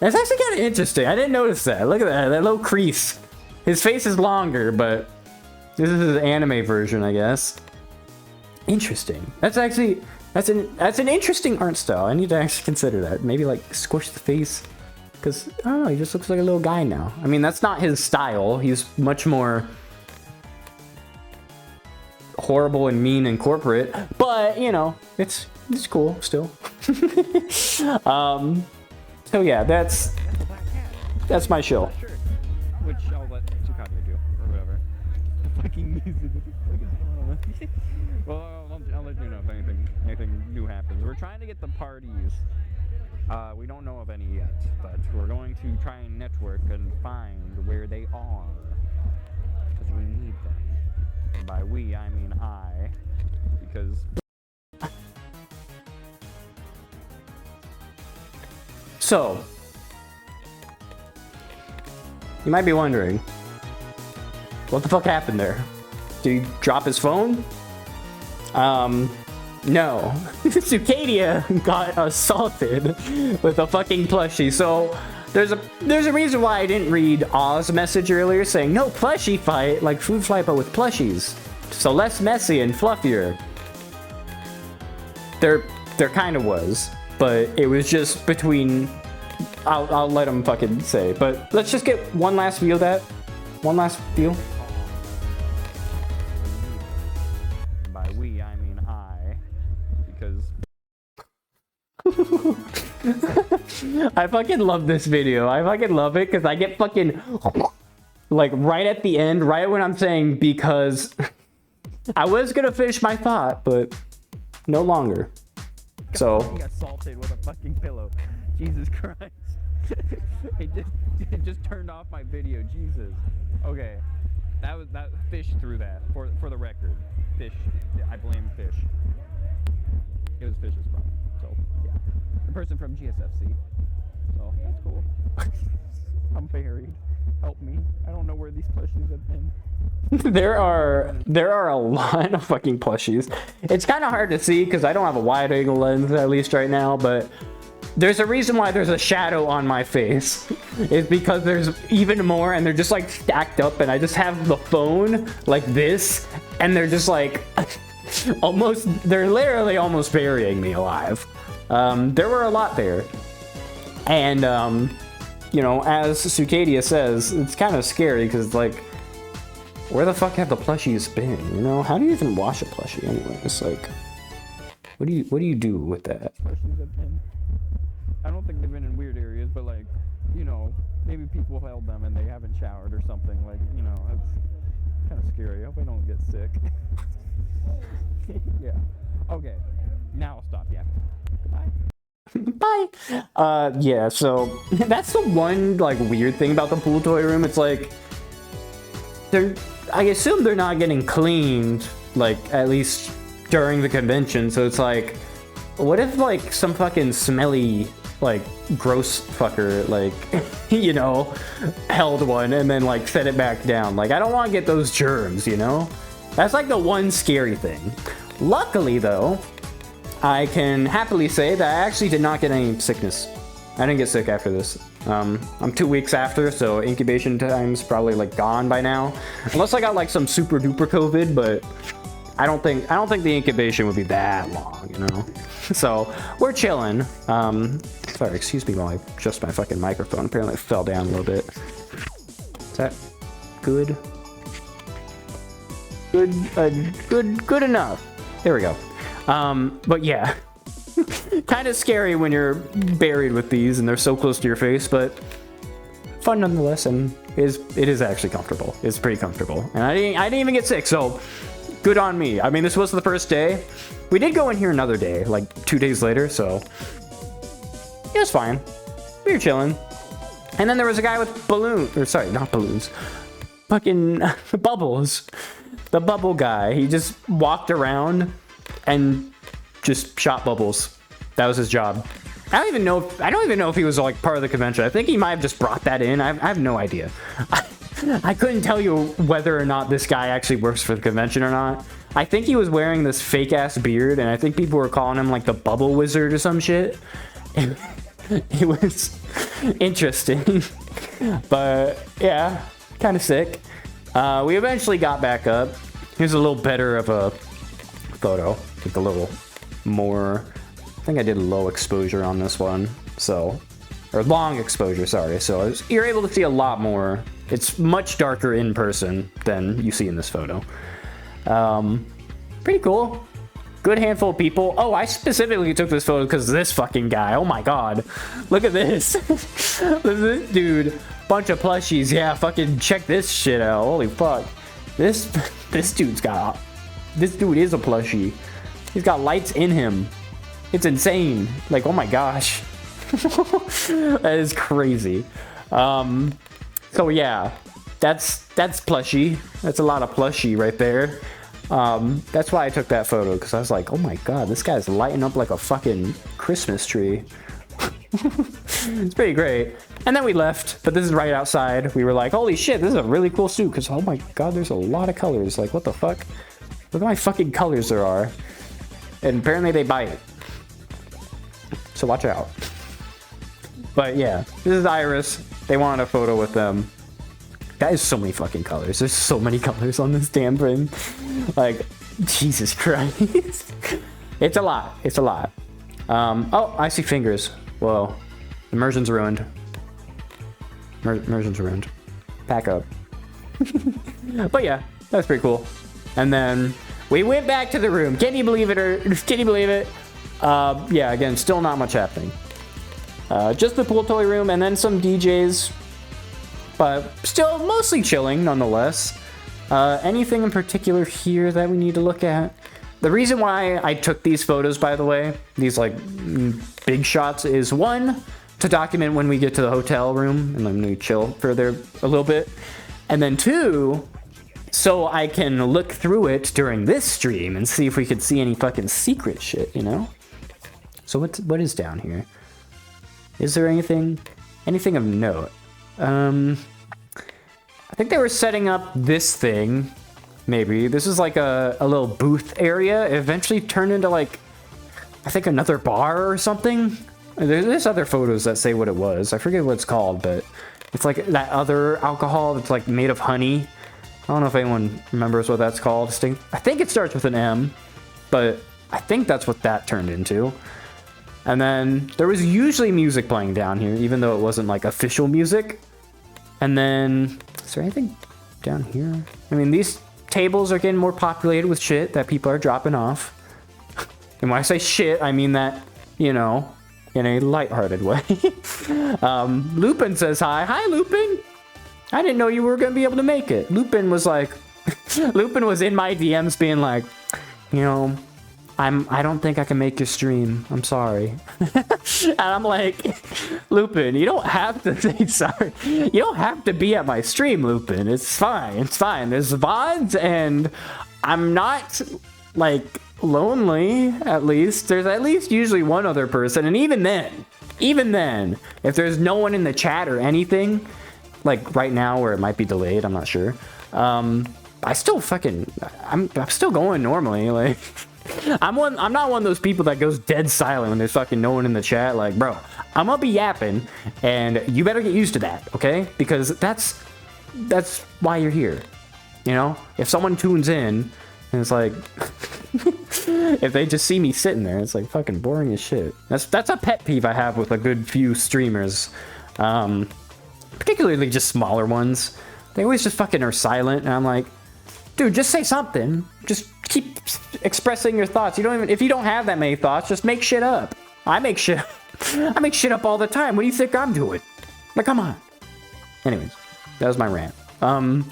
That's actually kind of interesting. I didn't notice that. Look at that little crease. His face is longer, but this is his anime version, I guess. Interesting. That's actually, that's an interesting art style. I need to actually consider that. Maybe like squish the face. Because, I don't know, he just looks like a little guy now. I mean, that's not his style. He's much more horrible and mean and corporate. But, you know, it's cool still. So yeah, that's my show. Which I'll let Tsukanya do, or whatever. Fucking music. What the fuck is going on? Well, I'll let you know if anything new happens. We're trying to get the parties. We don't know of any yet, but we're going to try and network and find where they are. Because we need them. And by we, I mean I. Because... So, you might be wondering, what the fuck happened there? Did he drop his phone? No. Sucadia got assaulted with a fucking plushie. So there's a reason why I didn't read Oz's message earlier saying no plushie fight, like food fight but with plushies. So less messy and fluffier. There kind of was, but it was just between. I'll let him fucking say. But let's just get one last view of that. One last view. By we, I mean I. Because... I fucking love this video. I fucking love it because I get fucking like right at the end, right when I'm saying because I was gonna finish my thought, but no longer. So He assaulted with a fucking pillow. Jesus Christ. it just turned off my video. Jesus. Okay. That fish threw that for the record. Fish. I blame fish. It was Fish's problem. So yeah. The person from GSFC. So that's cool. I'm buried. Help me. I don't know where these plushies have been. there are a lot of fucking plushies. It's kind of hard to see because I don't have a wide angle lens at least right now, but there's a reason why there's a shadow on my face. It's because there's even more and they're just like stacked up and I just have the phone like this and they're just like they're literally almost burying me alive. There were a lot there. And, you know, as Sucadia says, it's kind of scary because it's like, where the fuck have the plushies been? You know, how do you even wash a plushie anyway? It's like, what do you do with that? Plushies have been. I don't think they've been in weird areas, but like, you know, maybe people held them and they haven't showered or something. Like, you know, it's kind of scary. I hope I don't get sick. Yeah. Okay. Now I'll stop yapping. Goodbye. Bye. Yeah, so that's the one like weird thing about the pool toy room. It's like I assume they're not getting cleaned like at least during the convention. So it's like, what if like some fucking smelly like gross fucker like you know held one and then like set it back down? Like I don't want to get those germs, you know? That's like the one scary thing. Luckily though, I can happily say that I actually did not get any sickness. I didn't get sick after this. I'm 2 weeks after, so incubation time's probably like gone by now. Unless I got like some super duper COVID, but I don't think the incubation would be that long, you know? So we're chilling. Sorry, excuse me while I adjust my fucking microphone. Apparently it fell down a little bit. Is that good? Good enough. There we go. But yeah, kind of scary when you're buried with these and they're so close to your face, but fun nonetheless, and it is actually comfortable. It's pretty comfortable, and I didn't even get sick, so good on me. I mean, this was the first day. We did go in here another day, like 2 days later, so it was fine. We were chilling, and then there was a guy with fucking bubbles. The bubble guy. He just walked around and just shot bubbles. That was his job. I don't even know if he was like part of the convention. I think he might have just brought that in. I have no idea. I couldn't tell you whether or not this guy actually works for the convention or not. I think he was wearing this fake ass beard, and I think people were calling him like the bubble wizard or some shit. It was interesting. But yeah, kind of sick. We eventually got back up. Here's a little better of a photo. Like a little more. I think I did low exposure on this one. So, or long exposure, sorry. So you're able to see a lot more. It's much darker in person than you see in this photo. Pretty cool. Good handful of people. Oh, I specifically took this photo because of this fucking guy. Oh my god. Look at this. Look at this dude. Bunch of plushies. Yeah, fucking check this shit out. Holy fuck. This dude is a plushie. He's got lights in him. It's insane. Like, oh my gosh. That is crazy. So yeah, that's plushie. That's a lot of plushie right there. That's why I took that photo, because I was like, oh my god, this guy's lighting up like a fucking Christmas tree. It's pretty great. And then we left, but this is right outside. We were like, holy shit, this is a really cool suit, because oh my god, there's a lot of colors. Like, what the fuck? Look at my fucking colors there are. And apparently they bite. So watch out. But yeah, this is Iris. They wanted a photo with them. That is so many fucking colors. There's so many colors on this damn thing. Like, Jesus Christ. It's a lot. It's a lot. Oh, I see fingers. Whoa. Immersion's ruined. Immersion's ruined. Pack up. But yeah, that's pretty cool. And then we went back to the room. Can you believe it? Or can you believe it? Yeah, again, still not much happening. Just the pool toy room and then some DJs. But still mostly chilling nonetheless. Anything in particular here that we need to look at? The reason why I took these photos, by the way, these like big shots, is one, to document when we get to the hotel room and then we chill for there a little bit. And then two, so I can look through it during this stream and see if we could see any fucking secret shit, you know? So what is down here? Is there anything of note? I think they were setting up this thing, maybe. This is like a little booth area. It eventually turned into like, I think another bar or something. There's other photos that say what it was. I forget what it's called, but it's like that other alcohol that's like made of honey. I don't know if anyone remembers what that's called. I think it starts with an M, but I think that's what that turned into. And then there was usually music playing down here, even though it wasn't like official music. And then, is there anything down here? I mean, these tables are getting more populated with shit that people are dropping off. And when I say shit, I mean that, you know, in a lighthearted way. Lupin says hi. Hi, Lupin. I didn't know you were going to be able to make it. Lupin was like, Lupin was in my DMs being like, you know, I don't think I can make your stream. I'm sorry. And I'm like, Lupin, you don't have to say sorry. You don't have to be at my stream, Lupin. It's fine. It's fine. There's VODs and I'm not like lonely, at least. There's at least usually one other person. And even then, if there's no one in the chat or anything, like right now where it might be delayed, I'm not sure. I still fucking, I'm still going normally. Like, I'm not one of those people that goes dead silent when there's fucking no one in the chat. Like, bro, I'm gonna be yapping, and you better get used to that, okay? Because that's why you're here. You know, if someone tunes in and it's like, if they just see me sitting there, it's like fucking boring as shit. That's a pet peeve I have with a good few streamers, particularly just smaller ones. They always just fucking are silent, and I'm like, dude, just say something. Just keep expressing your thoughts. You don't even, if you don't have that many thoughts, just make shit up. I make shit up all the time. What do you think I'm doing? Like, come on. Anyways, that was my rant. I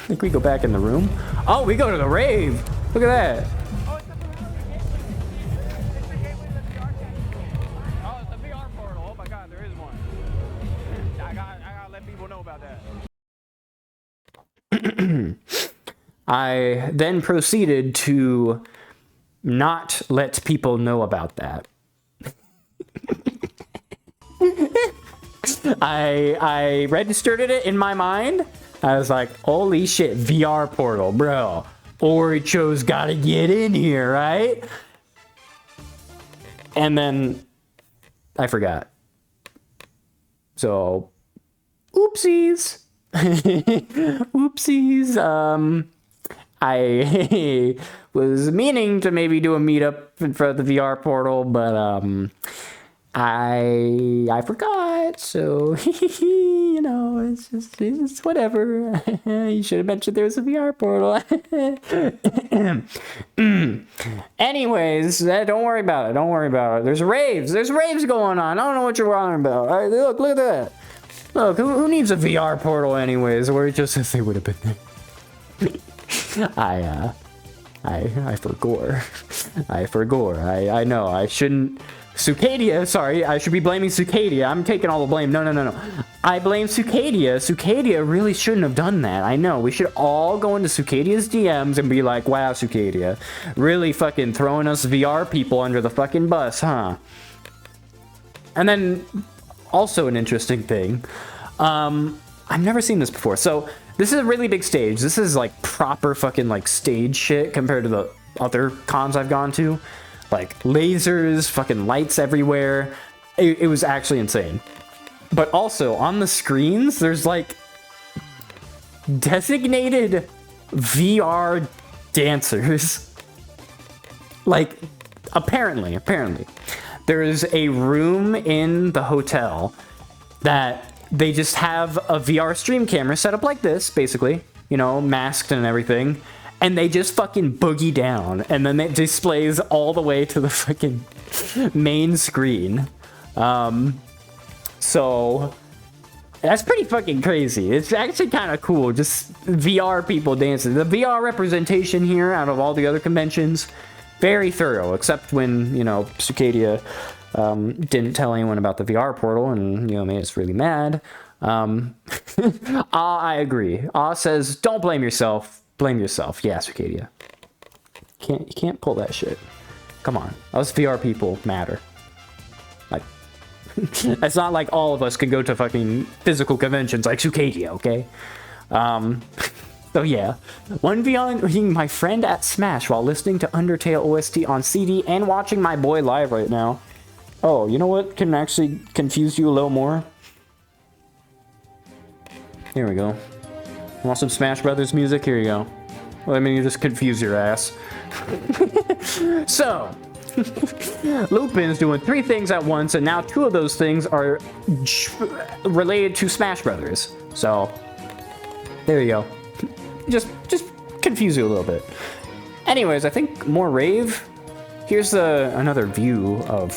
think we go back in the room. Oh, we go to the rave. Look at that. Oh, it's the VR portal. Oh my god, there is one. I gotta let people know about that. I then proceeded to not let people know about that. I registered it in my mind. I was like, holy shit, VR portal, bro. Oricho's gotta get in here, right? And then I forgot. So, oopsies. Oopsies. I was meaning to maybe do a meetup in front of the VR portal, but I forgot. So you know, it's whatever. You should have mentioned there was a VR portal. Anyways, don't worry about it. Don't worry about it. There's raves. There's raves going on. I don't know what you're worrying about. All right, look at that. Look, who needs a VR portal anyways? Where it just says they would have been there. I forgore. I know, I shouldn't... Sucadia, sorry, I should be blaming Sucadia. I'm taking all the blame. No. I blame Sucadia. Sucadia really shouldn't have done that. I know, we should all go into Sucadia's DMs and be like, wow, Sucadia, really fucking throwing us VR people under the fucking bus, huh? And then, also an interesting thing, I've never seen this before. So, this is a really big stage. This is like proper fucking like stage shit compared to the other cons I've gone to. Like lasers, fucking lights everywhere. It was actually insane. But also on the screens, there's like designated VR dancers. Like apparently, there is a room in the hotel that they just have a VR stream camera set up like this, basically, you know, masked and everything, and they just fucking boogie down, and then it displays all the way to the fucking main screen. So that's pretty fucking crazy. It's actually kind of cool, just VR people dancing. The VR representation here, out of all the other conventions, very thorough, except when, you know, Sucadia didn't tell anyone about the VR portal and, you know, made us really mad. I agree. Says, don't blame yourself. Blame yourself. Yeah, Sucadia. You can't pull that shit. Come on. Us VR people matter. Like, it's not like all of us can go to fucking physical conventions like Sucadia, okay? So yeah, 1v1 my friend at Smash while listening to Undertale OST on CD and watching my boy live right now. Oh, you know what can actually confuse you a little more? Here we go. Want some Smash Brothers music? Here you go. Well, I mean, you just confuse your ass. So, Lupin's doing 3 things at once, and now 2 of those things are related to Smash Brothers. So, there you go. Just confuse you a little bit. Anyways, I think more rave. Here's another view of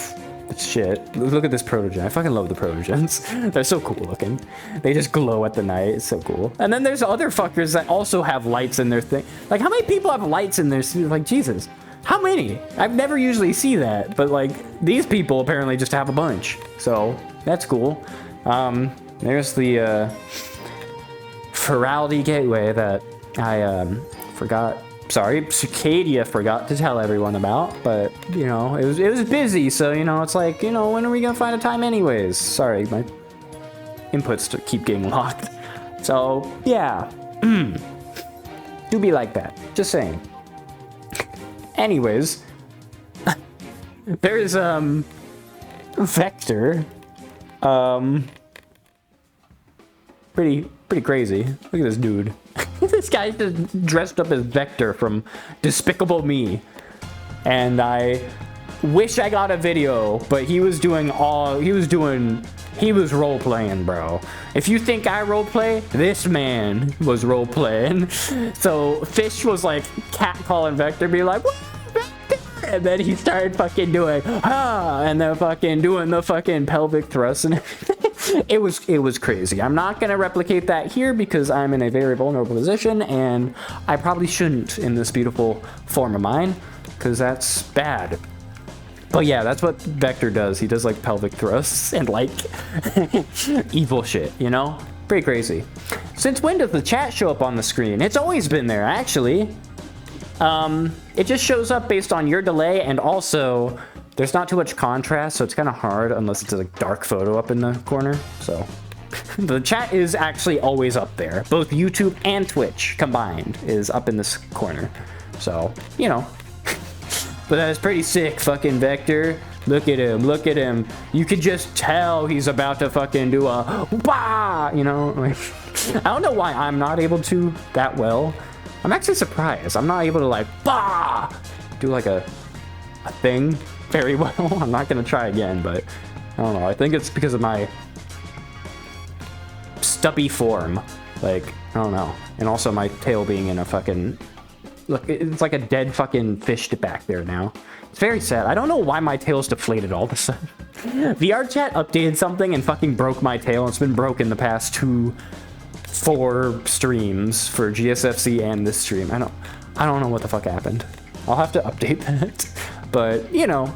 shit. Look at this protogen. I fucking love the protogens. They're so cool looking. They just glow at the night. It's so cool. And then there's other fuckers that also have lights in their thing. Like, how many people have lights in their... Like, Jesus. How many? I've never usually see that. But, like, these people apparently just have a bunch. So, that's cool. There's the, Ferality Gateway that I, forgot... Sorry, Sucadia forgot to tell everyone about, but, you know, it was busy, so, you know, it's like, you know, when are we gonna find a time anyways? Sorry, my inputs keep getting locked. So, yeah. Do be like that. Just saying. Anyways. There's, Vector. Pretty crazy. Look at this dude. This guy's just dressed up as Vector from Despicable Me. And I wish I got a video, but he was role-playing, bro. If you think I role-play, this man was role-playing. So Fish was like catcalling Vector, be like, what, Vector? And then he started fucking doing, and then fucking doing the fucking pelvic thrust and everything. It was crazy. I'm not gonna replicate that here because I'm in a very vulnerable position, and I probably shouldn't in this beautiful form of mine, because that's bad. But yeah, that's what Vector does. He does like pelvic thrusts and like evil shit, you know? Pretty crazy. Since when does the chat show up on the screen? It's always been there, actually. It just shows up based on your delay, and also there's not too much contrast, so it's kind of hard unless it's a like, dark photo up in the corner. So the chat is actually always up there. Both YouTube and Twitch combined is up in this corner. So, you know. But that is pretty sick, fucking Vector. Look at him, look at him. You could just tell he's about to fucking do a bah, you know? Like, I don't know why I'm not able to that well. I'm actually surprised. I'm not able to like bah, do like a thing very well. I'm not gonna try again, but I don't know. I think it's because of my stubby form. Like, I don't know. And also my tail being in a fucking... Look, it's like a dead fucking fish back there now. It's very sad. I don't know why my tail's deflated all of a sudden. VRChat updated something and fucking broke my tail. It's been broken the past 4 streams for GSFC and this stream. I don't know what the fuck happened. I'll have to update that. But, you know,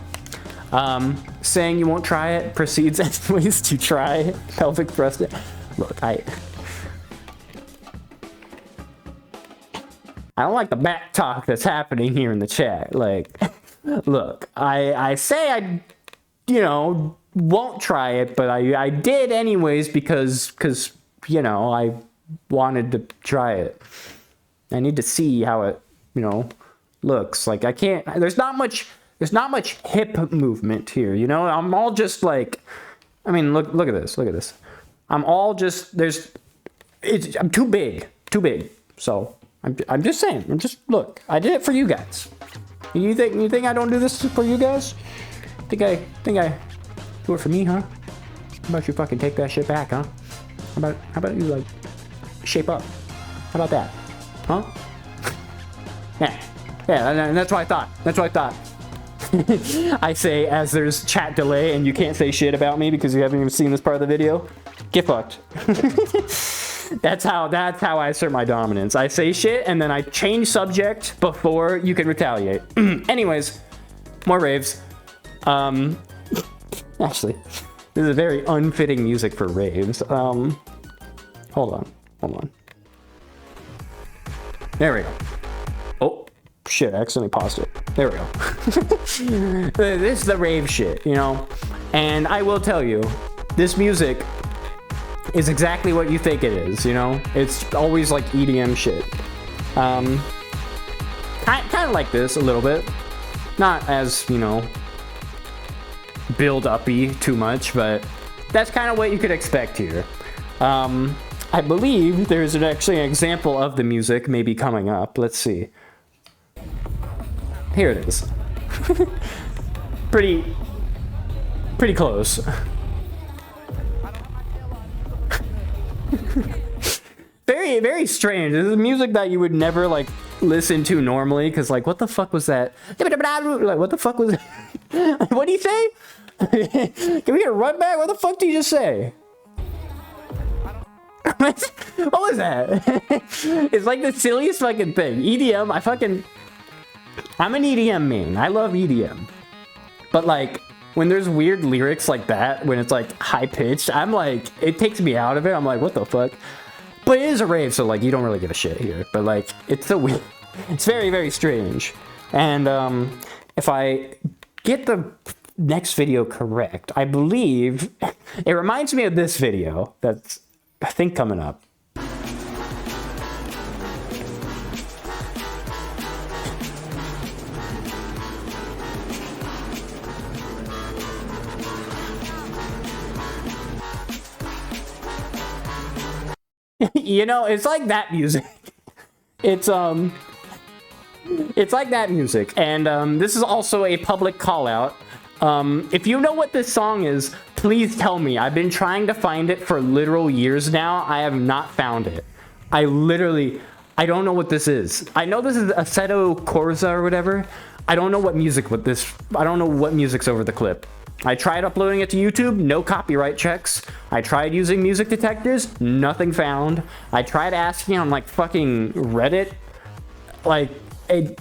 saying you won't try it proceeds anyways to try pelvic thrust. Look, I don't like the back talk that's happening here in the chat. Like, look, I say I, you know, won't try it, but I did anyways because, you know, I wanted to try it. I need to see how it, you know, looks. Like, I can't, there's not much hip movement here, you know? I'm all just like, I mean, look at this. I'm all just, I'm too big, so. I'm just saying. Look. I did it for you guys. You think I don't do this for you guys? Think I do it for me, huh? How about you fucking take that shit back, huh? How about you like shape up? How about that, huh? Yeah. That's what I thought. I say as there's chat delay and you can't say shit about me because you haven't even seen this part of the video. Get fucked. That's how I assert my dominance. I say shit and then I change subject before you can retaliate. Anyways, more raves. Actually, this is very unfitting music for raves. Hold on. There we go. Oh, shit, I accidentally paused it. There we go. This is the rave shit, you know? And I will tell you, this music is exactly what you think it is, you know? It's always like EDM shit. Kind of like this a little bit. Not as, you know, build-uppy too much, but that's kind of what you could expect here. I believe there's actually an example of the music maybe coming up. Let's see. Here it is. Pretty close. Very strange. This is music that you would never like listen to normally, because like, what the fuck was that? Like, what the fuck was that? What do you say? Can we get a run back? What the fuck did you just say? What was that? It's like the silliest fucking thing. EDM, I'm an EDM main. I love EDM. But like, when there's weird lyrics like that, when it's like high pitched, I'm like, it takes me out of it. I'm like, what the fuck? But it is a rave, so like, you don't really give a shit here. But like, it's so weird. It's very, very strange. And if I get the next video correct, I believe it reminds me of this video that's, I think, coming up. You know, it's like that music. It's like that music. And this is also a public call out. If you know what this song is, please tell me. I've been trying to find it for literal years now. I have not found it. I don't know what this is. I know this is Assetto Corsa or whatever. I don't know what music's over the clip. I tried uploading it to YouTube, no copyright checks. I tried using music detectors, nothing found. I tried asking on like fucking Reddit, like it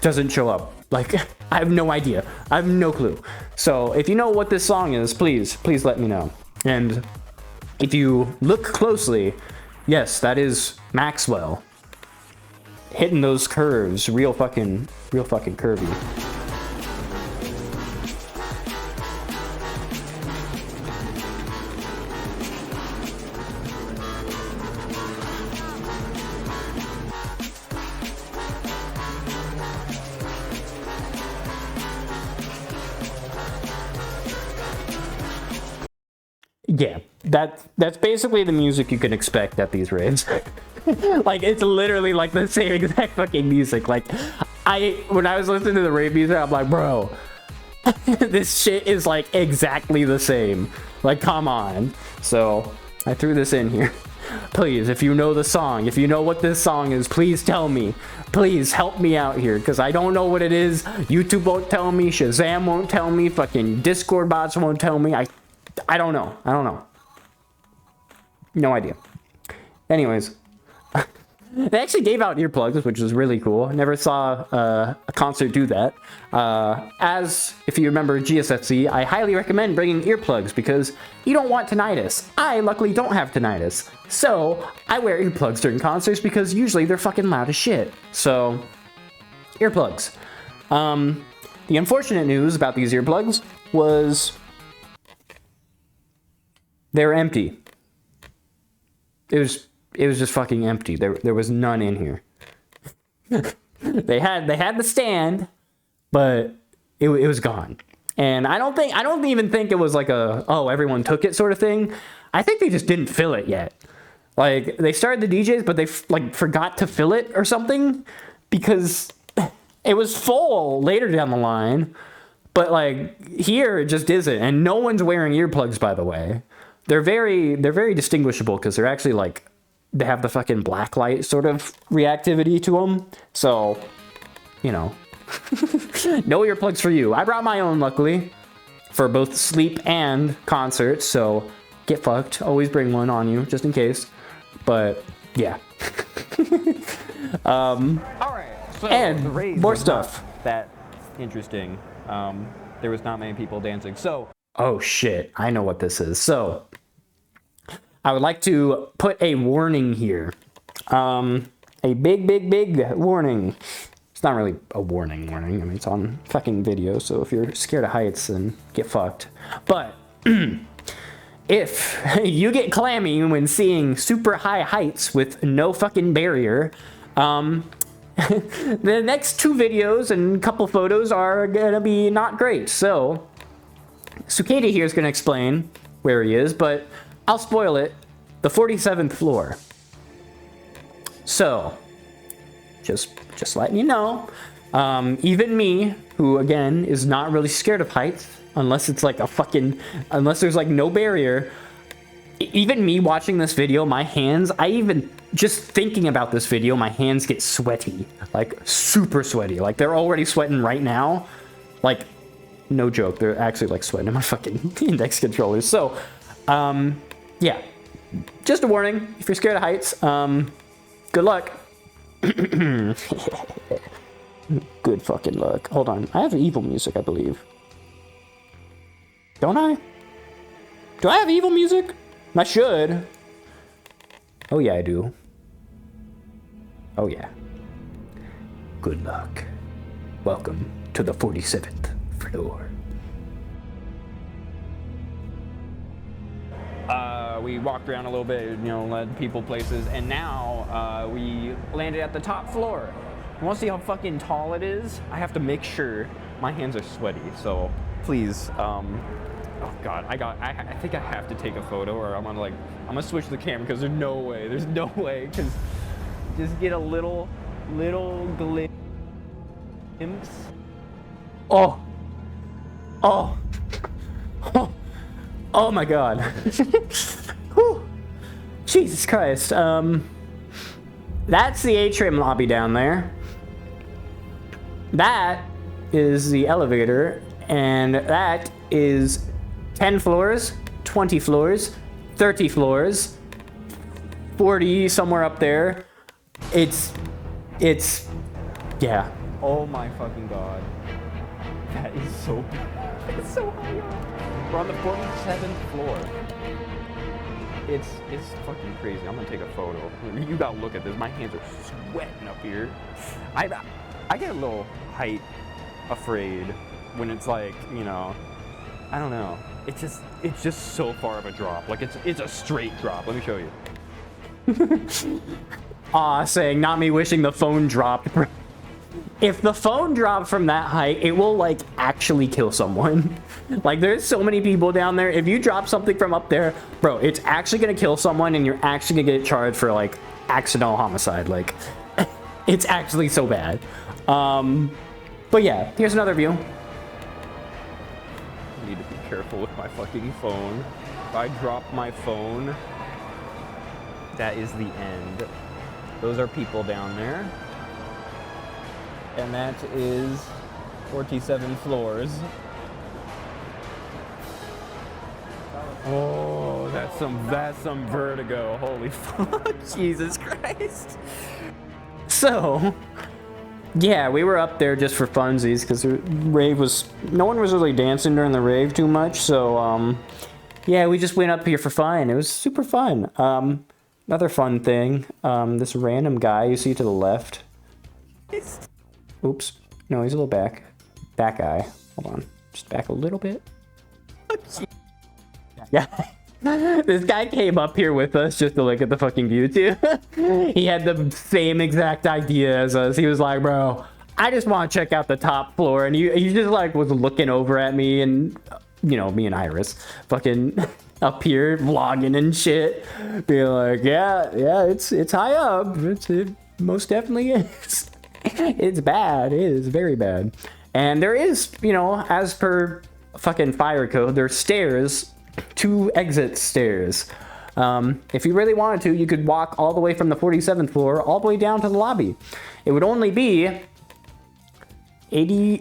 doesn't show up. Like, I have no idea. I have no clue. So if you know what this song is, please let me know. And if you look closely, yes, that is Maxwell hitting those curves, real fucking curvy. Yeah, that's basically the music you can expect at these raves. Like, it's literally like the same exact fucking music. Like, when I was listening to the rave music, I'm like, bro, this shit is like exactly the same. Like, come on. So I threw this in here. Please, if you know the song, if you know what this song is, please tell me. Please help me out here, because I don't know what it is. YouTube won't tell me. Shazam won't tell me. Fucking Discord bots won't tell me. I don't know. I don't know. No idea. Anyways. They actually gave out earplugs, which was really cool. I never saw a concert do that. As, if you remember GSFC, I highly recommend bringing earplugs because you don't want tinnitus. I luckily don't have tinnitus. So, I wear earplugs during concerts because usually they're fucking loud as shit. So, earplugs. The unfortunate news about these earplugs was they were empty. It was just fucking empty. There was none in here. they had the stand, but it was gone. And I don't even think it was like a, oh, everyone took it sort of thing. I think they just didn't fill it yet. Like, they started the DJs, but they like forgot to fill it or something, because it was full later down the line. But like, here it just isn't, and no one's wearing earplugs, by the way. They're very distinguishable because they're actually like, they have the fucking black light sort of reactivity to them. So, you know, no earplugs for you. I brought my own, luckily, for both sleep and concerts. So get fucked. Always bring one on you, just in case. But yeah. All right. So and more stuff. That interesting. There was not many people dancing. So. Oh shit! I know what this is. So. I would like to put a warning here. A big warning. It's not really a warning. I mean, it's on fucking video, so if you're scared of heights, then get fucked. But if you get clammy when seeing super high heights with no fucking barrier, the next 2 videos and a couple photos are gonna be not great. So, Sukeda here is gonna explain where he is, but I'll spoil it. The 47th floor. So, just letting you know, even me, who again is not really scared of heights, unless it's like unless there's like no barrier, even me watching this video, my hands, just thinking about this video, my hands get sweaty, like super sweaty. Like, they're already sweating right now. Like, no joke, they're actually like sweating in my fucking index controllers. So, yeah, just a warning, if you're scared of heights, good luck. Good fucking luck. Hold on, I have evil music, I believe. Don't I? Do I have evil music? I should. Oh yeah, I do. Oh yeah. Good luck. Welcome to the 47th floor. We walked around a little bit, you know, led people places, and now we landed at the top floor. You want to see how fucking tall it is? I have to make sure my hands are sweaty, so please, oh god, I think I have to take a photo, or I'm gonna switch the camera, because there's no way, because just get a little glimpse. Oh my god. Whew. Jesus Christ. That's the atrium lobby down there. That is the elevator, and that is 10 floors, 20 floors, 30 floors, 40 somewhere up there. It's yeah. Oh my fucking god. That is so bad. It's so high up. We're on the 47th floor. It's fucking crazy. I'm gonna take a photo. You gotta look at this. My hands are sweating up here. I get a little height afraid when it's like, you know, I don't know. It's just so far of a drop. Like it's a straight drop. Let me show you. Aw, saying not me wishing the phone dropped. if the phone dropped from that height, it will like actually kill someone. Like there's so many people down there. If you drop something from up there, bro, it's actually gonna kill someone and you're actually gonna get charged for like accidental homicide. Like it's actually so bad. But yeah, here's another view. I need to be careful with my fucking phone. If I drop my phone, that is the end. Those are people down there. And that is 47 floors. Oh, that's some vertigo. Holy fuck. Jesus Christ. So, yeah, we were up there just for funsies because the rave was, no one was really dancing during the rave too much. So, yeah, we just went up here for fun. It was super fun. Another fun thing, this random guy you see to the left. Oops. No, he's a little back. That guy. Hold on. Just back a little bit. Yeah. This guy came up here with us just to look at the fucking view too. He had the same exact idea as us. He was like, bro, I just want to check out the top floor. And he just like was looking over at me and, you know, me and Iris fucking up here vlogging and shit. Being like, yeah, it's high up. It most definitely is. It's bad. It is very bad. And there is, you know, as per fucking fire code, there's stairs, 2 exit stairs. If you really wanted to, you could walk all the way from the 47th floor all the way down to the lobby. It would only be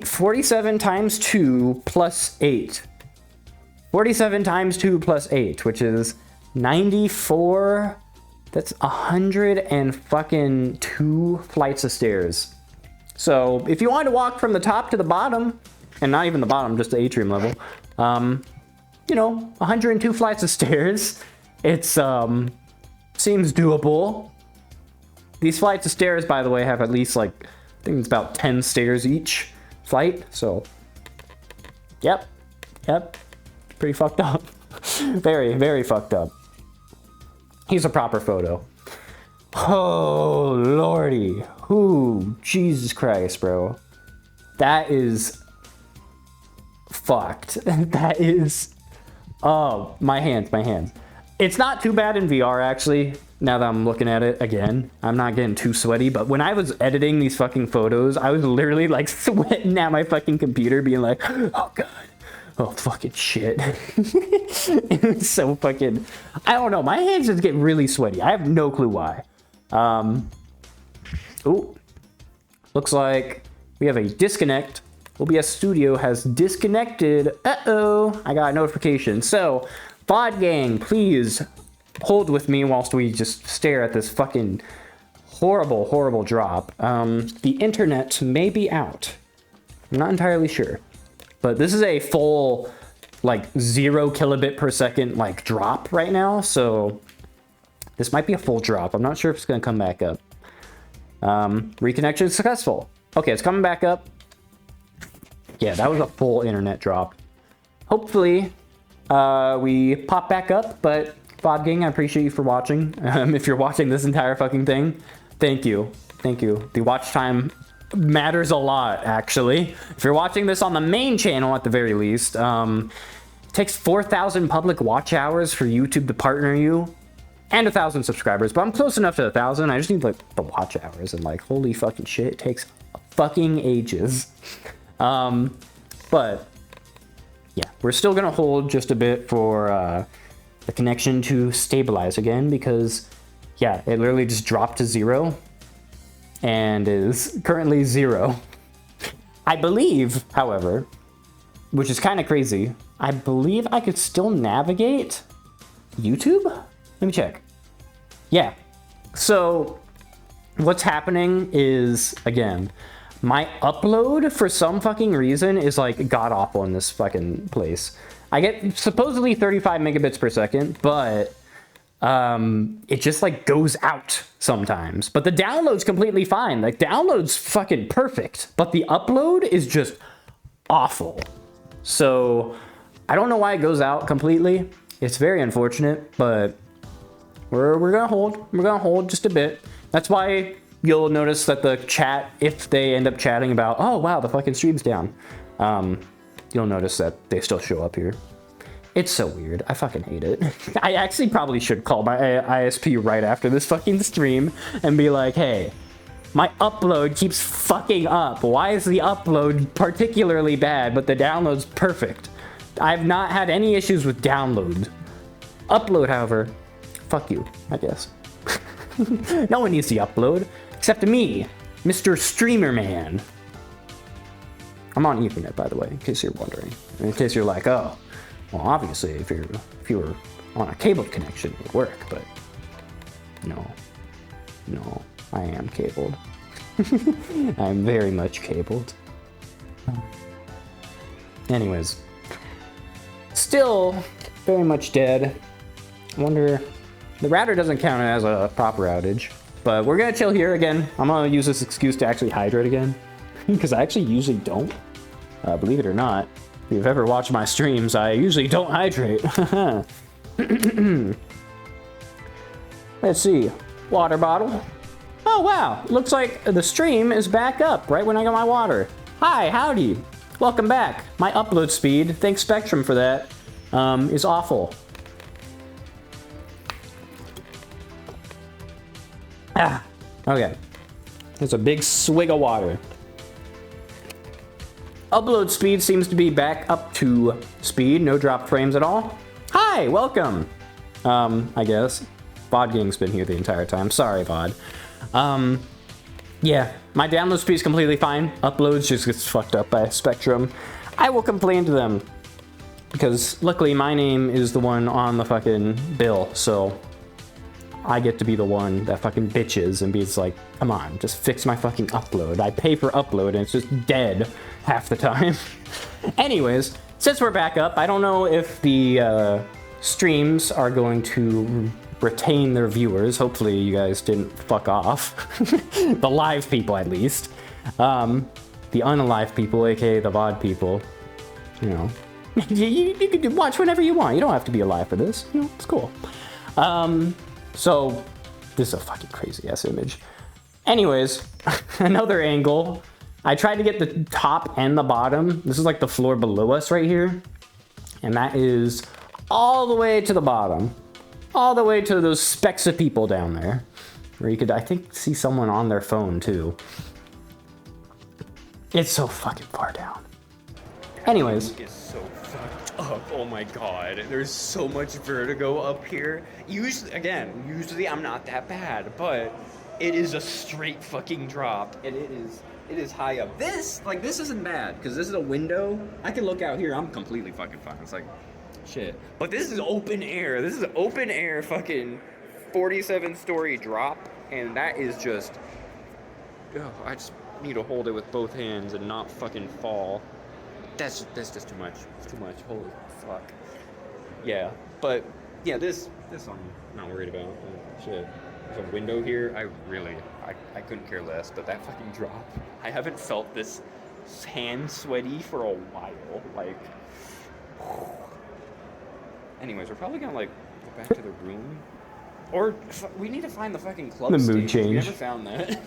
47 times 2 plus 8. 47 times 2 plus 8, which is 94. That's 102 flights of stairs. So if you wanted to walk from the top to the bottom, and not even the bottom, just the atrium level, you know, 102 flights of stairs. It's seems doable. These flights of stairs, by the way, have at least like, I think it's about 10 stairs each flight. So, yep, pretty fucked up. Very, very fucked up. Here's a proper photo. Oh, lordy. Ooh, Jesus Christ, bro. That is fucked. That is... Oh, my hands. It's not too bad in VR, actually, now that I'm looking at it again. I'm not getting too sweaty, but when I was editing these fucking photos, I was literally, like, sweating at my fucking computer, being like, oh, God. Oh, fucking shit. It was so fucking... I don't know. My hands just get really sweaty. I have no clue why. Ooh. Looks like we have a disconnect. OBS Studio has disconnected. Uh-oh. I got a notification. So, VOD gang, please hold with me whilst we just stare at this fucking horrible, horrible drop. The internet may be out. I'm not entirely sure. But this is a full, like, 0 kilobit per second, like, drop right now. So, this might be a full drop. I'm not sure if it's going to come back up. Reconnection successful. Okay, it's coming back up. Yeah, that was a full internet drop. Hopefully, we pop back up, but VOD gang, I appreciate you for watching. If you're watching this entire fucking thing, thank you. Thank you. The watch time matters a lot, actually. If you're watching this on the main channel, at the very least, it takes 4,000 public watch hours for YouTube to partner you, and 1,000 subscribers, but I'm close enough to 1,000. I just need, like, the watch hours, and, like, holy fucking shit, it takes fucking ages. But yeah, we're still gonna hold just a bit for the connection to stabilize again, because yeah, it literally just dropped to 0 and is currently 0. I believe, however, which is kind of crazy, I believe I could still navigate YouTube. Let me check. Yeah, so what's happening is, again, my upload, for some fucking reason, is like god-awful in this fucking place. I get supposedly 35 megabits per second, but it just like goes out sometimes. But the download's completely fine. Like, download's fucking perfect, but the upload is just awful. So I don't know why it goes out completely. It's very unfortunate, but we're gonna hold. We're gonna hold just a bit. That's why you'll notice that the chat, if they end up chatting about, oh wow, the fucking stream's down, you'll notice that they still show up here. It's so weird. I fucking hate it. I actually probably should call my ISP right after this fucking stream and be like, hey, my upload keeps fucking up. Why is the upload particularly bad, but the download's perfect? I've not had any issues with download. Upload, however, fuck you, I guess. No one needs the upload, except me, Mr. Streamer Man. I'm on Ethernet, by the way, in case you're wondering. In case you're like, oh, well, obviously, if you were on a cable connection, it would work, but no, I am cabled. I'm very much cabled. Anyways, still very much dead. I wonder, the router doesn't count as a proper outage, but we're gonna chill here again. I'm gonna use this excuse to actually hydrate again, because I actually usually don't. Believe it or not, if you've ever watched my streams, I usually don't hydrate. Let's see, water bottle. Oh wow, looks like the stream is back up right when I got my water. Hi, howdy, welcome back. My upload speed, thanks Spectrum for that, is awful. Okay, there's a big swig of water. Upload speed seems to be back up to speed, no drop frames at all. Hi, welcome. I guess. VOD Gang's been here the entire time. Sorry, VOD. Yeah, my download speed is completely fine. Uploads just gets fucked up by Spectrum. I will complain to them, because luckily my name is the one on the fucking bill, so I get to be the one that fucking bitches and be like, come on, just fix my fucking upload. I pay for upload and it's just dead half the time. Anyways, since we're back up, I don't know if the streams are going to retain their viewers. Hopefully you guys didn't fuck off. The live people, at least. The unalive people, aka the VOD people, you know, you can watch whenever you want. You don't have to be alive for this. You know, it's cool. So, this is a fucking crazy ass image. Anyways, another angle. I tried to get the top and the bottom. This is like the floor below us right here. And that is all the way to the bottom. All the way to those specks of people down there. Where you could, I think, see someone on their phone too. It's so fucking far down. Anyways. It's so fucked up. Oh my god. There's so much vertigo up here. Usually I'm not that bad, but it is a straight fucking drop, and it is high up. This isn't bad, because this is a window. I can look out here, I'm completely fucking fine. It's like, shit. But this is open air. This is open air fucking 47-story drop, and that is just, I just need to hold it with both hands and not fucking fall. That's just too much. It's too much. Holy fuck. Yeah, but yeah, this I'm not worried about. Shit. There's a window here. I couldn't care less, but that fucking drop. I haven't felt this hand sweaty for a while. Like, anyways, we're probably gonna like go back to the room. Or we need to find the fucking club the stage. mood change. We never found that.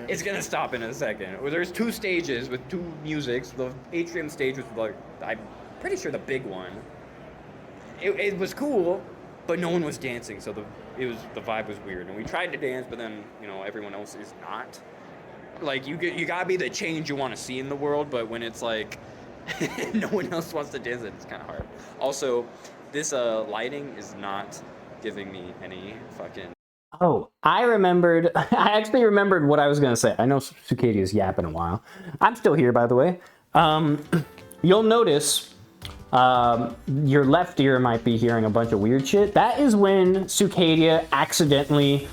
It's gonna stop in a second. Well, there's 2 stages with 2 musics. The atrium stage was like, I'm pretty sure the big one. It was cool, but no one was dancing, so the vibe was weird. And we tried to dance, but then everyone else is not. Like you gotta be the change you want to see in the world, but when it's like no one else wants to dance, it's kind of hard. Also, this lighting is not giving me any fucking... Oh, I actually remembered what I was going to say. I know Sucadia's yapping a while. I'm still here, by the way. You'll notice your left ear might be hearing a bunch of weird shit. That is when Sucadia accidentally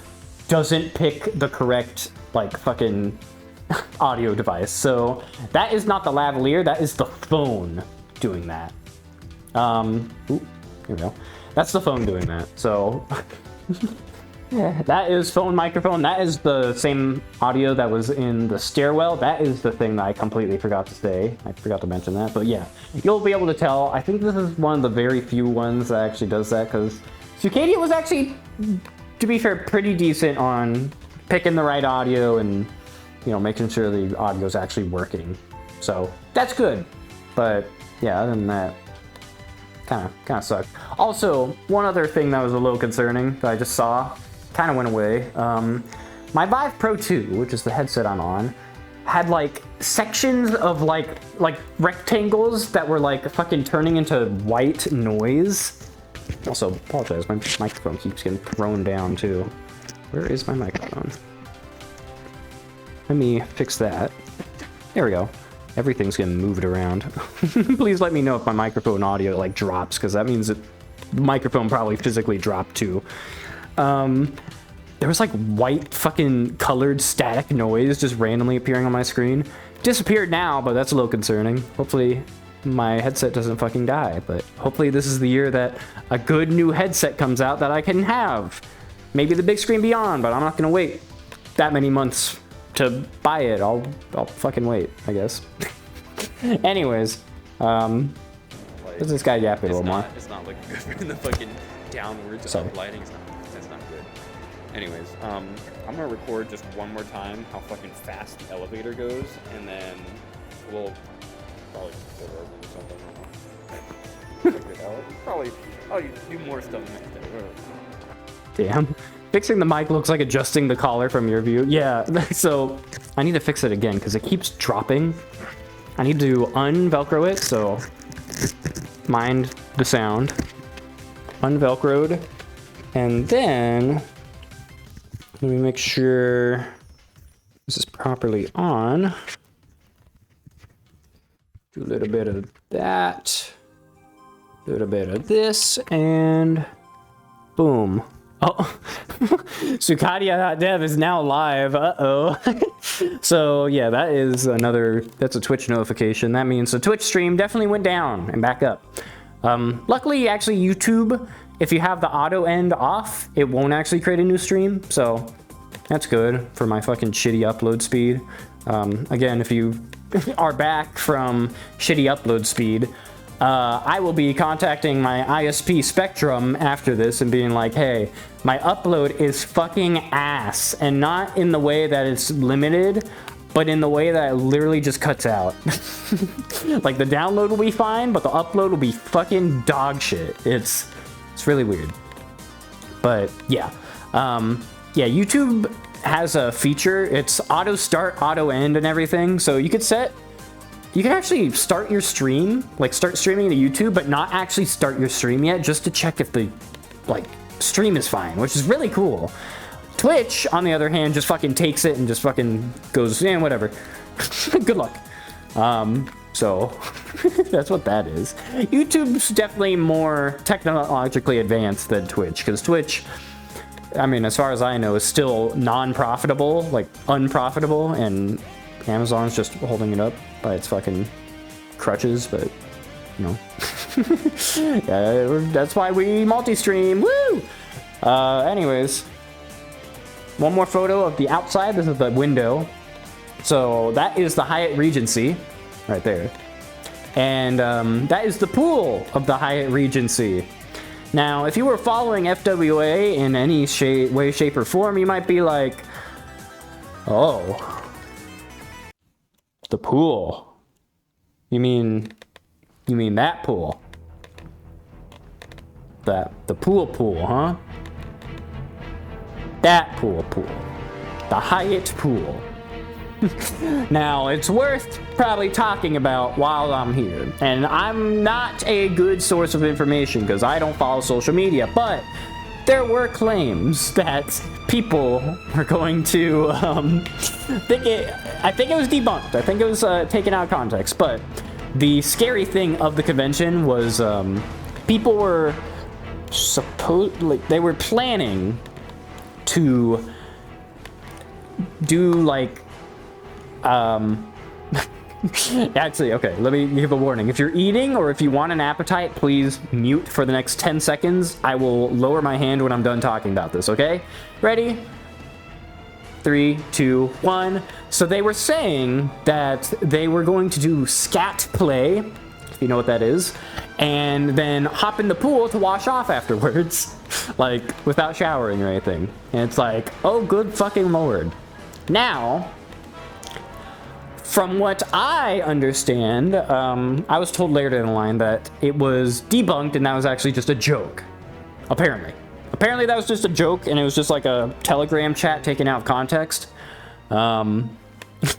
doesn't pick the correct, like, fucking audio device. So that is not the lavalier, that is the phone doing that. Ooh, here we go. That's the phone doing that. So yeah, that is phone microphone. That is the same audio that was in the stairwell. That is the thing that I completely forgot to say. I forgot to mention that, but yeah, you'll be able to tell. I think this is one of the very few ones that actually does that, because Sucadia was actually, to be fair, pretty decent on picking the right audio and, you know, making sure the audio's actually working. So that's good. But yeah, other than that, kind of sucked. Also, one other thing that was a little concerning that I just saw, kind of went away. My Vive Pro 2, which is the headset I'm on, had like sections of like rectangles that were like fucking turning into white noise. Also, apologize, my microphone keeps getting thrown down too. Where is my microphone? Let me fix that. There we go. Everything's getting moved around. Please let me know if my microphone audio like drops, because that means that the microphone probably physically dropped too. There was like white fucking colored static noise just randomly appearing on my screen. Disappeared now, but that's a little concerning. Hopefully my headset doesn't fucking die, but hopefully this is the year that a good new headset comes out that I can have. Maybe the big screen beyond, but I'm not gonna wait that many months to buy it. I'll fucking wait, I guess. Anyways, does this guy yap it a little more? It's not looking good for the fucking downwards Sorry. lighting. That's not good. Anyways, I'm gonna record just one more time how fucking fast the elevator goes, and then we'll probably pull over or something. Check it out. Probably I'll do more stuff next day. Damn. Fixing the mic looks like adjusting the collar from your view. Yeah, so I need to fix it again because it keeps dropping. I need to unvelcro it, so mind the sound. Unvelcroed. And then let me make sure this is properly on. Do a little bit of that. A little bit of this, and boom. Oh, Sukadia.dev is now live. Uh-oh. So yeah, that's a Twitch notification. That means the Twitch stream definitely went down and back up. Luckily, actually, YouTube, if you have the auto end off, it won't actually create a new stream. So that's good for my fucking shitty upload speed. Again, if you are back from shitty upload speed, I will be contacting my ISP Spectrum after this and being like, hey, my upload is fucking ass. And not in the way that it's limited, but in the way that it literally just cuts out. Like the download will be fine, but the upload will be fucking dog shit. It's really weird. But yeah. Yeah, YouTube has a feature. It's auto start, auto end and everything. So you can actually start your stream, like start streaming to YouTube, but not actually start your stream yet, just to check if the stream is fine, which is really cool. Twitch, on the other hand, just fucking takes it and just fucking goes, yeah, whatever. Good luck. So that's what that is. YouTube's definitely more technologically advanced than Twitch, because Twitch, I mean, as far as I know, is still non-profitable, like unprofitable, and Amazon's just holding it up by its fucking crutches, but, you know. Yeah, that's why we multi-stream, woo! Anyways, one more photo of the outside. This is the window. So that is the Hyatt Regency, right there. And that is the pool of the Hyatt Regency. Now, if you were following FWA in any way, shape, or form, you might be like, oh, the pool. You mean that pool? The pool, huh? That pool. The Hyatt pool. Now, it's worth probably talking about while I'm here. And I'm not a good source of information because I don't follow social media, but there were claims that people were going to I think it was debunked. I think it was taken out of context. But the scary thing of the convention was people were they were planning to do like actually, okay, let me give a warning. If you're eating or if you want an appetite, please mute for the next 10 seconds. I will lower my hand when I'm done talking about this, okay? Ready? 3, 2, 1. So they were saying that they were going to do scat play if you know what that is, and then hop in the pool to wash off afterwards, like without showering or anything. And it's like, oh, good fucking lord. Now, from what I understand, I was told later in the line that it was debunked and that was actually just a joke. Apparently. Apparently that was just a joke and it was just like a Telegram chat taken out of context.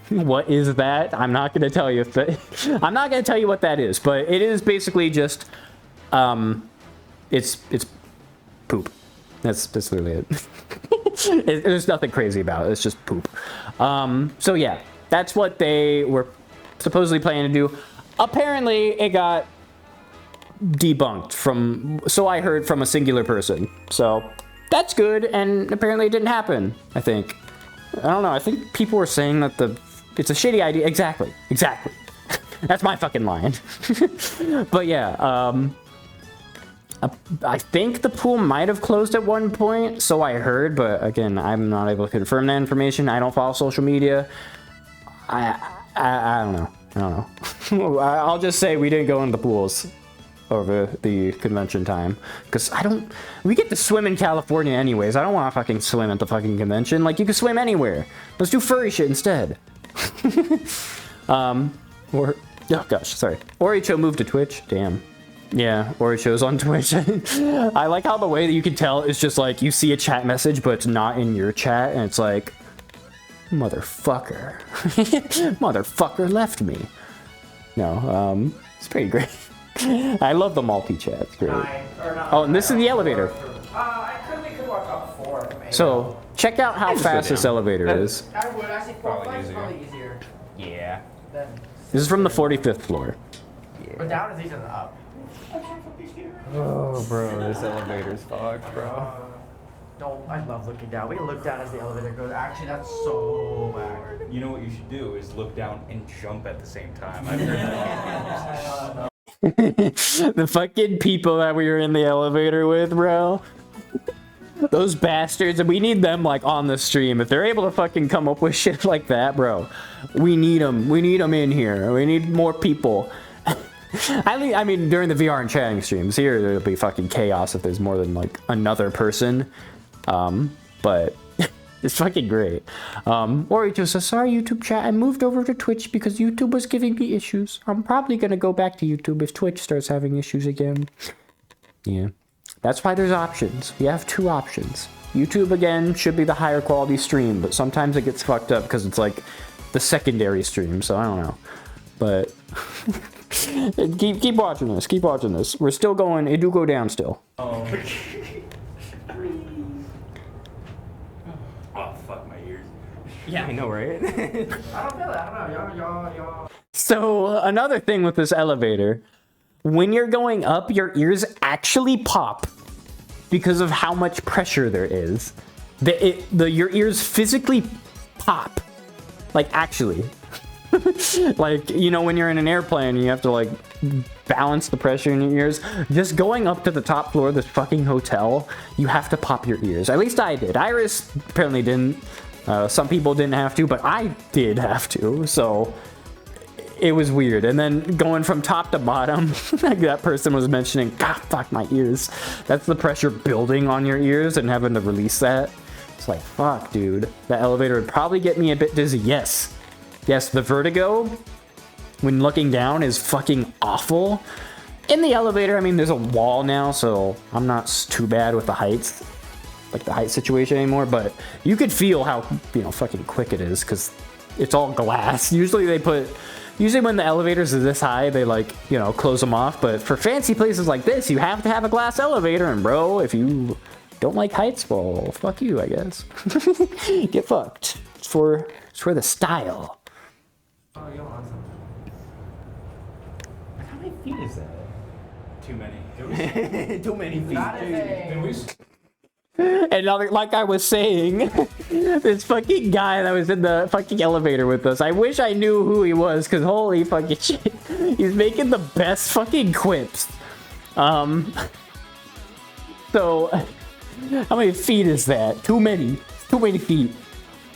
What is that? I'm not going to tell you I'm not going to tell you what that is, but it is basically just, it's poop. That's literally it. There's nothing crazy about it. It's just poop. So yeah, that's what they were supposedly planning to do. Apparently it got debunked so I heard from a singular person. So that's good, and apparently it didn't happen, I think. I don't know, I think people were saying that it's a shitty idea. Exactly. That's my fucking line. But yeah, I think the pool might have closed at one point, so I heard, but again, I'm not able to confirm that information. I don't follow social media. I don't know. I'll just say we didn't go in the pools over the convention time, because we get to swim in California anyways. I don't want to fucking swim at the fucking convention. Like, you can swim anywhere. Let's do furry shit instead. Oh gosh, sorry. Oricho moved to Twitch. Damn. Yeah, Oricho's on Twitch. I like how the way that you can tell is just like, you see a chat message, but it's not in your chat, and it's like, motherfucker. Motherfucker left me. No, it's pretty great. I love the multi-chat. It's great. Oh, and this is the elevator. I could walk up 4. Maybe. So, check out how fast this elevator is. I would actually 4 is probably easier. Yeah. This is from the 45th floor. But down is easier than up. Oh, bro, this elevator's fucked, bro. No, I love looking down. We can look down as the elevator goes. Actually, that's so bad. You know what you should do is look down and jump at the same time. I've heard that. The fucking people that we were in the elevator with, bro. Those bastards, and we need them like on the stream. If they're able to fucking come up with shit like that, bro, we need them. We need them in here. We need more people. I mean, during the VR and chatting streams, here there'll be fucking chaos if there's more than like another person. But it's fucking great. Orito says, sorry YouTube chat, I moved over to Twitch because YouTube was giving me issues. I'm probably gonna go back to YouTube if Twitch starts having issues again. Yeah. That's why there's options. You have 2 options. YouTube, again, should be the higher quality stream, but sometimes it gets fucked up because it's like the secondary stream, so I don't know. But keep watching this. Keep watching this. We're still going. It do go down still. Oh, fuck my ears. Yeah, I know, right? I don't feel it. I don't know. Y'all. So another thing with this elevator, when you're going up, your ears actually pop because of how much pressure there is. Your ears physically pop. Like, actually. Like, you know, when you're in an airplane, you have to, like, balance the pressure in your ears. Just going up to the top floor of this fucking hotel, you have to pop your ears. At least I did. Iris apparently didn't. Some people didn't have to, but I did have to, so it was weird. And then going from top to bottom, like that person was mentioning, God, fuck my ears. That's the pressure building on your ears and having to release that. It's like, fuck, dude. That elevator would probably get me a bit dizzy. Yes, the vertigo when looking down is fucking awful. In the elevator, I mean, there's a wall now, so I'm not too bad with the heights, like the height situation anymore, but you could feel how, you know, fucking quick it is because it's all glass. Usually when the elevators are this high, they, like, you know, close them off, but for fancy places like this, you have to have a glass elevator, and bro, if you don't like heights, well, fuck you, I guess. Get fucked. It's for the style. Oh, you want some? How many feet is that? Too many. Too many feet. That is And like I was saying, this fucking guy that was in the fucking elevator with us, I wish I knew who he was, because holy fucking shit, he's making the best fucking quips. So, how many feet is that? Too many feet.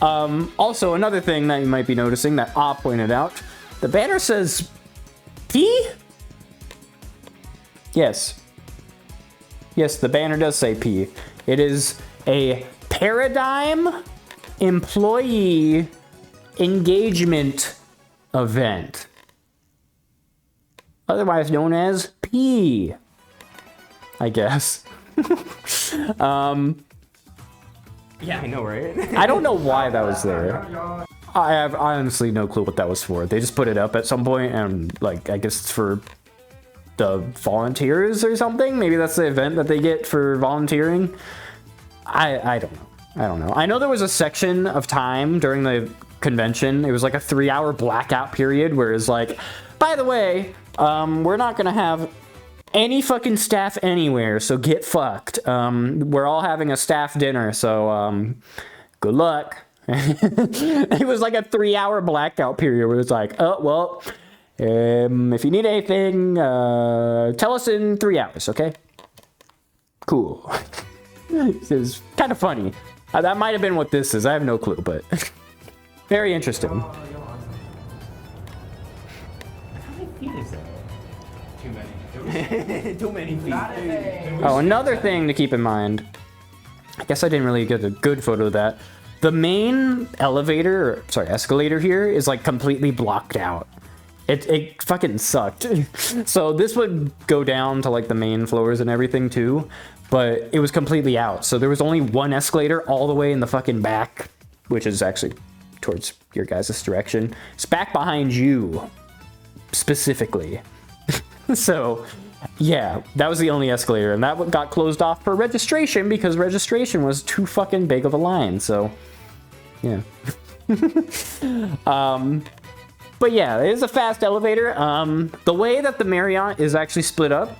Also, another thing that you might be noticing that Ah pointed out, the banner says P? Yes. Yes, the banner does say P. It is a Paradigm Employee Engagement Event. Otherwise known as P, I guess. Yeah, I know, right? I don't know why that was there. I have honestly no clue what that was for. They just put it up at some point and, like, I guess it's for the volunteers or something? Maybe that's the event that they get for volunteering? I don't know. I don't know. I know there was a section of time during the convention. It was like a 3-hour blackout period where it's like, by the way, we're not gonna have any fucking staff anywhere, so get fucked. We're all having a staff dinner, so good luck. It was like a 3-hour blackout period where it's like, oh, well, if you need anything, tell us in 3 hours, okay? Cool. It was kind of funny. That might have been what this is. I have no clue, but very interesting. How many feet is that? Too many. Too many feet. Oh, another thing to keep in mind. I guess I didn't really get a good photo of that. The main elevator, or, sorry, escalator here is like completely blocked out. It fucking sucked. So this would go down to like the main floors and everything too, but it was completely out. So there was only one escalator all the way in the fucking back, which is actually towards your guys' direction. It's back behind you, specifically. So, yeah, that was the only escalator, and that got closed off for registration because registration was too fucking big of a line, so, yeah. But yeah, it is a fast elevator. The way that the Marriott is actually split up,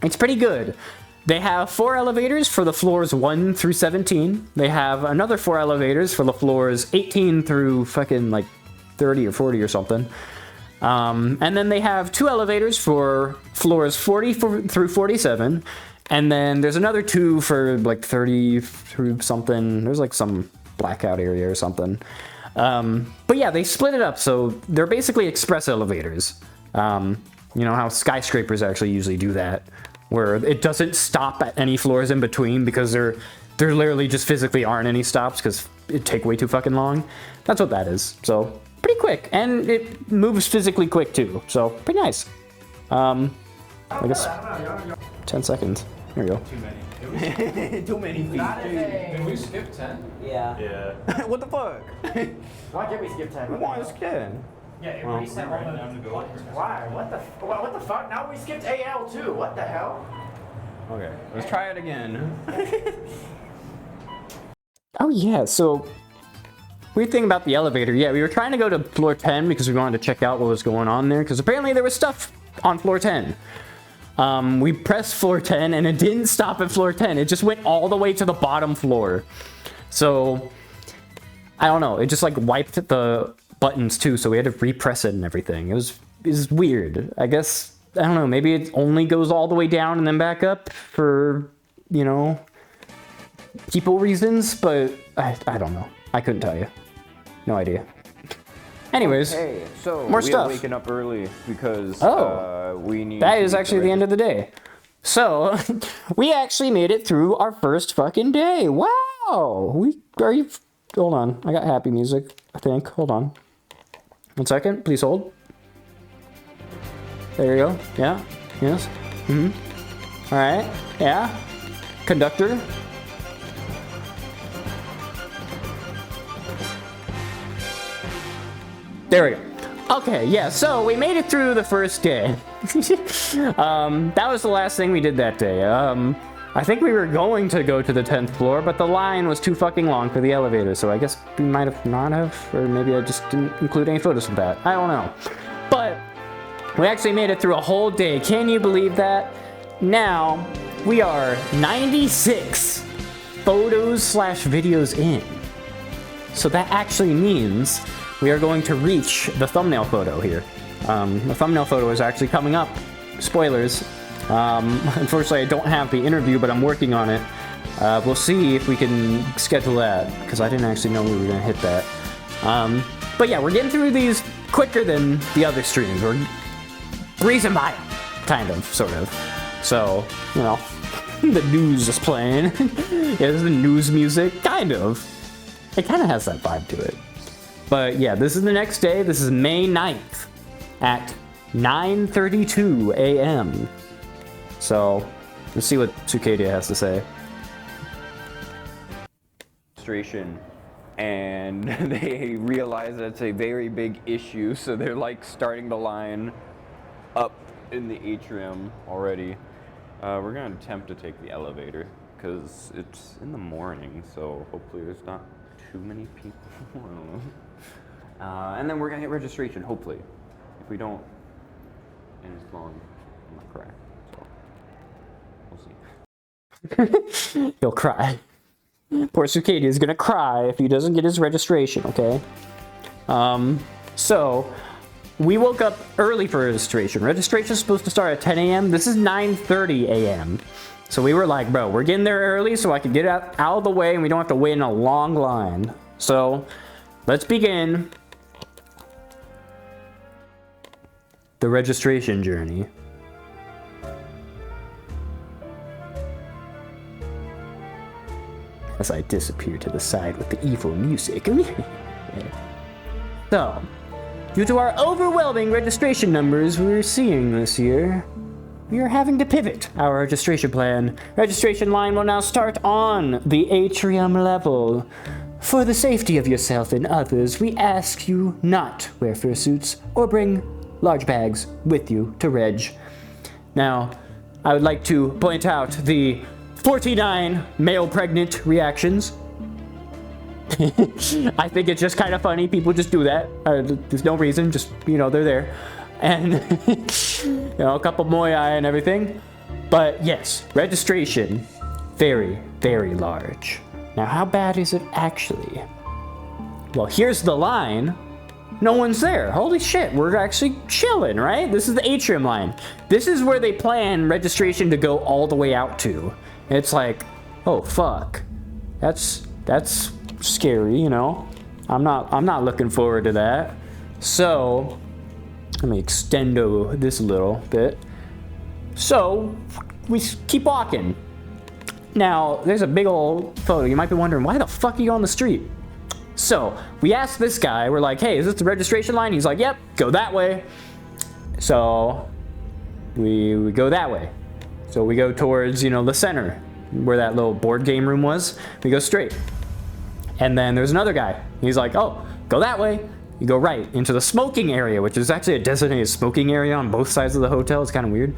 it's pretty good. They have 4 elevators for the floors 1 through 17. They have another 4 elevators for the floors 18 through fucking like 30 or 40 or something. And then they have 2 elevators for floors 40 through 47. And then there's another 2 for like 30 through something. There's like some blackout area or something. But yeah, they split it up. So they're basically express elevators. You know how skyscrapers actually usually do that, where it doesn't stop at any floors in between because there literally just physically aren't any stops because it'd take way too fucking long. That's what that is. So pretty quick, and it moves physically quick too, so pretty nice. I guess 10 seconds. There we go. Too many. Too many feet. Did we skip 10? Yeah. Yeah. What the fuck? Why can't we skip 10? Why is kidding? Yeah, it Well, reset all down to the... go. Why? What the fuck? Now we skipped AL too. What the hell? Okay, let's try it again. Oh yeah, so weird thing about the elevator. Yeah, we were trying to go to floor 10 because we wanted to check out what was going on there because apparently there was stuff on floor 10. We pressed floor 10 and it didn't stop at floor 10. It just went all the way to the bottom floor. So I don't know. It just like wiped the buttons too, so we had to repress it and everything. It was weird. I guess, I don't know, maybe it only goes all the way down and then back up for, you know, people reasons, but I don't know. I couldn't tell you. No idea. Anyways, Hey, so more we stuff. are waking up early because we need. that to is meet actually the end of the day. So, we actually made it through our first fucking day. Wow! Hold on. I got happy music, I think. Hold on. 1 second. Please hold. There you go. Yeah. Yes. Alright. Yeah. Conductor. There we go. Okay, yeah, so we made it through the first day. That was the last thing we did that day. I think we were going to go to the 10th floor, but the line was too fucking long for the elevator, so I guess we might have not have, or maybe I just didn't include any photos of that. I don't know. But we actually made it through a whole day. Can you believe that? Now, we are 96 photos/videos in. So that actually means we are going to reach the thumbnail photo here. The thumbnail photo is actually coming up. Spoilers. Unfortunately, I don't have the interview, but I'm working on it. We'll see if we can schedule that, because I didn't actually know we were going to hit that. But yeah, we're getting through these quicker than the other streams. We're breezing by them, kind of, sort of. So, you know, the news is playing. Yeah, this is the news music, kind of. It kind of has that vibe to it. But yeah, this is the next day. This is May 9th at 9:32 a.m. So, let's see what Cicadia has to say. And they realize that's a very big issue, so they're like starting the line up in the atrium already. We're gonna attempt to take the elevator because it's in the morning, so hopefully there's not too many people. I don't know. And then we're gonna get registration, hopefully. If we don't, and it's long, I'm gonna cry. So we'll see. He'll cry. Poor Cicadia is gonna cry if he doesn't get his registration, okay? So, we woke up early for registration. Registration is supposed to start at 10 a.m. This is 9:30 a.m. So we were like, bro, we're getting there early so I can get out of the way and we don't have to wait in a long line. So, let's begin the registration journey. As I disappear to the side with the evil music. So, due to our overwhelming registration numbers we're seeing this year, we are having to pivot our registration plan. Registration line will now start on the atrium level. For the safety of yourself and others, we ask you not wear fursuits or bring large bags with you to reg. Now, I would like to point out the 49 male pregnant reactions. I think it's just kind of funny. People just do that. There's no reason. Just, you know, they're there. And, you know, a couple moai and everything. But yes, registration, very, very large. Now, how bad is it actually? Well, here's the line. No one's there. Holy shit, we're actually chilling, right? This is the atrium line. This is where they plan registration to go all the way out to. It's like, oh fuck, that's scary, you know. I'm not looking forward to that. So let me extendo this a little bit. So we keep walking. Now there's a big old photo. You might be wondering, why the fuck are you on the street? So we asked this guy. We're like, hey, is this the registration line? He's like, yep, go that way. So we go that way. So we go towards, you know, the center, where that little board game room was. We go straight. And then there's another guy. He's like, oh, go that way. You go right into the smoking area, which is actually a designated smoking area on both sides of the hotel. It's kind of weird.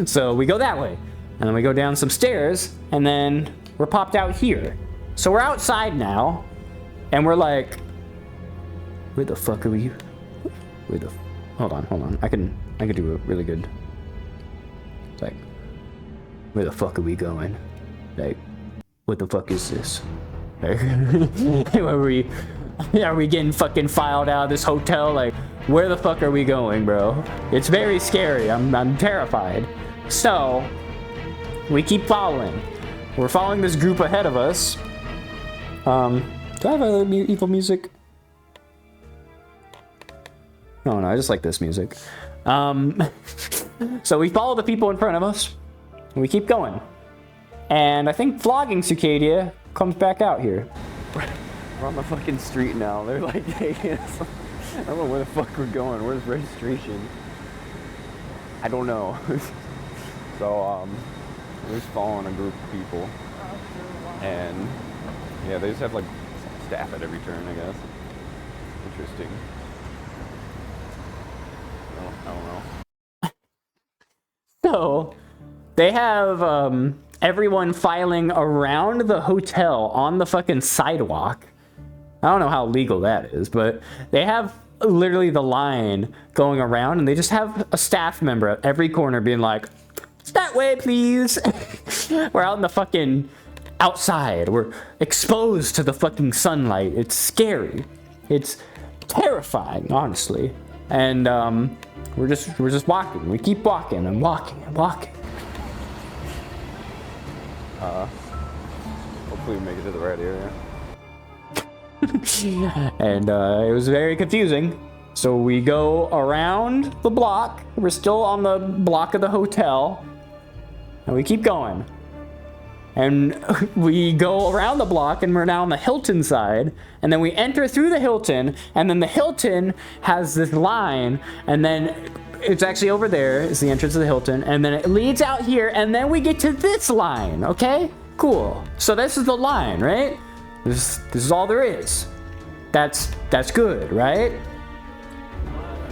So we go that way. And then we go down some stairs, and then we're popped out here. So we're outside now, and we're like, where the fuck are we? Hold on. I can do a really good. It's like, where the fuck are we going? Like, what the fuck is this? Like, are we getting fucking filed out of this hotel? Like, where the fuck are we going, bro? It's very scary. I'm terrified. So, we keep following. We're following this group ahead of us. Do I have other evil music? No, I just like this music. So we follow the people in front of us, and we keep going. And I think vlogging Cicadia comes back out here. We're on the fucking street now. They're like taking us. I don't know where the fuck we're going. Where's registration? I don't know. So, we're just following a group of people. And, yeah, they just have, like, staff at every turn, I guess. Interesting. I don't know. So, they have everyone filing around the hotel on the fucking sidewalk. I don't know how legal that is, but they have literally the line going around, and they just have a staff member at every corner being like, it's that way, please. We're out in the fucking outside. We're exposed to the fucking sunlight. It's scary. It's terrifying, honestly. And we're just walking. We keep walking and walking and walking. Hopefully we make it to the right area. And it was very confusing. So we go around the block. We're still on the block of the hotel. And we keep going. And we go around the block and we're now on the Hilton side. And then we enter through the Hilton. And then the Hilton has this line. And then it's actually over there is the entrance of the Hilton. And then it leads out here. And then we get to this line. Okay? Cool. So this is the line, right? This is all there is. That's good, right?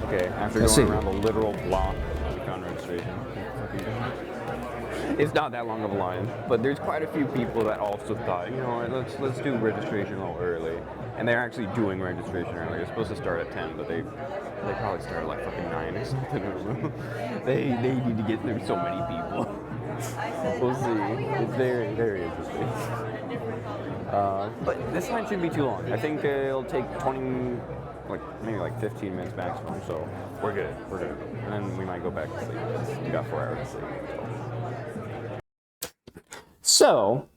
Okay, after going around the literal block, we found registration. It's not that long of a line, but there's quite a few people that also thought, you know what, let's do registration a little early. And they're actually doing registration early. It's supposed to start at 10, but they probably start at like fucking 9 or something. I don't know. They need to get through so many people. We'll see. It's very, very interesting. But this line shouldn't be too long. I think it'll take 20, maybe 15 minutes maximum. So we're good. We're good. And then we might go back to sleep. We got 4 hours of sleep. So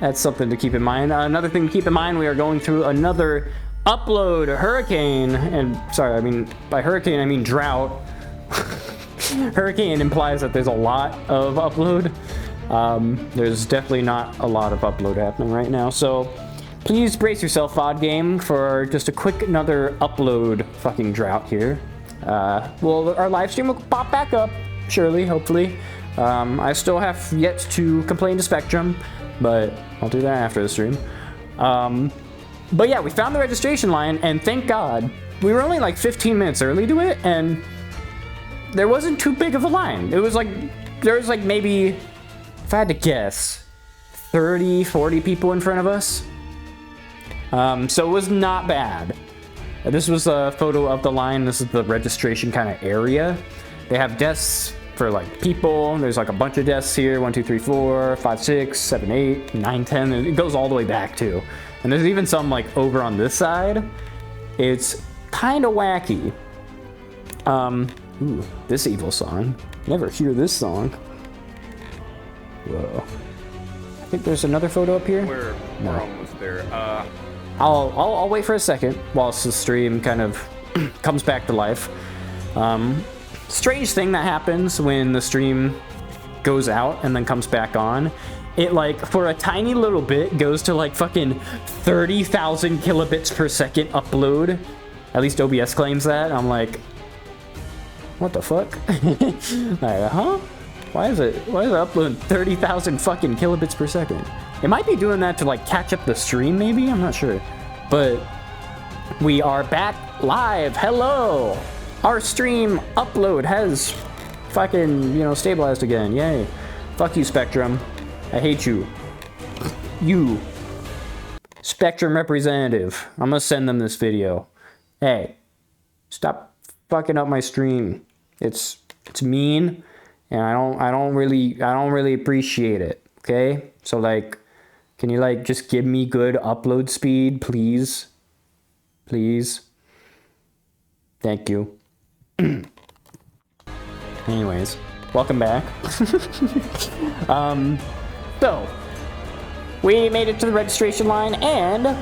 that's something to keep in mind. Another thing to keep in mind, we are going through another upload hurricane. And sorry, I mean, by hurricane, I mean drought. Hurricane implies that there's a lot of upload. There's definitely not a lot of upload happening right now. So please brace yourself, VOD game, for just a quick another upload fucking drought here. Well, our live stream will pop back up, surely, hopefully. I still have yet to complain to Spectrum, but I'll do that after the stream. But yeah, we found the registration line, and thank God. We were only like 15 minutes early to it, and there wasn't too big of a line. It was like, there was like maybe, if I had to guess, 30, 40 people in front of us. So it was not bad. This was a photo of the line. This is the registration kind of area. They have desks for like people. There's like a bunch of desks here. 1, 2, 3, 4, 5, 6, 7, 8, 9, 10. It goes all the way back too. And there's even some like over on this side. It's kind of wacky. Ooh, this evil song. Never hear this song. Whoa. I think there's another photo up here. We're almost there. I'll wait for a second whilst the stream kind of comes back to life. Strange thing that happens when the stream goes out and then comes back on. It like for a tiny little bit goes to like fucking 30,000 kilobits per second upload. At least OBS claims that. I'm like, what the fuck? Like, huh? Why is it uploading 30,000 fucking kilobits per second? It might be doing that to like catch up the stream, maybe? I'm not sure. But we are back live. Hello. Our stream upload has fucking, stabilized again. Yay. Fuck you, Spectrum. I hate you. You. Spectrum representative. I'm gonna send them this video. Hey, stop fucking up my stream. It's mean, and I don't really appreciate it. Okay? So like, can you like just give me good upload speed, please? Please. Thank you. Anyways, welcome back. So we made it to the registration line and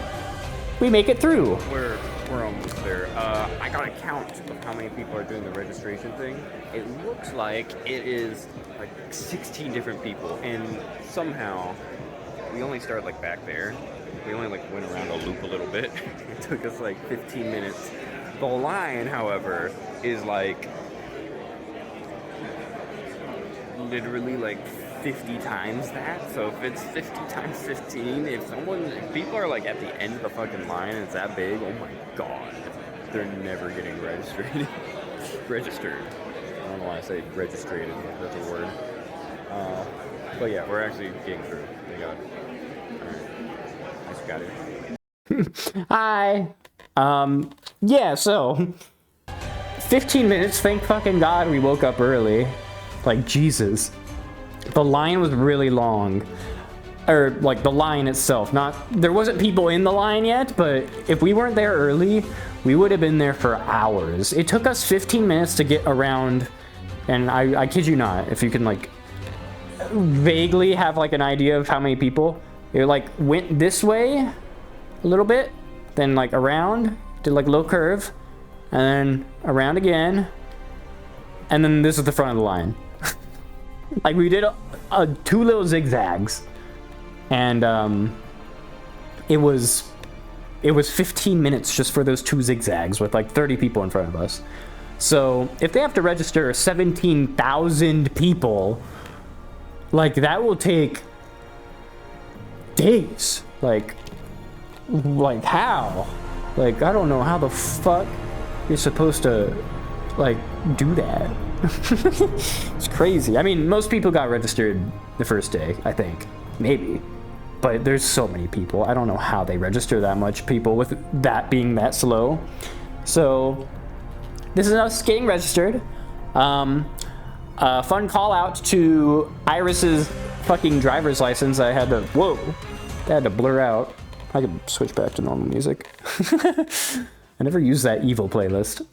we make it through. We're almost there. I got a count of how many people are doing the registration thing. It looks like it is like 16 different people, and somehow we only started like back there. We only like went around a loop a little bit. It took us like 15 minutes. The line, however, is like literally like 50 times that. So if it's 50 times 15, if people are like at the end of the fucking line and it's that big, oh my god, they're never getting registered. Registered. I don't know why I say registered, like that's a word. But yeah, we're actually getting through. Thank god. Alright. Nice, got it. Hi. Yeah, so 15 minutes, thank fucking god we woke up early. Like, Jesus. The line was really long. Or, like, the line itself. There wasn't people in the line yet, but if we weren't there early, we would have been there for hours. It took us 15 minutes to get around, and I kid you not, if you can, like, vaguely have, like, an idea of how many people. It, like, went this way a little bit, then, like, around, did, like, low curve, and then around again, and then this is the front of the line. Like we did two little zigzags, and it was 15 minutes just for those two zigzags with like 30 people in front of us. So if they have to register 17,000 people, like that will take days. Like how? Like I don't know how the fuck you're supposed to like do that. It's crazy. I mean, most people got registered the first day, I think. Maybe. But there's so many people. I don't know how they register that much people with that being that slow. So this is us getting registered. Fun call out to Iris's fucking driver's license. I had to blur out. I can switch back to normal music. I never used that evil playlist.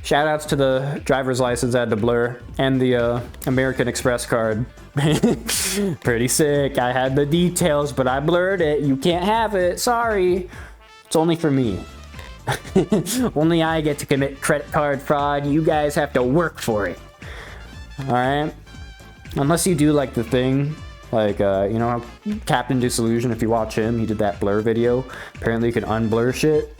Shout outs to the driver's license I had to blur, and the American Express card. Pretty sick. I had the details, but I blurred it. You can't have it. Sorry. It's only for me. Only I get to commit credit card fraud. You guys have to work for it. Alright? Unless you do like the thing, like, you know, Captain Disillusion, if you watch him, he did that blur video. Apparently you can unblur shit.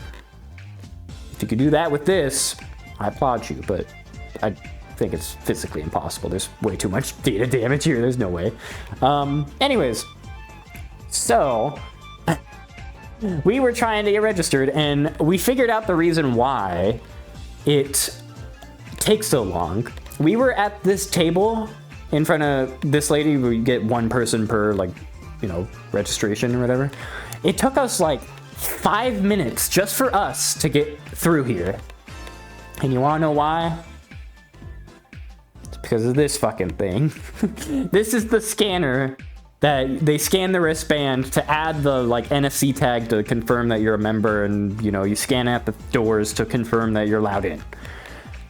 If you could do that with this, I applaud you, but I think it's physically impossible. There's way too much data damage here. There's no way. Anyways, so we were trying to get registered, and we figured out the reason why it takes so long. We were at this table in front of this lady. We get one person per, like, you know, registration or whatever. It took us like 5 minutes just for us to get through here. And you wanna know why? It's because of this fucking thing. This is the scanner that they scan the wristband to add the like NFC tag to confirm that you're a member, and you know, you scan at the doors to confirm that you're allowed in.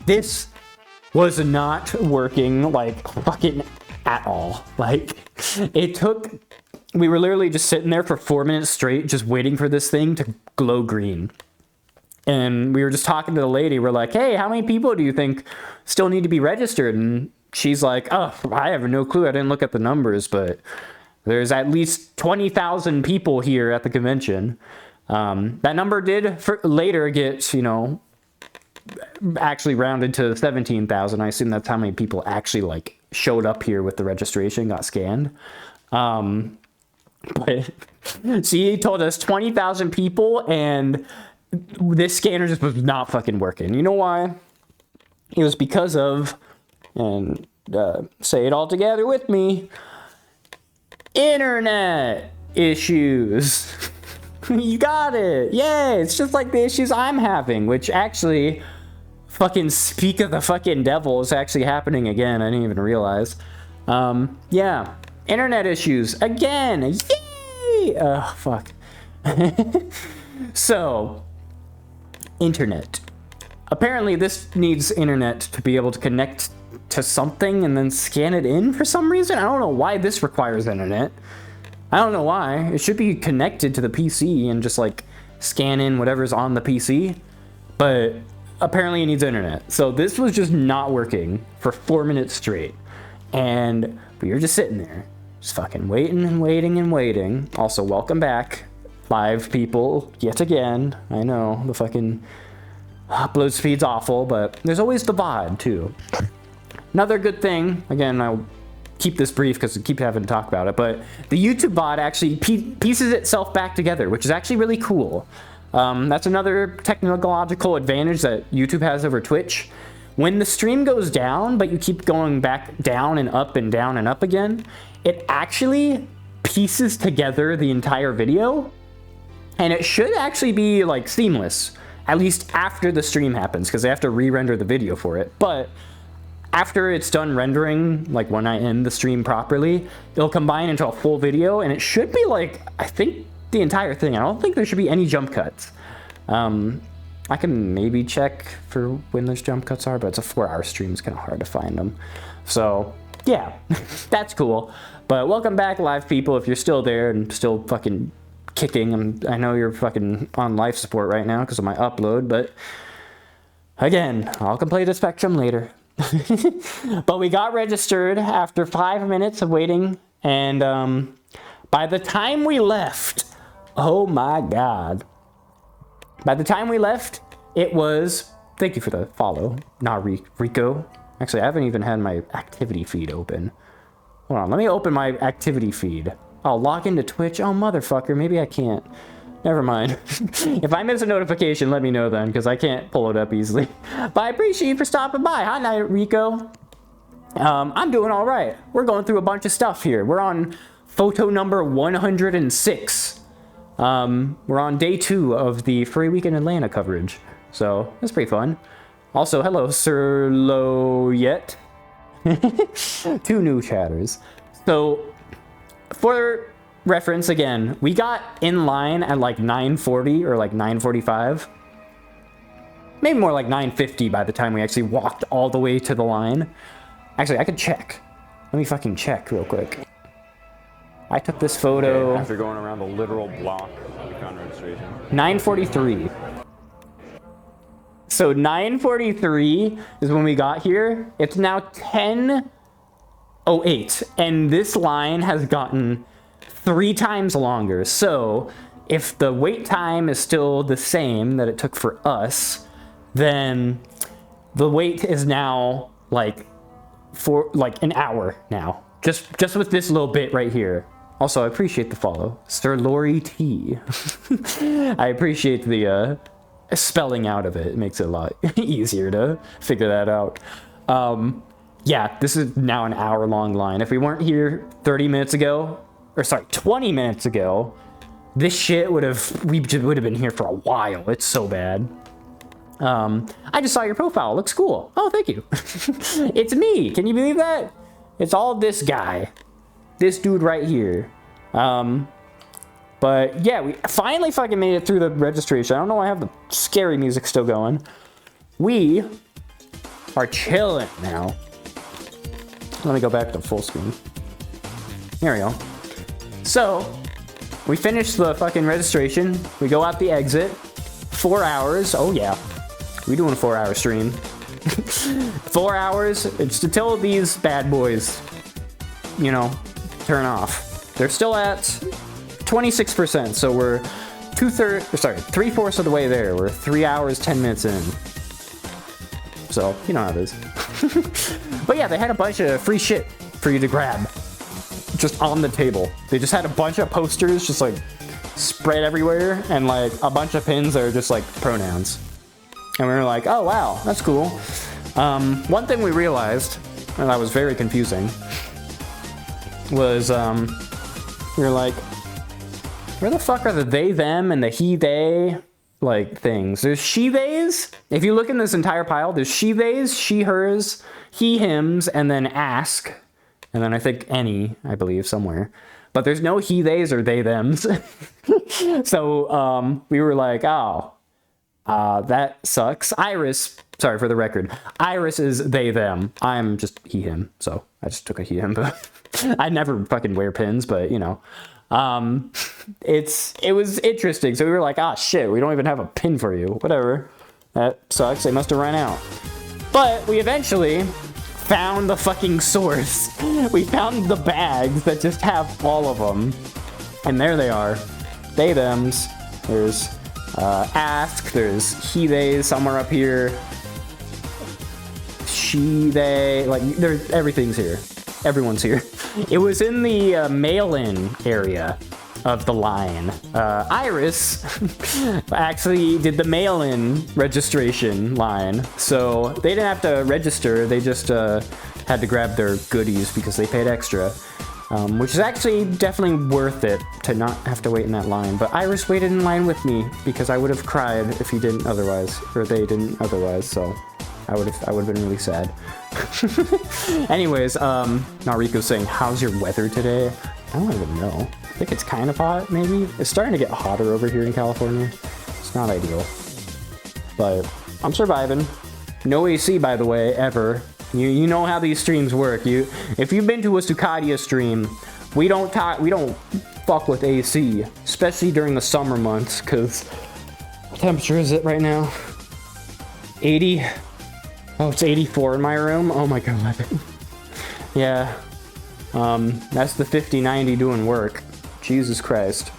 This was not working like fucking at all. Like we were literally just sitting there for 4 minutes straight just waiting for this thing to glow green. And we were just talking to the lady. We're like, hey, how many people do you think still need to be registered? And she's like, oh, I have no clue. I didn't look at the numbers, but there's at least 20,000 people here at the convention. That number did later get, you know, actually rounded to 17,000. I assume that's how many people actually like showed up here with the registration, got scanned. But she told us 20,000 people, and this scanner just was not fucking working. You know why? It was because of, and say it all together with me, internet issues. You got it. Yay. It's just like the issues I'm having, which actually, fucking speak of the fucking devil, is actually happening again. I didn't even realize. Yeah. Internet issues again. Yay. Oh, fuck. So, internet. Apparently this needs internet to be able to connect to something and then scan it in for some reason. I don't know why this requires internet. I don't know why. It should be connected to the PC and just like scan in whatever's on the PC. But apparently it needs internet. So this was just not working for 4 minutes straight. And we were just sitting there, just fucking waiting and waiting and waiting. Also, welcome back, live people, yet again. I know, the fucking upload speed's awful, but there's always the VOD too. Another good thing, again, I'll keep this brief because I keep having to talk about it, but the YouTube VOD actually pieces itself back together, which is actually really cool. That's another technological advantage that YouTube has over Twitch. When the stream goes down, but you keep going back down and up and down and up again, it actually pieces together the entire video, and it should actually be like seamless, at least after the stream happens, because they have to re-render the video for it. But after it's done rendering, like when I end the stream properly, it'll combine into a full video, and it should be like, I think, the entire thing. I don't think there should be any jump cuts. I can maybe check for when those jump cuts are, but it's a 4-hour stream. It's kind of hard to find them. So, yeah, that's cool. But welcome back, live people, if you're still there and still fucking kicking. I know you're fucking on life support right now because of my upload, but again, I'll complain to Spectrum later. But we got registered after 5 minutes of waiting, and by the time we left, oh my god. By the time we left, it was, thank you for the follow, not Rico. Actually, I haven't even had my activity feed open. Hold on, let me open my activity feed. I'll log into Twitch. Oh, motherfucker, maybe I can't. Never mind. If I miss a notification, let me know then, because I can't pull it up easily. But I appreciate you for stopping by. Hi, Night Rico. I'm doing all right. We're going through a bunch of stuff here. We're on photo number 106. We're on day 2 of the Furry Week in Atlanta coverage. So, that's pretty fun. Also, hello, Sir Loyet. 2 new chatters. So, for reference again, we got in line at like 9:40 or like 9:45. Maybe more like 9:50 by the time we actually walked all the way to the line. Actually, I could check. Let me fucking check real quick. I took this photo. Okay, after going around the literal block, we found registration. 9:43. So 9:43 is when we got here. It's now 10:08, and this line has gotten 3 times longer. So if the wait time is still the same that it took for us, then the wait is now like for like an hour now. Just with this little bit right here. Also, I appreciate the follow, Sir Lori T. I appreciate the spelling out of it. It makes it a lot easier to figure that out. Yeah, this is now an hour-long line. If we weren't here 30 minutes ago, or sorry, 20 minutes ago, this shit would have been here for a while. It's so bad. I just saw your profile. It looks cool. Oh, thank you. It's me. Can you believe that? It's all this guy. This dude right here. But yeah, we finally fucking made it through the registration. I don't know why I have the scary music still going. We are chilling now. Let me go back to full screen. Here we go. So, we finished the fucking registration. We go out the exit. 4 hours. Oh yeah. We doing a 4-hour stream. 4 hours. It's to tell these bad boys, you know, turn off. They're still at 26%, so we're 3/4 of the way there. We're 3 hours, 10 minutes in. So, you know how it is. But yeah, they had a bunch of free shit for you to grab. Just on the table. They just had a bunch of posters just like spread everywhere, and like a bunch of pins that are just like pronouns. And we were like, oh wow, that's cool. One thing we realized, and that was very confusing, was we were like, where the fuck are the they, them, and the he, they, like, things? There's she, theys. If you look in this entire pile, there's she, theys, she, hers, he, hims, and then ask. And then I think any, I believe, somewhere. But there's no he, theys, or they, thems. So we were like, oh, that sucks. Iris, sorry for the record, Iris is they, them. I'm just he, him. So I just took a he, him. But I never fucking wear pins, but you know. It was interesting. So we were like, ah, shit, we don't even have a pin for you. Whatever. That sucks. They must have run out. But we eventually found the fucking source. We found the bags that just have all of them. And there they are. They, thems. There's ask. There's he, they somewhere up here. She, they. Like, there's everything's here. Everyone's here. It was in the mail-in area of the line. Iris actually did the mail-in registration line, so they didn't have to register. They just had to grab their goodies because they paid extra, which is actually definitely worth it to not have to wait in that line. But Iris waited in line with me because I would have cried if he didn't otherwise, or they didn't otherwise. So I would have been really sad. Anyways, Nariko's saying, how's your weather today? I don't even know. I think it's kind of hot, maybe. It's starting to get hotter over here in California. It's not ideal. But I'm surviving. No AC, by the way, ever. You know how these streams work. If you've been to a Sucadia stream, we don't fuck with AC, especially during the summer months, because what temperature is it right now? 80? Oh, it's 84 in my room? Oh my god. Yeah. That's the 50-90 doing work. Jesus Christ.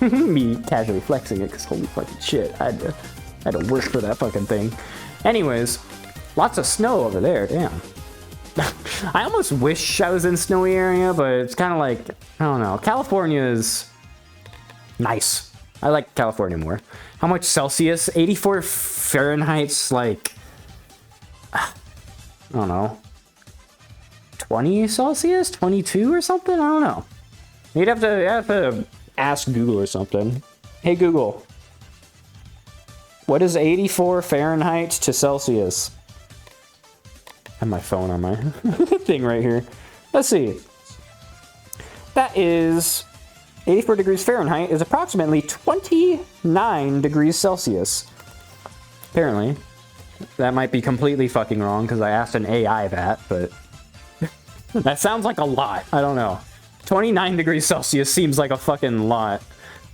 Me casually flexing it, because holy fucking shit. I had to work for that fucking thing. Anyways, lots of snow over there, damn. I almost wish I was in snowy area, but it's kind of like, I don't know. California is nice. I like California more. How much Celsius? 84 Fahrenheit's like, I don't know, 20 Celsius? 22 or something? I don't know. You'd have to ask Google or something. Hey Google, what is 84 Fahrenheit to Celsius? I have my phone on my thing right here. Let's see. That is 84 degrees Fahrenheit is approximately 29 degrees Celsius. Apparently. That might be completely fucking wrong because I asked an AI that, but that sounds like a lot. I don't know. 29 degrees Celsius seems like a fucking lot.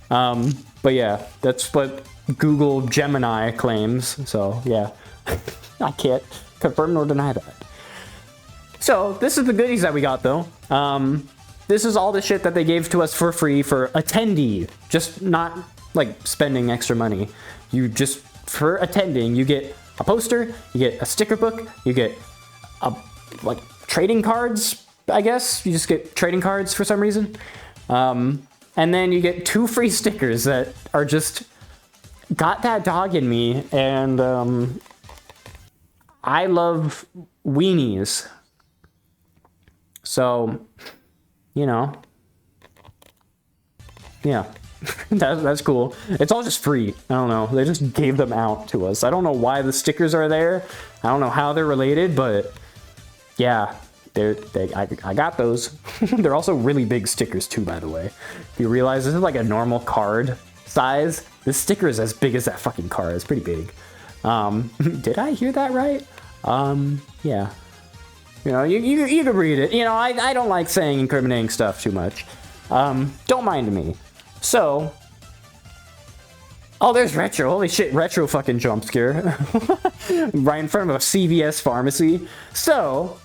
But yeah, that's what Google Gemini claims. So yeah, I can't confirm nor deny that. So this is the goodies that we got though. This is all the shit that they gave to us for free for attendee. Just not like spending extra money. You just, for attending, you get a poster, you get a sticker book, you get like trading cards, I guess. You just get trading cards for some reason. And then you get 2 free stickers that are just got that dog in me. And I love weenies. So, you know, yeah, that's cool. It's all just free. I don't know. They just gave them out to us. I don't know why the stickers are there. I don't know how they're related, but yeah, I got those. They're also really big stickers too, by the way. If you realize this is like a normal card size, this sticker is as big as that fucking card. It's pretty big. Did I hear that right? Yeah. You know, you can read it. You know, I don't like saying incriminating stuff too much. Don't mind me. So, oh, there's Retro. Holy shit, Retro fucking jump scare. Right in front of a CVS pharmacy. So,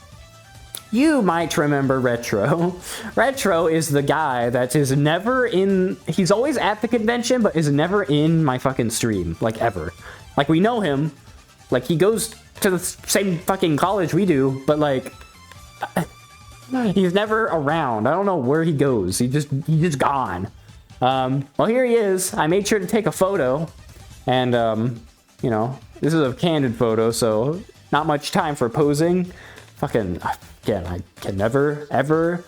you might remember Retro. Retro is the guy that is never in, he's always at the convention, but is never in my fucking stream, like ever. Like we know him, like he goes to the same fucking college we do, but like, he's never around. I don't know where he goes. He's just gone. Well, here he is. I made sure to take a photo, and you know, this is a candid photo, so not much time for posing. Fucking, again, I can never, ever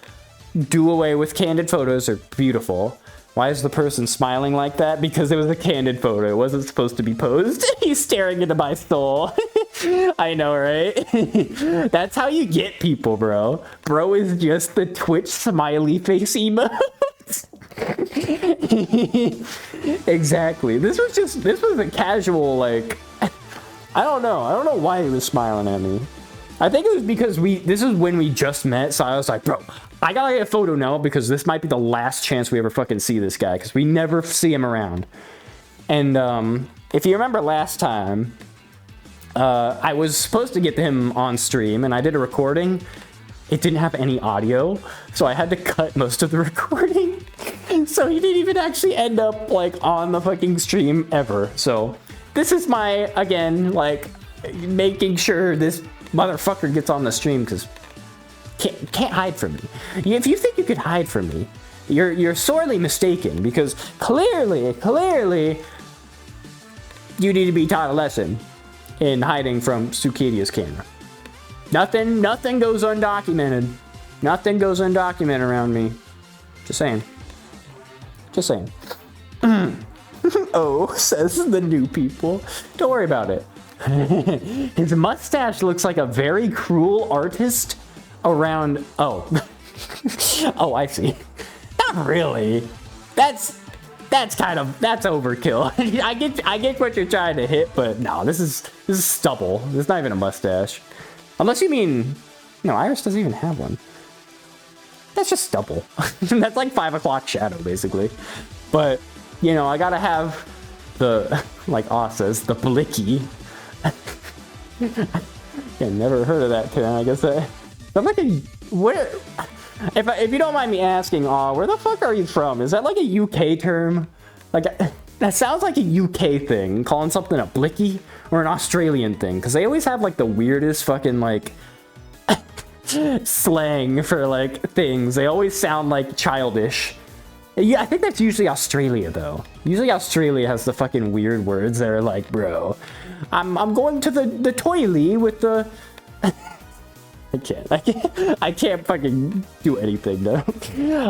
do away with candid photos. They're beautiful. Why is the person smiling like that? Because it was a candid photo. It wasn't supposed to be posed. He's staring into my soul. I know, right? That's how you get people, bro. Bro is just the Twitch smiley face emote. Exactly. This was a casual, like, I don't know why he was smiling at me. I think it was because this is when we just met, so I was like, bro, I gotta get a photo now because this might be the last chance we ever fucking see this guy because we never see him around. And if you remember last time, I was supposed to get him on stream and I did a recording. It didn't have any audio, so I had to cut most of the recording. So he didn't even actually end up like on the fucking stream ever. So this is my, again, like making sure this motherfucker gets on the stream because can't hide from me. If you think you could hide from me, you're sorely mistaken because clearly you need to be taught a lesson in hiding from Sucadia's camera. Nothing goes undocumented. Nothing goes undocumented around me. Just saying. Just saying. Oh, says the new people. Don't worry about it. His mustache looks like a very cruel artist around. Oh. Oh, I see. Not really. That's overkill. I get what you're trying to hit, but no, this is stubble. This is not even a mustache. Unless you mean, no, Iris doesn't even have one. that's just stubble. That's like 5 o'clock shadow, basically. But, you know, I gotta have the, like Aw says, the blicky. Yeah, never heard of that term, I guess. I'm like where, if you don't mind me asking, Aw, where the fuck are you from? Is that like a UK term? Like, that sounds like a UK thing, calling something a blicky, or an Australian thing, because they always have like the weirdest fucking like slang for like things. They always sound like childish. Yeah, I think that's usually Australia though. Usually Australia has the fucking weird words that are like, bro, I'm going to the toilet with the I can't fucking do anything though.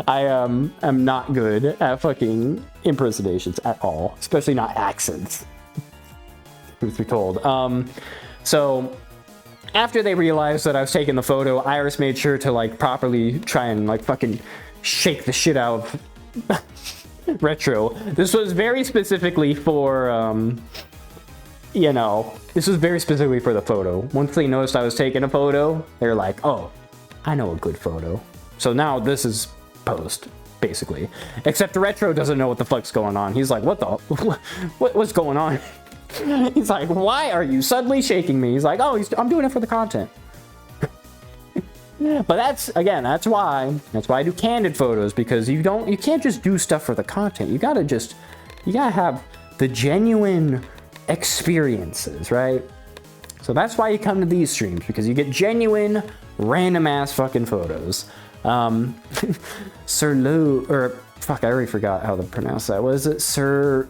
I am not good at fucking impersonations at all, especially not accents. Truth be told. So after they realized that I was taking the photo, Iris made sure to like properly try and like fucking shake the shit out of Retro. This was very specifically for you know, this was very specifically for the photo. Once they noticed I was taking a photo, they're like, oh, I know a good photo. So now this is post, basically. Except the Retro doesn't know what the fuck's going on. He's like, what's going on? He's like, why are you suddenly shaking me? He's like, oh, I'm doing it for the content. But that's why I do candid photos, because you can't just do stuff for the content. You gotta have the genuine experiences, right? So that's why you come to these streams, because you get genuine, random ass fucking photos. Sir Lou, or fuck, I already forgot how to pronounce that. Was it Sir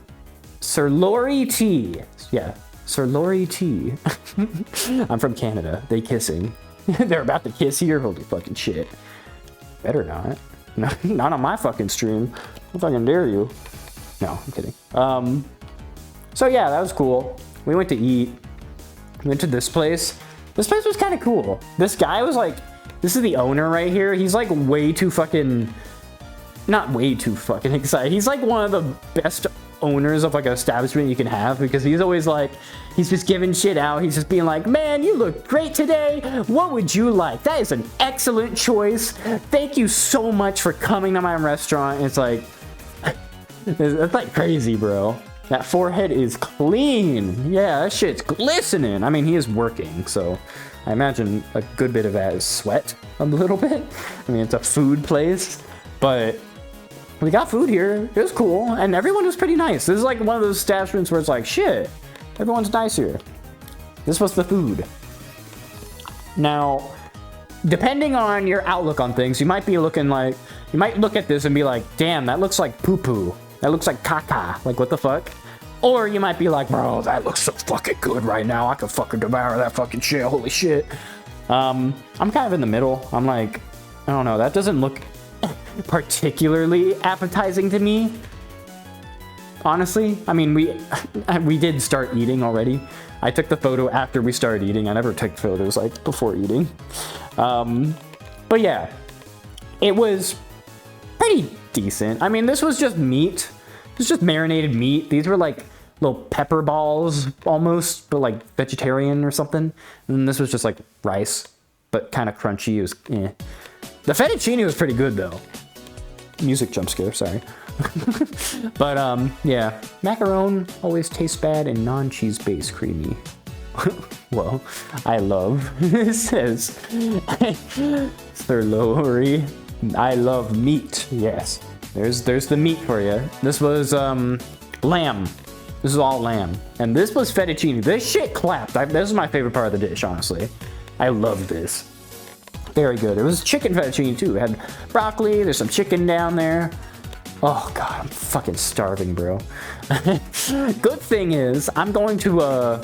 Lori T? Yeah, Sir Lori T. I'm from Canada. They kissing. They're about to kiss here. Holy fucking shit. Better not. No, not on my fucking stream. I fucking dare you. No, I'm kidding. So yeah, that was cool. We went to eat. We went to this place. This place was kind of cool. This guy was like, this is the owner right here. He's like way too fucking, not way too fucking excited. He's like one of the best owners of like an establishment you can have, because he's always like, he's just giving shit out. He's just being like, man, you look great today. What would you like? That is an excellent choice. Thank you so much for coming to my restaurant. It's like, it's like crazy, bro. That forehead is clean. Yeah, that shit's glistening. I mean, he is working, so I imagine a good bit of that is sweat a little bit. I mean, it's a food place, but we got food here. It was cool, and everyone was pretty nice. This is like one of those establishments where it's like, shit, everyone's nice here. This was the food. Now, depending on your outlook on things, you might look at this and be like, damn, that looks like poo-poo. That looks like caca. Like, what the fuck? Or you might be like, bro, that looks so fucking good right now. I could fucking devour that fucking shit. Holy shit. I'm kind of in the middle. I'm like, I don't know. That doesn't look particularly appetizing to me. Honestly. I mean, we did start eating already. I took the photo after we started eating. I never took photos like before eating. But yeah, it was pretty decent. I mean, this was just meat. It was just marinated meat. These were like little pepper balls almost, but like vegetarian or something. And then this was just like rice, but kind of crunchy. It was The fettuccine was pretty good though. Music jump scare, sorry. But yeah, macaron always tastes bad and non-cheese based creamy. Well, I love, it says, Sir Lori, I love meat. Yes, there's the meat for you. This was lamb. This is all lamb. And this was fettuccine. This shit clapped. This is my favorite part of the dish, honestly. I love this. Very good. It was chicken fettuccine too. It had broccoli, there's some chicken down there. Oh god, I'm fucking starving, bro. Good thing is, I'm going to,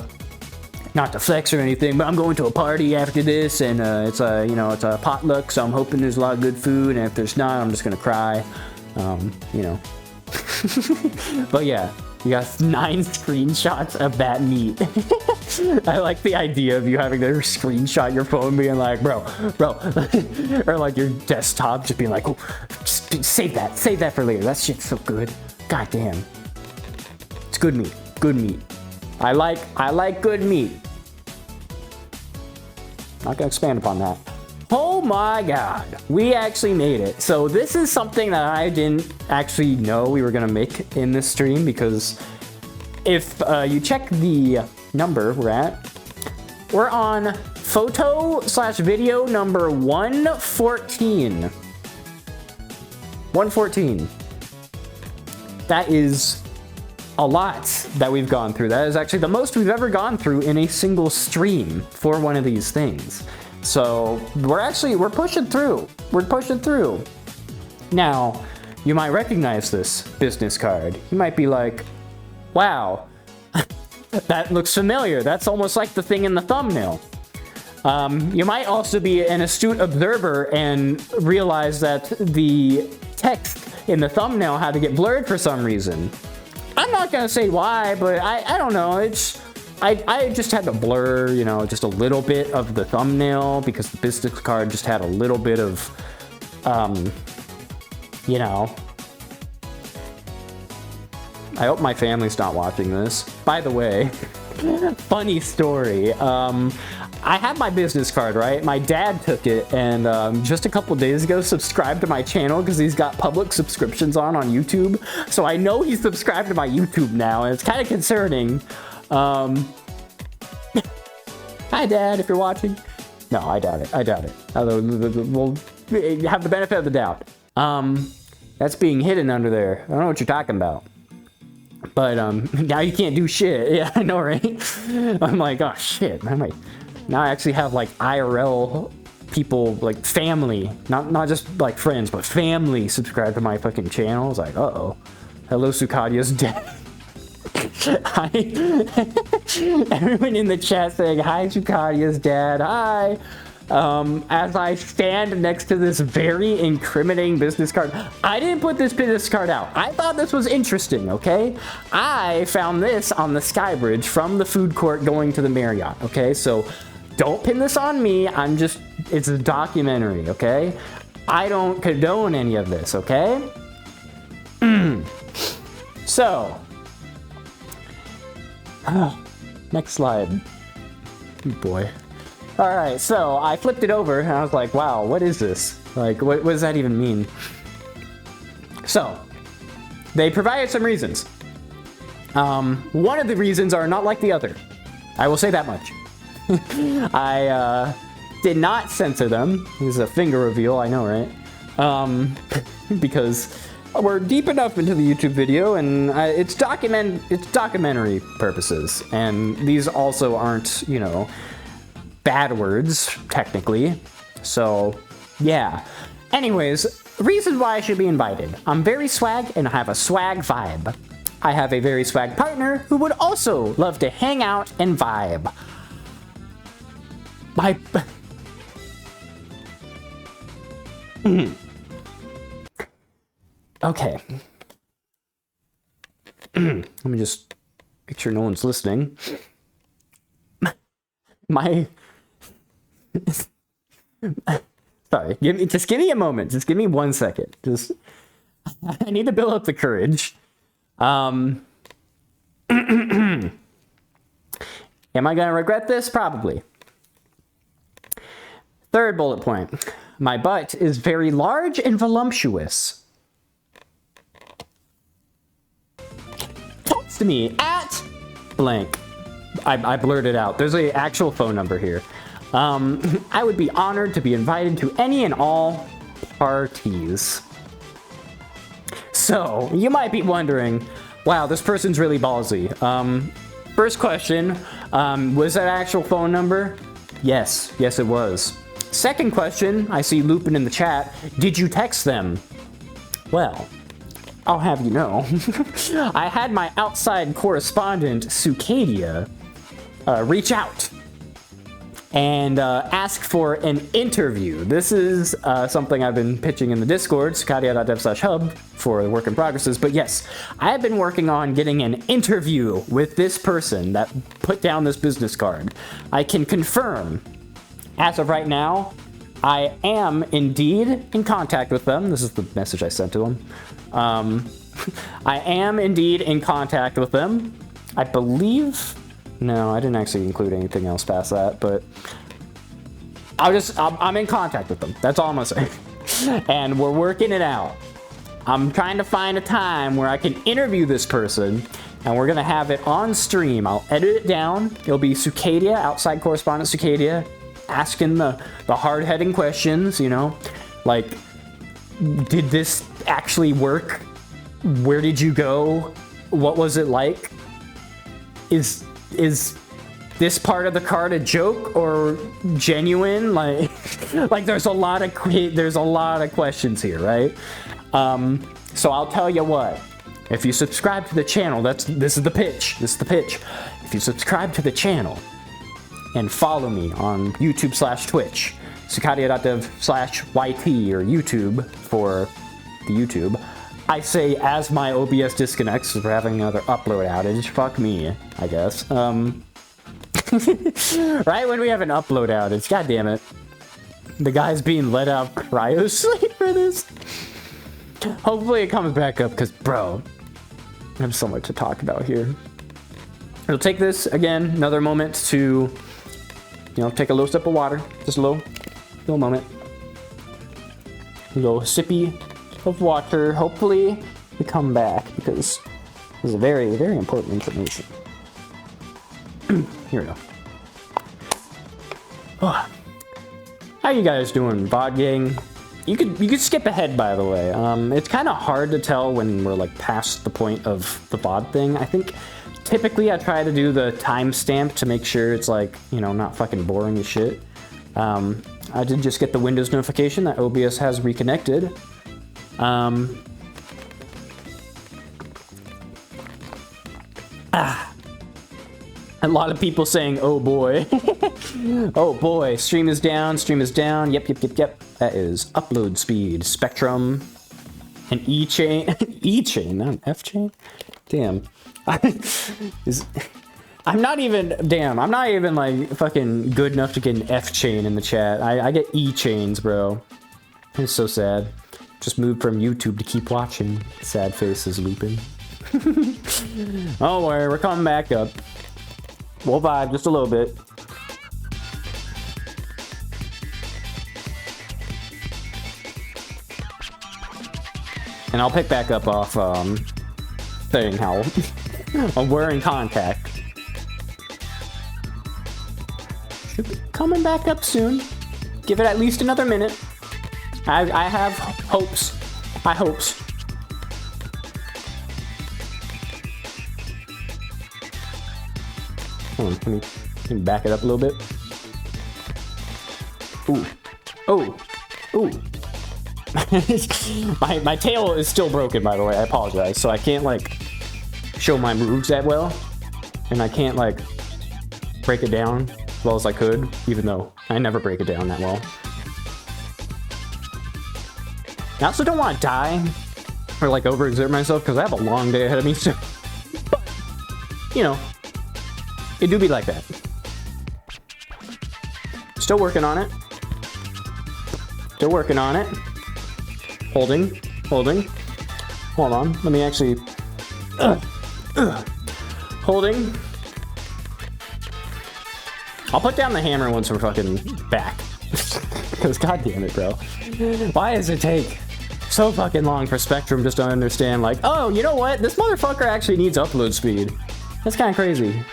not to flex or anything, but I'm going to a party after this, and it's a potluck, so I'm hoping there's a lot of good food, and if there's not, I'm just gonna cry. You know. But yeah, you got 9 screenshots of that meat. I like the idea of you having to screenshot your phone being like, bro, or like your desktop just being like, oh, just save that for later. That shit's so good. God damn. It's good meat. Good meat. I like good meat. Not gonna expand upon that. Oh my god, we actually made it. So this is something that I didn't actually know we were gonna make in this stream, because if you check the number we're on photo/video number 114. 114. That is a lot that we've gone through. That is actually the most we've ever gone through in a single stream for one of these things. So we're pushing through. We're pushing through. Now, you might recognize this business card. You might be like, wow, that looks familiar. That's almost like the thing in the thumbnail. You might also be an astute observer and realize that the text in the thumbnail had to get blurred for some reason. I'm not gonna say why, but I don't know. I just had to blur, you know, just a little bit of the thumbnail because the business card just had a little bit of, you know. I hope my family's not watching this. By the way, funny story. I have my business card, right? My dad took it and just a couple days ago subscribed to my channel because he's got public subscriptions on YouTube. So I know he's subscribed to my YouTube now, and it's kind of concerning. Hi, Dad, if you're watching. No, I doubt it. I doubt it. We'll have the benefit of the doubt. That's being hidden under there. I don't know what you're talking about. But now you can't do shit. Yeah, I know, right? I'm like, oh shit. Now I actually have like IRL people, like family, not just like friends, but family subscribe to my fucking channel. It's like, uh-oh. Hello, Sukadia's dead. Hi. Everyone in the chat saying, hi, Sukadia's dad. Hi. As I stand next to this very incriminating business card. I didn't put this business card out. I thought this was interesting, okay? I found this on the Sky Bridge from the food court going to the Marriott, okay? So don't pin this on me. It's a documentary, okay? I don't condone any of this, okay? So, next slide. Oh boy. All right, so I flipped it over and I was like, wow, what is this? Like, what does that even mean? So, they provided some reasons. One of the reasons are not like the other. I will say that much. I did not censor them. This is a finger reveal, I know, right? Because we're deep enough into the YouTube video, and it's documentary purposes, and these also aren't, you know, bad words, technically. So, yeah. Anyways, reason why I should be invited. I'm very swag and I have a swag vibe. I have a very swag partner who would also love to hang out and vibe. Okay. Let me just make sure no one's listening. Sorry, just give me a moment. Just give me 1 second. I need to build up the courage. Am I gonna regret this? Probably. Third bullet point. My butt is very large and voluptuous. Talks to me at blank. I blurted out. There's an actual phone number here. I would be honored to be invited to any and all parties. So, you might be wondering, wow, this person's really ballsy. First question, was that actual phone number? Yes, it was. Second question, I see Lupin in the chat, did you text them? Well, I'll have you know, I had my outside correspondent, Sucadia, reach out and ask for an interview. This is something I've been pitching in the Discord, sucadia.dev/hub, for the work in progresses. But yes, I have been working on getting an interview with this person that put down this business card. I can confirm, as of right now, I am indeed in contact with them. This is the message I sent to them. I am indeed in contact with them. I believe... No, I didn't actually include anything else past that, but I'm in contact with them. That's all I'm gonna say. And we're working it out. I'm trying to find a time where I can interview this person, and we're gonna have it on stream. I'll edit it down. It'll be Sucadia, outside correspondent Sucadia, asking the hard-hitting questions, you know? Like, did this actually work? Where did you go? What was it like? Is this part of the card a joke or genuine? Like there's a lot of questions here, right? So I'll tell you what. If you subscribe to the channel, this is the pitch. This is the pitch. If you subscribe to the channel and follow me on YouTube/Twitch, sucadia.dev/YT or YouTube for the YouTube, I say as my OBS disconnects, we're having another upload outage. Fuck me, I guess. Right when we have an upload outage, god damn it. The guy's being let out cryo sleep for this. Hopefully it comes back up, because bro, I have so much to talk about here. I'll take this again, another moment to, you know, take a little sip of water. Just a little moment. A little sippy of water. Hopefully we come back, because this is very, very important information. Here we go. Oh. How you guys doing, VOD gang? You could skip ahead, by the way. It's kind of hard to tell when we're like past the point of the VOD thing. I think typically I try to do the timestamp to make sure it's like, you know, not fucking boring as shit. I did just get the Windows notification that OBS has reconnected. A lot of people saying, oh boy. Oh boy, stream is down, Yep. That is upload speed, Spectrum, an E-chain. E-chain, not an F-chain? Damn. I'm not even like fucking good enough to get an F-chain in the chat. I get E-chains, bro. It's so sad. Just moved from YouTube to keep watching. Sad faces looping. Don't worry, we're coming back up. We'll vibe just a little bit. And I'll pick back up off saying how we're in contact. Should be coming back up soon. Give it at least another minute. I have hopes. Hold on, let me back it up a little bit. Ooh. Oh. Ooh. my tail is still broken, by the way. I apologize. So I can't like show my moves that well, and I can't like break it down as well as I could, even though I never break it down that well. I also don't want to die or like overexert myself, because I have a long day ahead of me. So, but, you know, it do be like that. Still working on it. Holding. Hold on. Let me actually... Holding. I'll put down the hammer once we're fucking back. Because goddamn it, bro. Why does it take so fucking long for Spectrum just to understand, like, oh, you know what? This motherfucker actually needs upload speed. That's kind of crazy.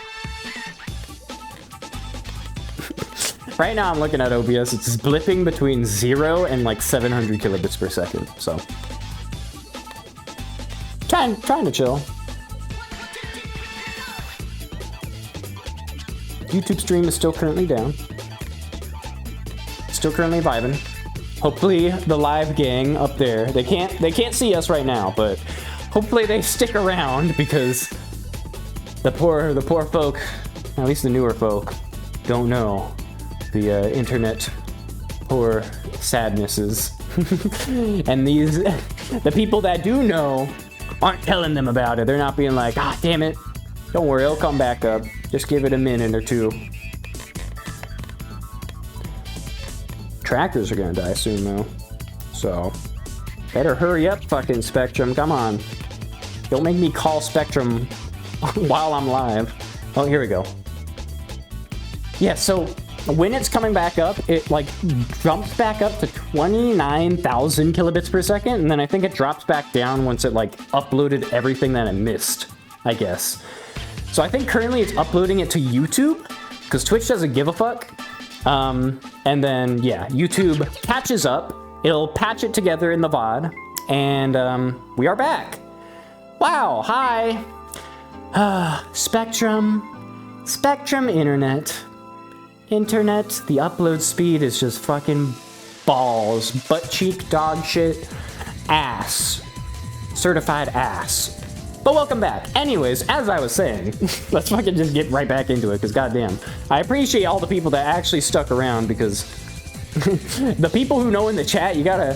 Right now I'm looking at OBS, it's blipping between 0 and like 700 kilobits per second, so. Trying to chill. YouTube stream is still currently down. Still currently vibing. Hopefully the live gang up there, they can't see us right now, but hopefully they stick around, because the poor folk, at least the newer folk, don't know the internet poor sadnesses. And the people that do know aren't telling them about it. They're not being like, ah, damn it, don't worry, it'll come back up. Just give it a minute or two. Trackers are gonna die soon though, so better hurry up, fucking Spectrum. Come on, don't make me call Spectrum while I'm live. Oh, here we go. Yeah, so when it's coming back up, it like jumps back up to 29,000 kilobits per second, and then I think it drops back down once it like uploaded everything that it missed, I guess. So I think currently it's uploading it to YouTube, because Twitch doesn't give a fuck. And then, yeah, YouTube catches up, it'll patch it together in the VOD, and we are back. Wow, hi. Spectrum internet. The upload speed is just fucking balls. Butt cheek, dog shit, ass. Certified ass. But welcome back. Anyways, as I was saying, let's fucking just get right back into it, because goddamn. I appreciate all the people that actually stuck around, because the people who know in the chat, you gotta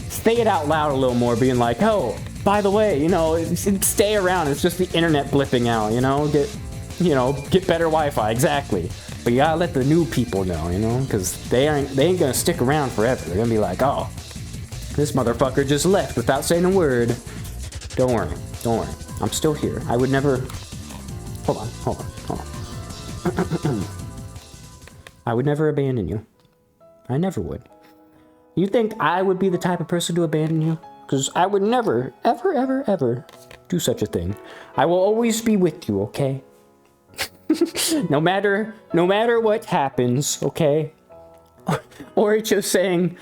say it out loud a little more, being like, oh, by the way, you know, stay around. It's just the internet blipping out, you know? Get better Wi-Fi, exactly. But you gotta let the new people know, you know? Because they ain't gonna stick around forever. They're gonna be like, oh, this motherfucker just left without saying a word. Don't worry. I'm still here. I would never... Hold on. I would never abandon you. I never would. You think I would be the type of person to abandon you? Because I would never, ever do such a thing. I will always be with you, okay? no matter what happens, okay? Or it's just saying,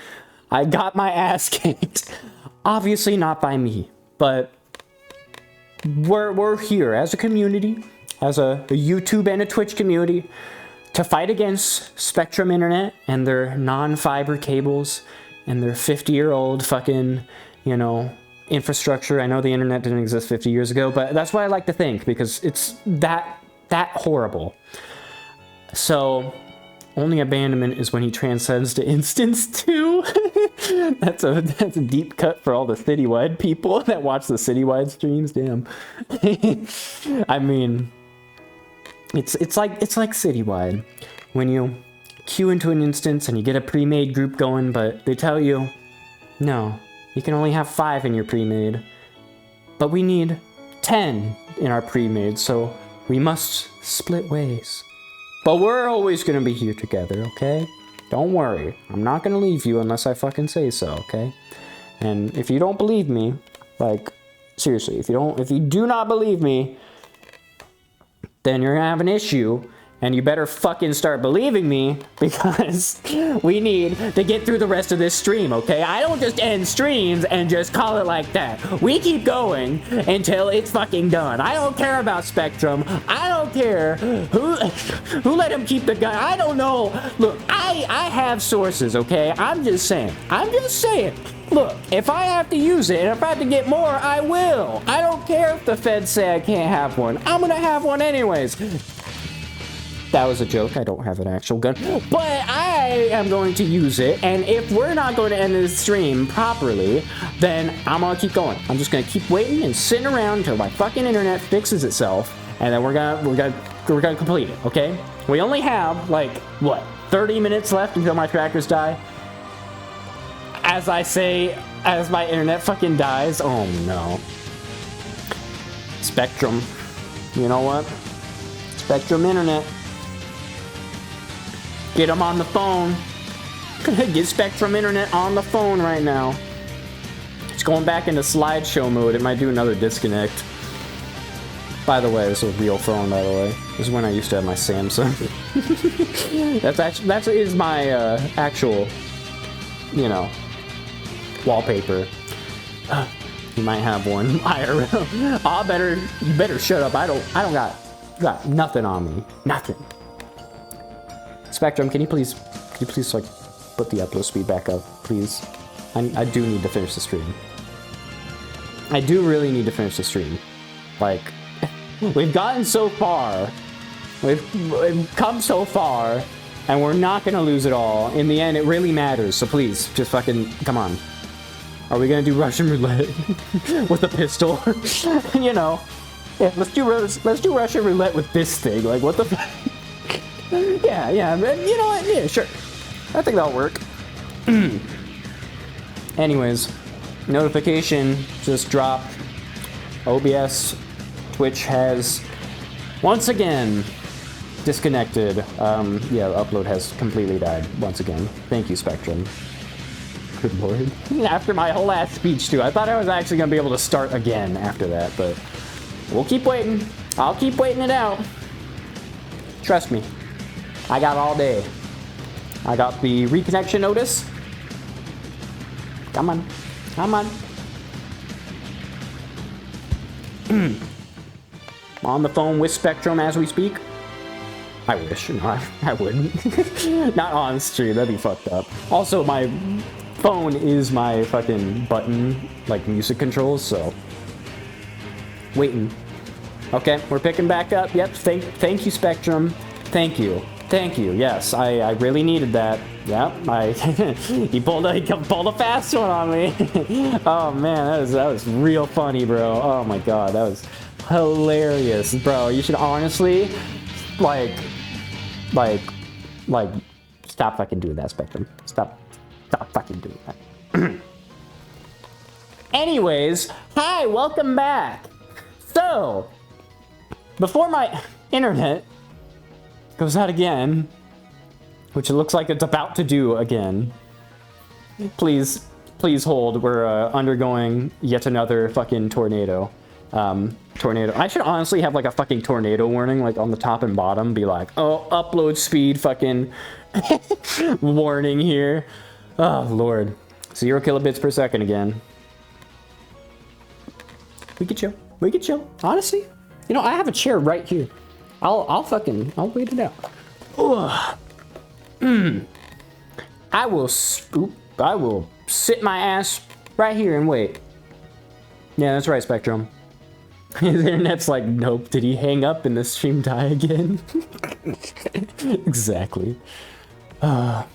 I got my ass kicked. Obviously not by me, but we're here as a community, as a YouTube and a Twitch community, to fight against Spectrum Internet and their non-fiber cables and their 50-year-old fucking, you know, infrastructure. I know the internet didn't exist 50 years ago, but that's what I like to think, because it's that horrible. So only abandonment is when he transcends to instance 2. That's a deep cut for all the citywide people that watch the citywide streams. Damn. I mean, it's like citywide when you queue into an instance and you get a pre-made group going, but they tell you, no, you can only have 5 in your pre-made, but we need 10 in our pre-made, so we must split ways. But we're always gonna be here together, okay? Don't worry, I'm not gonna leave you unless I fucking say so, okay? And if you don't believe me, like, seriously, if you do not believe me, then you're gonna have an issue, and you better fucking start believing me, because we need to get through the rest of this stream, okay? I don't just end streams and just call it like that. We keep going until it's fucking done. I don't care about Spectrum. I don't care who let him keep the gun. I don't know. Look, I have sources, okay? I'm just saying. Look, if I have to use it and if I have to get more, I will. I don't care if the feds say I can't have one. I'm gonna have one anyways. That was a joke. I don't have an actual gun, but I am going to use it. And if we're not going to end this stream properly, then I'm gonna keep going. I'm just gonna keep waiting and sitting around until my fucking internet fixes itself, and then we're gonna complete it. Okay? We only have like what, 30 minutes left until my trackers die. As I say, as my internet fucking dies. Oh no. Spectrum. You know what? Spectrum Internet. Get them on the phone. Get Spectrum Internet on the phone right now. It's going back into slideshow mode. It might do another disconnect. By the way, this is a real phone, by the way. This is when I used to have my Samsung. that is my actual, you know, wallpaper. You might have one IRL. You better shut up. I don't got nothing on me. Nothing. Spectrum, can you please like put the upload speed back up, please? I do need to finish the stream. I do really need to finish the stream. Like, we've gotten so far. We've come so far, and we're not gonna lose it all. In the end, it really matters. So please, just fucking come on. Are we gonna do Russian roulette with a pistol? You know, yeah, let's do Russian roulette with this thing. Like, what the fuck? Yeah, but you know what? Yeah, sure. I think that'll work. Anyways, notification just dropped. OBS Twitch has once again disconnected. Yeah, the upload has completely died once again. Thank you, Spectrum. Good lord. After my whole ass speech, too. I thought I was actually going to be able to start again after that, but we'll keep waiting. I'll keep waiting it out. Trust me. I got all day. I got the reconnection notice. Come on. Come on. On the phone with Spectrum as we speak. I wish. No, I wouldn't. Not on stream. That'd be fucked up. Also, my phone is my fucking button, like music controls, so. Waiting. Okay, we're picking back up. Yep, thank you, Spectrum. Thank you. Thank you. Yes, I really needed that. Yep, he pulled a fast one on me. Oh man, that was real funny, bro. Oh my god, that was hilarious, bro. You should honestly, like, stop fucking doing that, Spectrum. Stop fucking doing that. Anyways, hi, welcome back. So, before my internet goes out again, which it looks like it's about to do again, please hold. We're undergoing yet another fucking tornado. I should honestly have like a fucking tornado warning, like on the top and bottom, be like, oh, upload speed fucking warning here. Oh lord, 0 kilobits per second again. We could chill. Honestly, you know, I have a chair right here. I'll wait it out. Ugh. I will sit my ass right here and wait. Yeah, that's right, Spectrum. His internet's like, nope, did he hang up and the stream die again? Exactly. Well,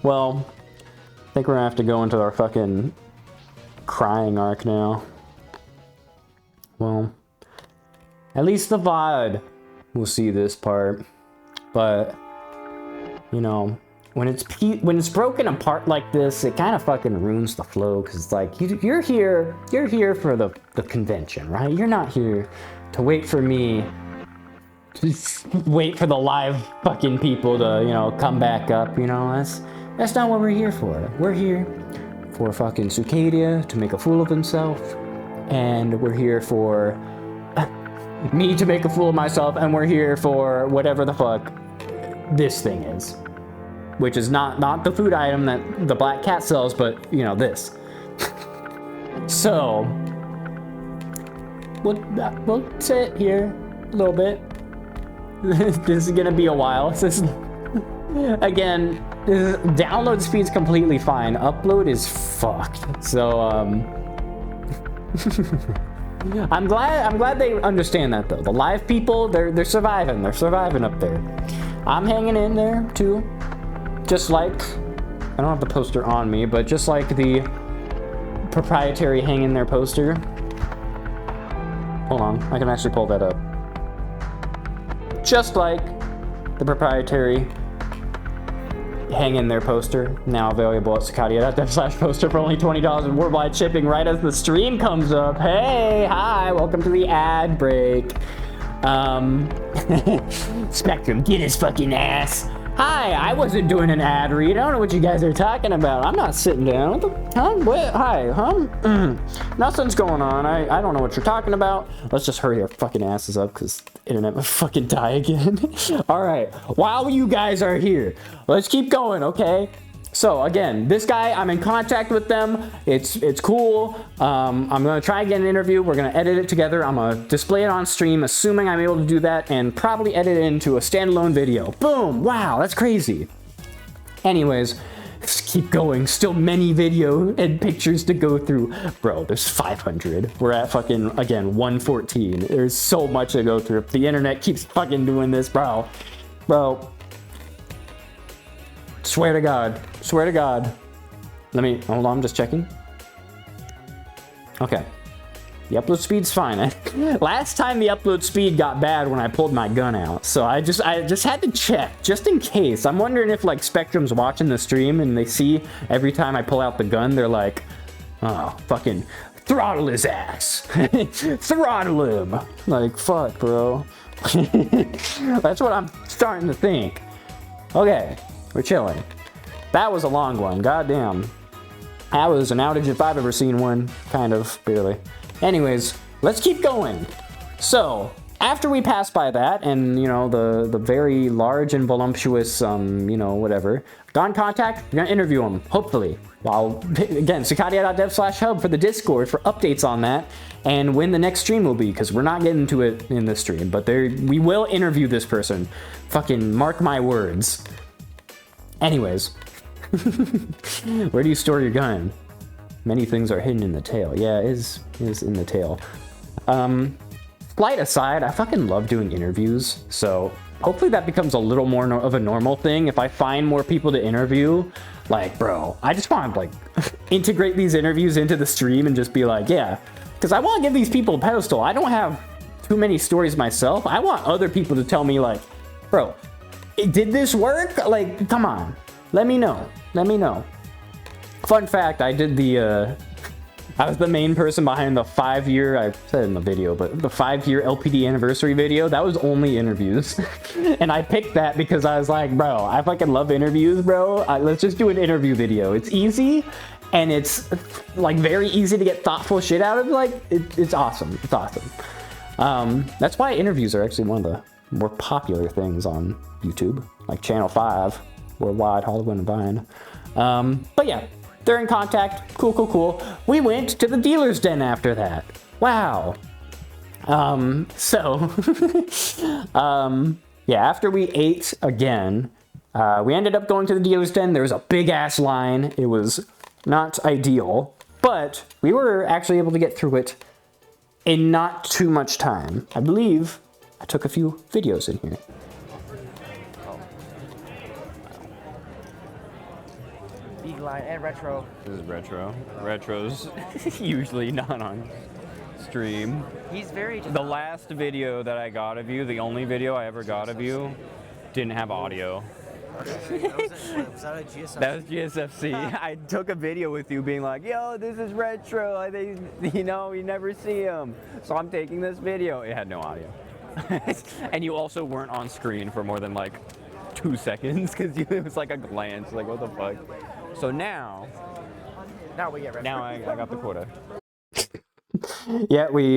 I think we're gonna have to go into our fucking crying arc now. Well, at least the VOD will see this part, but you know, when it's broken apart like this, it kind of fucking ruins the flow, because it's like you're here for the convention, right? You're not here to wait for me, to wait for the live fucking people to, you know, come back up. You know, that's not what we're here for. We're here for fucking Sucadia to make a fool of himself, and we're here for me to make a fool of myself, and we're here for whatever the fuck this thing is, which is not the food item that the black cat sells, but you know, this. So we'll sit here a little bit. This is gonna be a while. Again, download speed's completely fine. Upload is fucked. So I'm glad they understand that though. The live people, they're surviving. They're surviving up there. I'm hanging in there too. Just like, I don't have the poster on me, but just like the proprietary hang in there poster. Hold on, I can actually pull that up. Just like the proprietary hang in there poster, now available at Sucadia.dev/poster for only $20 and worldwide shipping right as the stream comes up. Hey, hi, welcome to the ad break. Spectrum, get his fucking ass. Hi, I wasn't doing an ad read. I don't know what you guys are talking about. I'm not sitting down. What the, huh? What? Hi, nothing's going on. I don't know what you're talking about. Let's just hurry our fucking asses up because the internet will fucking die again. All right, while you guys are here, let's keep going, okay? So again, this guy, I'm in contact with them. It's cool. I'm gonna try and get an interview. We're gonna edit it together. I'm gonna display it on stream, assuming I'm able to do that, and probably edit it into a standalone video. Boom! Wow, that's crazy. Anyways, let's keep going. Still many video and pictures to go through. Bro, there's 500. We're at fucking, again, 114. There's so much to go through. The internet keeps fucking doing this, bro. Bro. Swear to God. Swear to God. Let me, hold on, I'm just checking. Okay. The upload speed's fine. Last time the upload speed got bad when I pulled my gun out. So I just had to check, just in case. I'm wondering if like Spectrum's watching the stream and they see every time I pull out the gun, they're like, oh, fucking throttle his ass. Throttle him. Like, fuck, bro. That's what I'm starting to think. Okay, we're chilling. That was a long one, goddamn. That was an outage if I've ever seen one, kind of, barely. Anyways, let's keep going. So, after we pass by that, and, you know, the very large and voluptuous, you know, whatever, Gone Contact, we're gonna interview him, hopefully. While, again, cicadia.dev/hub for the Discord for updates on that, and when the next stream will be, because we're not getting to it in this stream, but we will interview this person. Fucking mark my words. Anyways. Where do you store your gun? Many things are hidden in the tail. Yeah, it is in the tail. Slight aside, I fucking love doing interviews, so hopefully that becomes a little more of a normal thing. If I find more people to interview, like, bro, I just want to, like, integrate these interviews into the stream and just be like, yeah, because I want to give these people a pedestal. I don't have too many stories myself. I want other people to tell me, like, bro, did this work? Like, come on, let me know. Let me know. Fun fact, I did I was the main person behind the 5-year, I said in the video, but the 5-year LPD anniversary video. That was only interviews. And I picked that because I was like, bro, I fucking love interviews, bro. Let's just do an interview video. It's easy, and it's like very easy to get thoughtful shit out of. Like, it's awesome. It's awesome. That's why interviews are actually one of the more popular things on YouTube, like Channel 5, Worldwide, Hollywood, and Vine. But yeah. They're in contact. Cool, cool, cool. We went to the dealer's den after that. Wow. Yeah, after we ate again, we ended up going to the dealer's den. There was a big ass line. It was not ideal, but we were actually able to get through it in not too much time. I believe I took a few videos in here. Line and retro. This is retro. Retro's usually not on stream. He's very. The last video that I got of you, the only video I ever got of you, didn't have audio. Okay. Was that a GSFC? That was GSFC. I took a video with you being like, yo, this is retro. I think, you know, you never see him. So I'm taking this video. It had no audio. And you also weren't on screen for more than like 2 seconds because it was like a glance. Like, what the fuck? So now we get retro. Now I got the quota. Yeah, we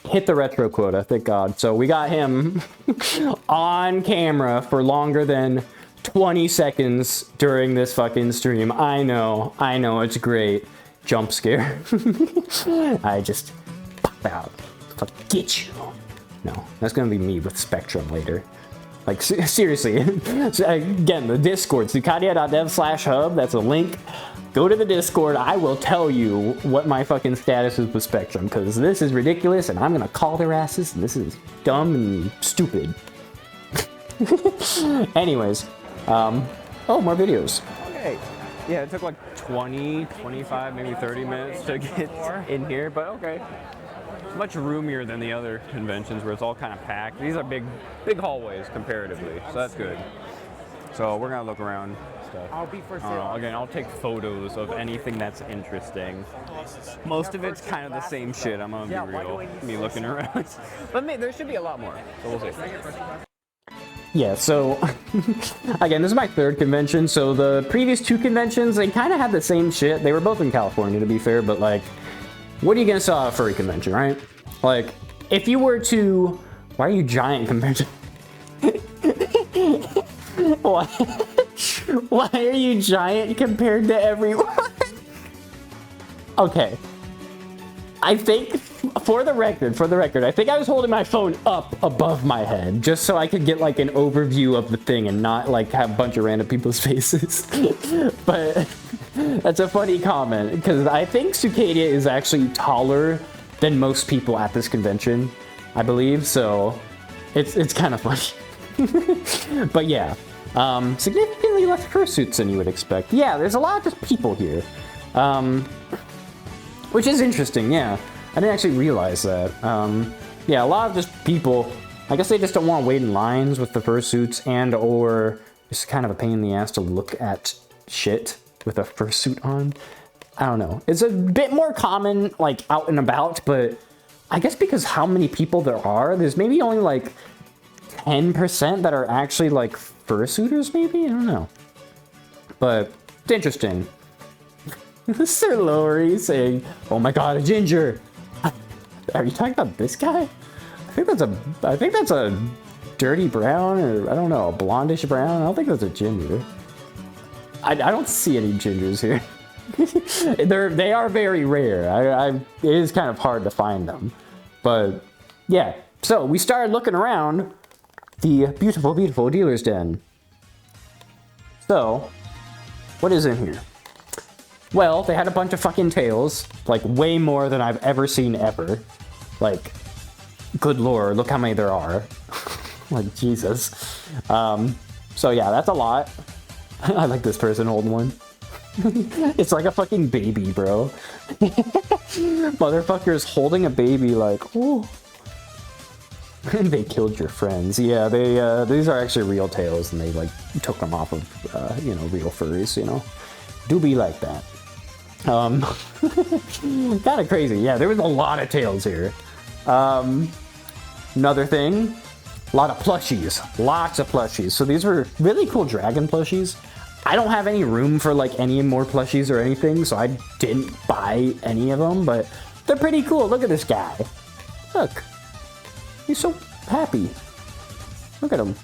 hit the retro quota, thank God. So we got him on camera for longer than 20 seconds during this fucking stream. I know, it's great. Jump scare. I just pop out. Fuck, get you. No, that's gonna be me with Spectrum later. Like, seriously. So, again, the Discord, cicadia.dev/hub, that's a link. Go to the Discord. I will tell you what my fucking status is with Spectrum, because this is ridiculous, and I'm gonna call their asses, and this is dumb and stupid. Anyways, oh, more videos. Okay. Yeah, it took like 20, 25, maybe 30 minutes to get in here, but okay. Much roomier than the other conventions where it's all kind of packed. These are big hallways comparatively, so that's good. So we're gonna look around stuff. I'll be for sale. Again, I'll take photos of anything that's interesting. Most of it's kind of the same shit, I'm gonna be real. Me looking around. But there should be a lot more, so we'll see. Yeah, so, again, this is my 3rd convention, so the previous 2 conventions, they kind of had the same shit. They were both in California, to be fair, but, like, what are you gonna sell at a furry convention, right? Like, if you were to... Why are you giant compared to... Why are you giant compared to everyone? Okay. I think, for the record, I think I was holding my phone up above my head, just so I could get, like, an overview of the thing and not, like, have a bunch of random people's faces. But... That's a funny comment, because I think Cicadia is actually taller than most people at this convention, I believe, so it's kind of funny. But yeah, significantly less fursuits than you would expect. Yeah, there's a lot of just people here, which is interesting, yeah. I didn't actually realize that. Yeah, a lot of just people, I guess they just don't want to wait in lines with the fursuits, and or it's kind of a pain in the ass to look at shit with a fursuit on. I don't know. It's a bit more common, like, out and about, but I guess because how many people there are, there's maybe only, like, 10% that are actually like fursuiters, maybe? I don't know. But it's interesting. Sir Lowry saying, "Oh my god, a ginger." Are you talking about this guy? I think that's a dirty brown, or I don't know, a blondish brown. I don't think that's a ginger. I don't see any gingers here. They are very rare. It is kind of hard to find them. But yeah, so we started looking around the beautiful, beautiful dealer's den. So, what is in here? Well, they had a bunch of fucking tails, like way more than I've ever seen ever. Like, good lord, look how many there are. Like, Jesus. So yeah, that's a lot. I like this person holding one. It's like a fucking baby, bro. Motherfucker's holding a baby like, oh. They killed your friends. Yeah, these are actually real tails, and they like took them off of, you know, real furries, you know. Do be like that. Kind of crazy. Yeah, there was a lot of tails here. Another thing, a lot of plushies. Lots of plushies. So these were really cool dragon plushies. I don't have any room for like any more plushies or anything, so I didn't buy any of them, but they're pretty cool. Look at this guy. Look. He's so happy. Look at him.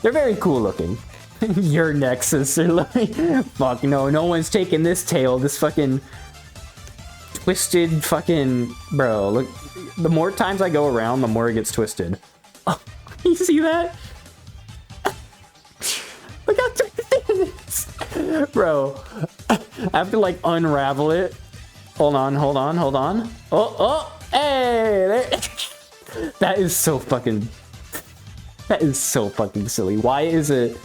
They're very cool looking. Your Nexus. Fuck no, no one's taking this tail. This fucking twisted fucking... Bro, look. The more times I go around, the more it gets twisted. Oh, you see that? Look how twisted it is. Bro, I have to like unravel it. Hold on, hold on, hold on. Oh, hey! There. That is so fucking... That is so fucking silly. Why is it...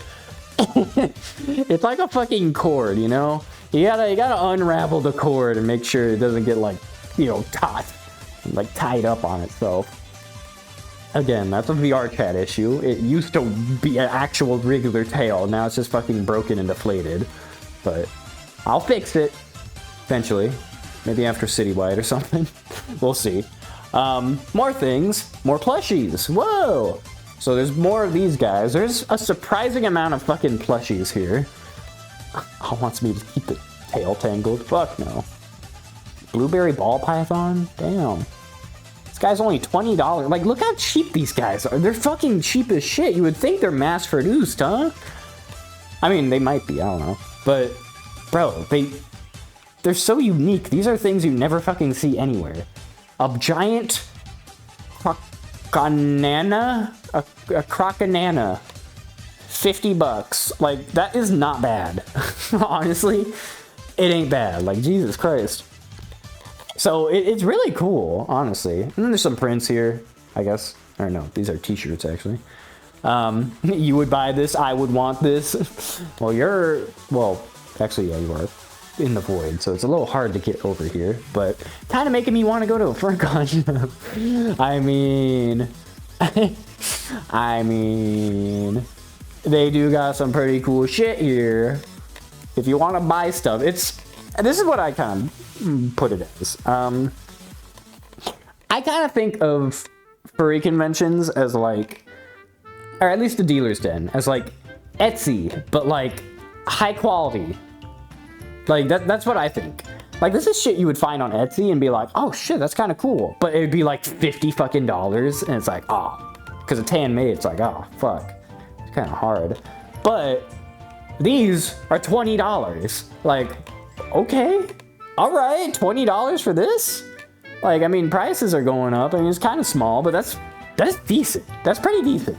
It's like a fucking cord, you know? You gotta unravel the cord and make sure it doesn't get like, you know, tied up on itself. Again, that's a VR chat issue. It used to be an actual regular tail. Now it's just fucking broken and deflated. But I'll fix it eventually. Maybe after Citywide or something. We'll see. More things. More plushies. Whoa! So there's more of these guys. There's a surprising amount of fucking plushies here. Oh, wants me to keep the tail tangled? Fuck no. Blueberry ball python? Damn. This guy's only $20. Like, look how cheap these guys are. They're fucking cheap as shit. You would think they're mass produced, huh? I mean, they might be. I don't know. But, bro, they're so unique. These are things you never fucking see anywhere. A giant crocanana? A crocanana. $50. Like, that is not bad. Honestly, it ain't bad. Like, Jesus Christ. So, it's really cool, honestly. And then there's some prints here, I guess. Or no, these are t-shirts, actually. You would buy this, I would want this. Well, actually, yeah, you are in the void, so it's a little hard to get over here, but kind of making me want to go to a fur con. I mean, they do got some pretty cool shit here. If you want to buy stuff, this is what I kind of put it as. I kind of think of furry conventions as like, or at least the dealer's den, as like Etsy, but like high quality. Like that's what I think. Like, this is shit you would find on Etsy and be like, oh shit, that's kind of cool. But it'd be like $50 fucking, and it's like, oh, because it's handmade, it's like, oh fuck, it's kind of hard. But these are $20. Like, okay, all right, $20 for this? Like, I mean, prices are going up. I mean, it's kind of small, but that's decent. That's pretty decent,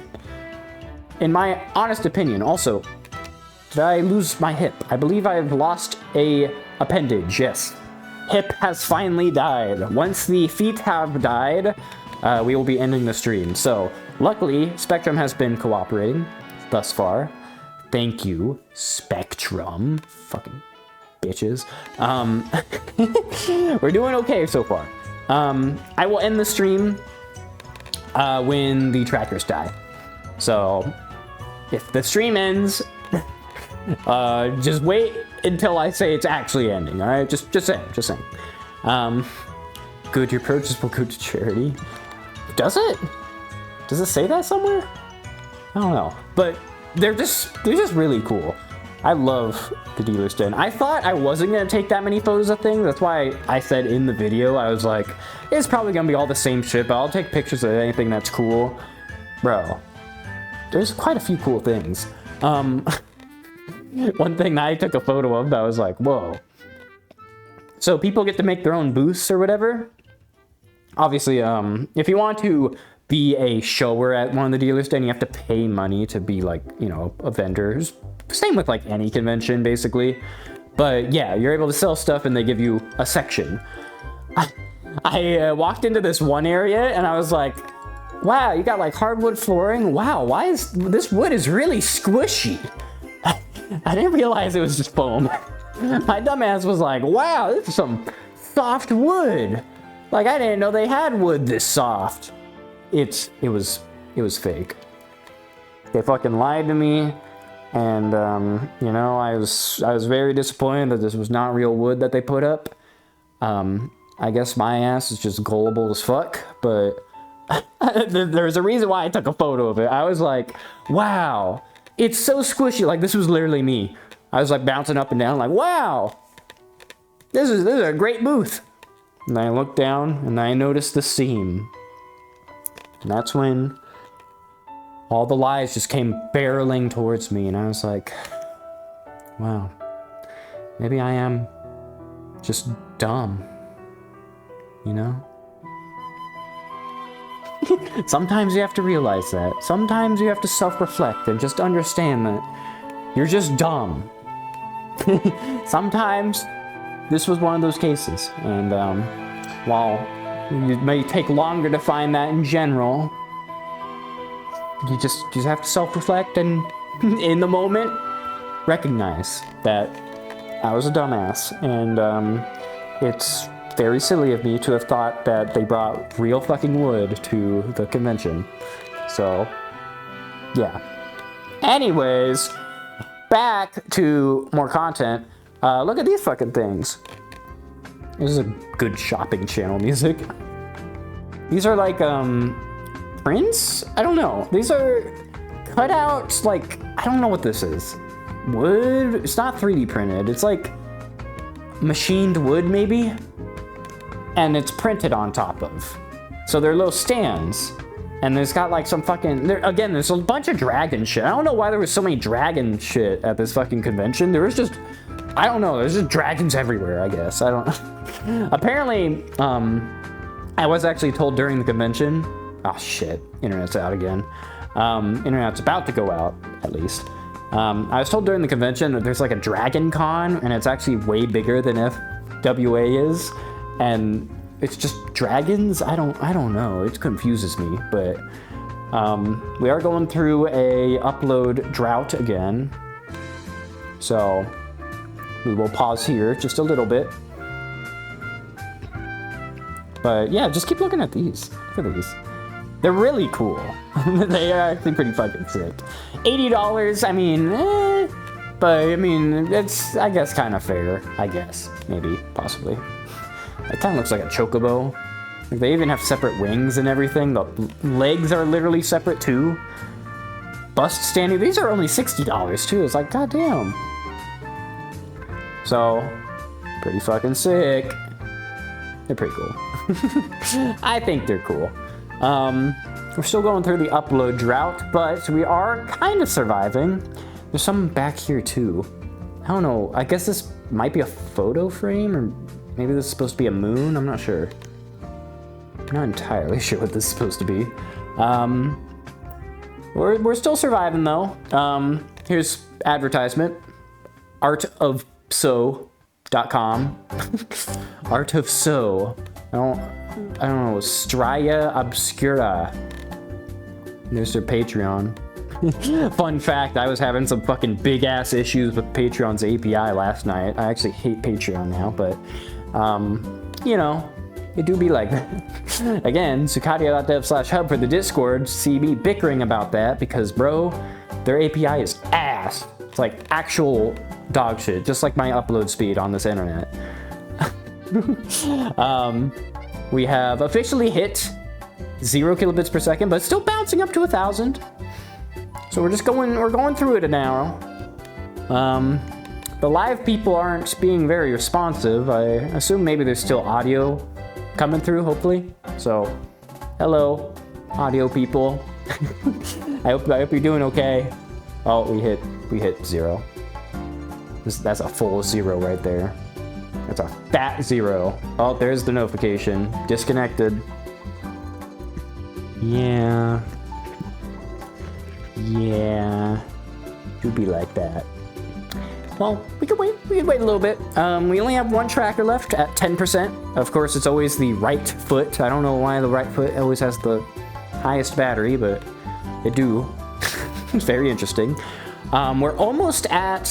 in my honest opinion. Also, did I lose my hip? I believe I have lost a appendage, yes. Hip has finally died. Once the feet have died, we will be ending the stream. So, luckily, Spectrum has been cooperating thus far. Thank you, Spectrum. Fucking bitches. We're doing okay so far. I will end the stream when the trackers die. So, if the stream ends, just wait until I say it's actually ending, all right? Just saying. Good, your purchase will go to charity. Does it? Does it say that somewhere? I don't know. But they're just really cool. I love the dealer's den. I thought I wasn't gonna take that many photos of things. That's why I said in the video, I was like, it's probably gonna be all the same shit, but I'll take pictures of anything that's cool. Bro, there's quite a few cool things. One thing that I took a photo of that was like, whoa. So people get to make their own booths or whatever. Obviously, if you want to be a shower at one of the dealers, then you have to pay money to be like, you know, a vendor. Same with like any convention, basically. But yeah, you're able to sell stuff and they give you a section. I walked into this one area and I was like, wow, you got like hardwood flooring. Wow, why is this wood is really squishy? I didn't realize it was just foam. My dumbass was like, wow, this is some soft wood. Like, I didn't know they had wood this soft. It was fake. They fucking lied to me, and you know, I was very disappointed that this was not real wood that they put up. I guess my ass is just gullible as fuck, but there's a reason why I took a photo of it. I was like, wow, it's so squishy. Like, this was literally me. I was like bouncing up and down, like, wow, this is a great booth. And I looked down and I noticed the seam. And that's when all the lies just came barreling towards me. And I was like, wow, maybe I am just dumb, you know? Sometimes you have to realize that. Sometimes you have to self-reflect and just understand that you're just dumb. Sometimes this was one of those cases, and while it may take longer to find that in general, you just have to self-reflect and in the moment recognize that I was a dumbass, and it's very silly of me to have thought that they brought real fucking wood to the convention. So, yeah. Anyways, back to more content. Look at these fucking things. This is a good shopping channel music. These are like, prints? I don't know. These are cutouts, like, I don't know what this is. Wood? It's not 3D printed. It's like machined wood, maybe? And it's printed on top of. So they're little stands. And there's got like some fucking, again, there's a bunch of dragon shit. I don't know why there was so many dragon shit at this fucking convention. There was just, I don't know, there's just dragons everywhere, I guess. I don't know. Apparently, I was actually told during the convention, oh shit, internet's out again. Internet's about to go out, at least. I was told during the convention that there's like a dragon con, and it's actually way bigger than FWA is. And it's just dragons? I don't know. It confuses me, but we are going through a upload drought again. So we will pause here just a little bit. But yeah, just keep looking at these. Look at these. They're really cool. They are actually pretty fucking sick. $80, I mean, but I mean, it's, I guess, kind of fair. I guess, maybe, possibly. It kind of looks like a chocobo. Like, they even have separate wings and everything. The legs are literally separate too. Bust standing. These are only $60 too. It's like, goddamn. So, pretty fucking sick. They're pretty cool. I think they're cool. We're still going through the upload drought, but we are kind of surviving. There's some back here too. I don't know. I guess this might be a photo frame, or maybe this is supposed to be a moon. I'm not sure. I'm not entirely sure what this is supposed to be. We're still surviving though. Here's advertisement. artofso.com. Art of So. I don't know. Straya Obscura. There's their Patreon. Fun fact, I was having some fucking big ass issues with Patreon's API last night. I actually hate Patreon now, but you know, it do be like that. Again, Sukadia.dev/hub for the Discord. See me bickering about that because, bro, their API is ass. It's like actual dog shit, just like my upload speed on this internet. We have officially hit 0 kilobits per second, but still bouncing up to 1,000. So we're going through it now. The live people aren't being very responsive. I assume maybe there's still audio coming through, hopefully. So, hello, audio people. I hope you're doing okay. Oh, we hit 0. That's a full 0 right there. That's a fat 0. Oh, there's the notification. Disconnected. Yeah. Yeah. It'd be like that. Well, we could wait a little bit. We only have one tracker left at 10%. Of course, it's always the right foot. I don't know why the right foot always has the highest battery, but it do. It's very interesting. We're almost at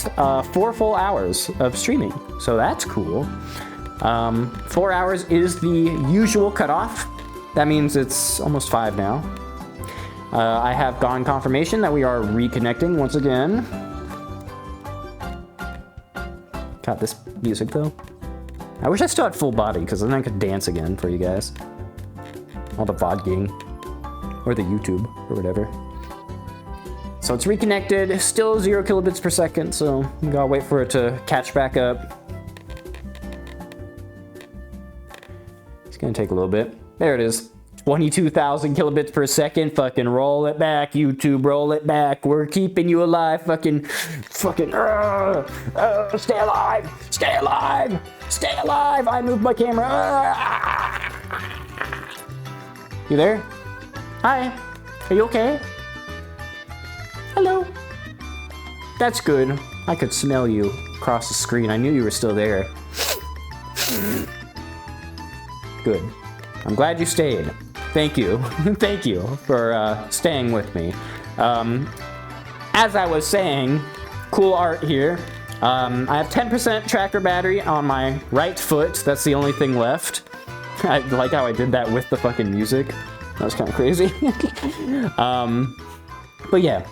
4 full hours of streaming, so that's cool. 4 hours is the usual cutoff. That means it's almost 5 now. I have gotten confirmation that we are reconnecting once again. Got this music though. I wish I still had full body, because then I could dance again for you guys. All the vlogging. Or the YouTube, or whatever. So it's reconnected, still 0 kilobits per second, so we gotta wait for it to catch back up. It's gonna take a little bit. There it is. 22,000 kilobits per second. Fucking roll it back, YouTube, roll it back. We're keeping you alive. Fucking, stay alive, stay alive, stay alive. I moved my camera. You there? Hi, are you okay? Hello. That's good. I could smell you across the screen. I knew you were still there. Good. I'm glad you stayed. Thank you. Thank you for staying with me. As I was saying, cool art here. I have 10% tracker battery on my right foot. That's the only thing left. I like how I did that with the fucking music. That was kind of crazy. But yeah,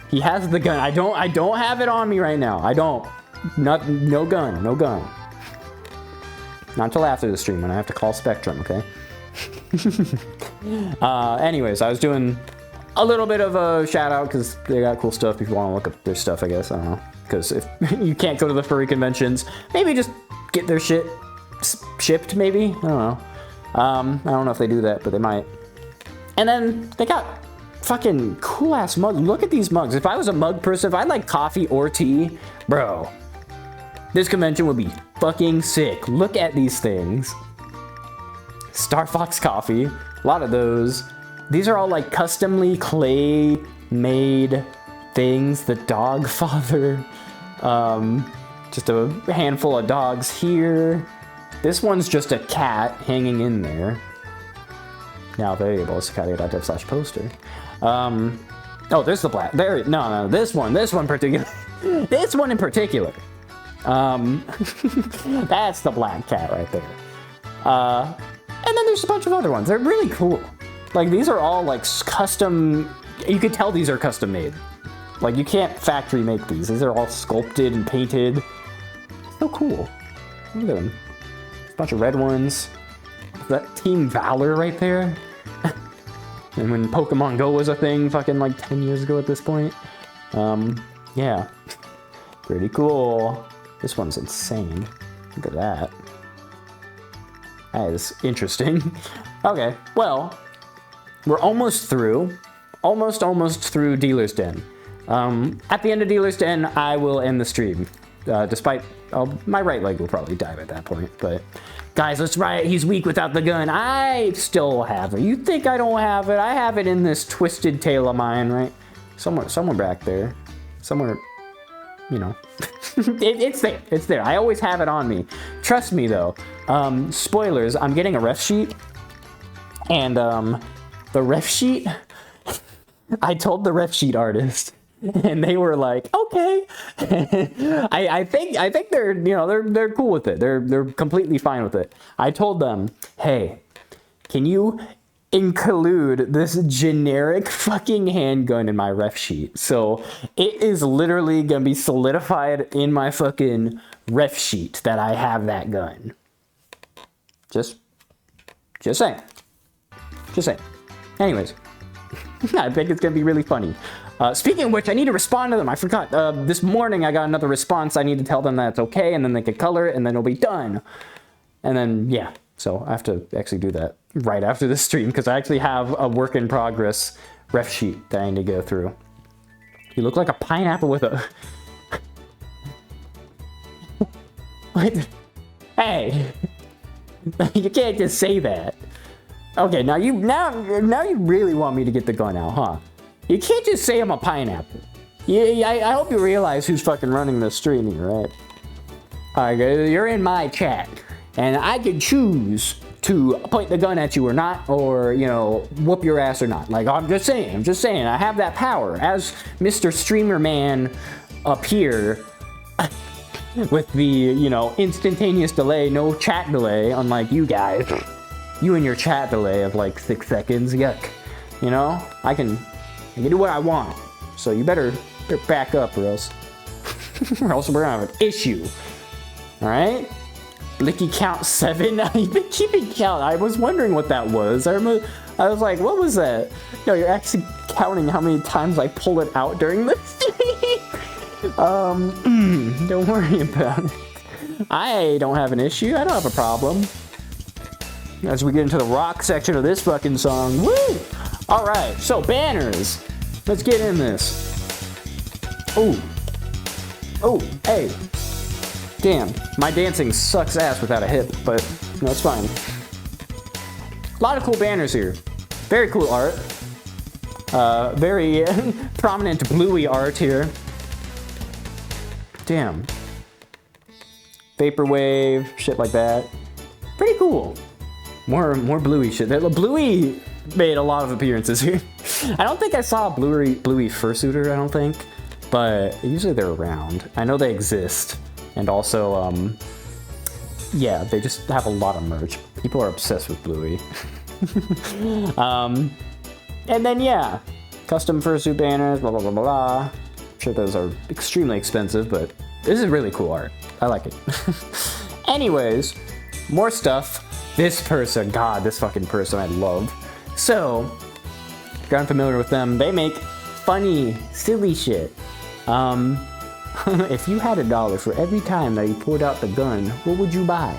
he has the gun. I don't have it on me right now. I don't. No gun. No gun. Not until after the stream when I have to call Spectrum, okay? Anyways, I was doing a little bit of a shout out because they got cool stuff. If you want to look up their stuff, I guess. I don't know. Because if you can't go to the furry conventions, maybe just get their shit shipped, maybe? I don't know. I don't know if they do that, but they might. And then they got fucking cool ass mugs. Look at these mugs. If I was a mug person, if I like coffee or tea, bro, this convention would be fucking sick. Look at these things. Star Fox coffee, a lot of those. These are all like customly clay made things. The dog father, just a handful of dogs here. This one's just a cat hanging in there. Now variables, cat.dev/poster. Oh, there's the black. There, no, this one particular. This one in particular. That's the black cat right there. And then there's a bunch of other ones. They're really cool. Like, these are all, like, custom... You could tell these are custom made. Like, you can't factory make these. These are all sculpted and painted. So cool. Look at them. A bunch of red ones. That Team Valor right there. And when Pokemon Go was a thing fucking, like, 10 years ago at this point. Yeah. Pretty cool. This one's insane. Look at that. That is interesting. Okay, well, we're almost through. Almost through Dealer's Den. At the end of Dealer's Den, I will end the stream. Despite, my right leg will probably die at that point, but... Guys, let's riot. He's weak without the gun. I still have it. You think I don't have it? I have it in this twisted tail of mine, right? Somewhere back there. Somewhere, you know. It's there. It's there. I always have it on me. Trust me, though. Spoilers, I'm getting a ref sheet. And, the ref sheet... I told the ref sheet artist. And they were like, okay. I think they're, you know, they're cool with it. They're completely fine with it. I told them, hey, can you include this generic fucking handgun in my ref sheet? So it is literally gonna be solidified in my fucking ref sheet that I have that gun. Just saying. Just saying. Anyways, I think it's gonna be really funny. Speaking of which, I need to respond to them. I forgot. This morning I got another response. I need to tell them that it's okay, and then they can color it, and then it'll be done. And then, yeah. So I have to actually do that right after the stream, because I actually have a work in progress ref sheet that I need to go through. You look like a pineapple with a... What? Hey! You can't just say that. Okay, now you really want me to get the gun out, huh? You can't just say I'm a pineapple. I hope you realize who's fucking running the stream here, right? Alright, you're in my chat, and I can choose to point the gun at you or not, or, you know, whoop your ass or not. Like, I'm just saying, I have that power as Mr. Streamer Man up here with the, you know, instantaneous delay, no chat delay, unlike you guys. You and your chat delay of like 6 seconds, yuck. You know, I can do what I want. So you better back up, or else we're gonna have an issue. All right? Blicky count 7. You've been keeping count. I was wondering what that was. I was like, what was that? No, you're actually counting how many times I pull it out during the stream. Don't worry about it. I don't have an issue. I don't have a problem. As we get into the rock section of this fucking song. Woo! Alright, so banners. Let's get in this. Oh. Oh, hey. Damn, my dancing sucks ass without a hip, but no, it's fine. A lot of cool banners here. Very cool art. Very prominent bluey art here. Damn. Vaporwave, shit like that. Pretty cool. More bluey shit. Bluey made a lot of appearances here. I don't think I saw a bluey fursuiter, I don't think. But usually they're around. I know they exist. And also, yeah, they just have a lot of merch. People are obsessed with bluey. And then, yeah, custom fursuit banners, blah, blah, blah, blah. I'm sure those are extremely expensive, but this is really cool art. I like it. Anyways, more stuff. This person, God, this fucking person I love. So, if you're unfamiliar with them, they make funny, silly shit. If you had $1 for every time that you pulled out the gun, what would you buy?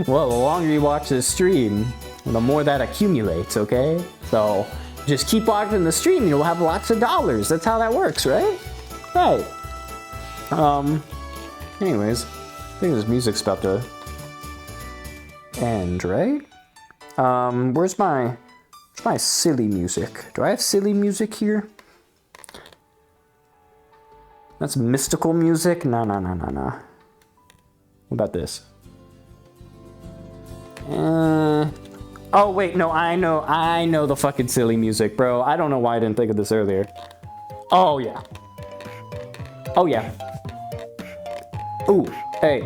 Well, the longer you watch this stream, the more that accumulates, okay? So, just keep watching the stream, you'll have lots of dollars. That's how that works, right? Right. Anyways, I think this music's about to end, right? Where's my silly music? Do I have silly music here? That's mystical music? No. What about this? Oh wait, no, I know the fucking silly music, bro. I don't know why I didn't think of this earlier. Oh yeah. Oh yeah. Ooh, hey.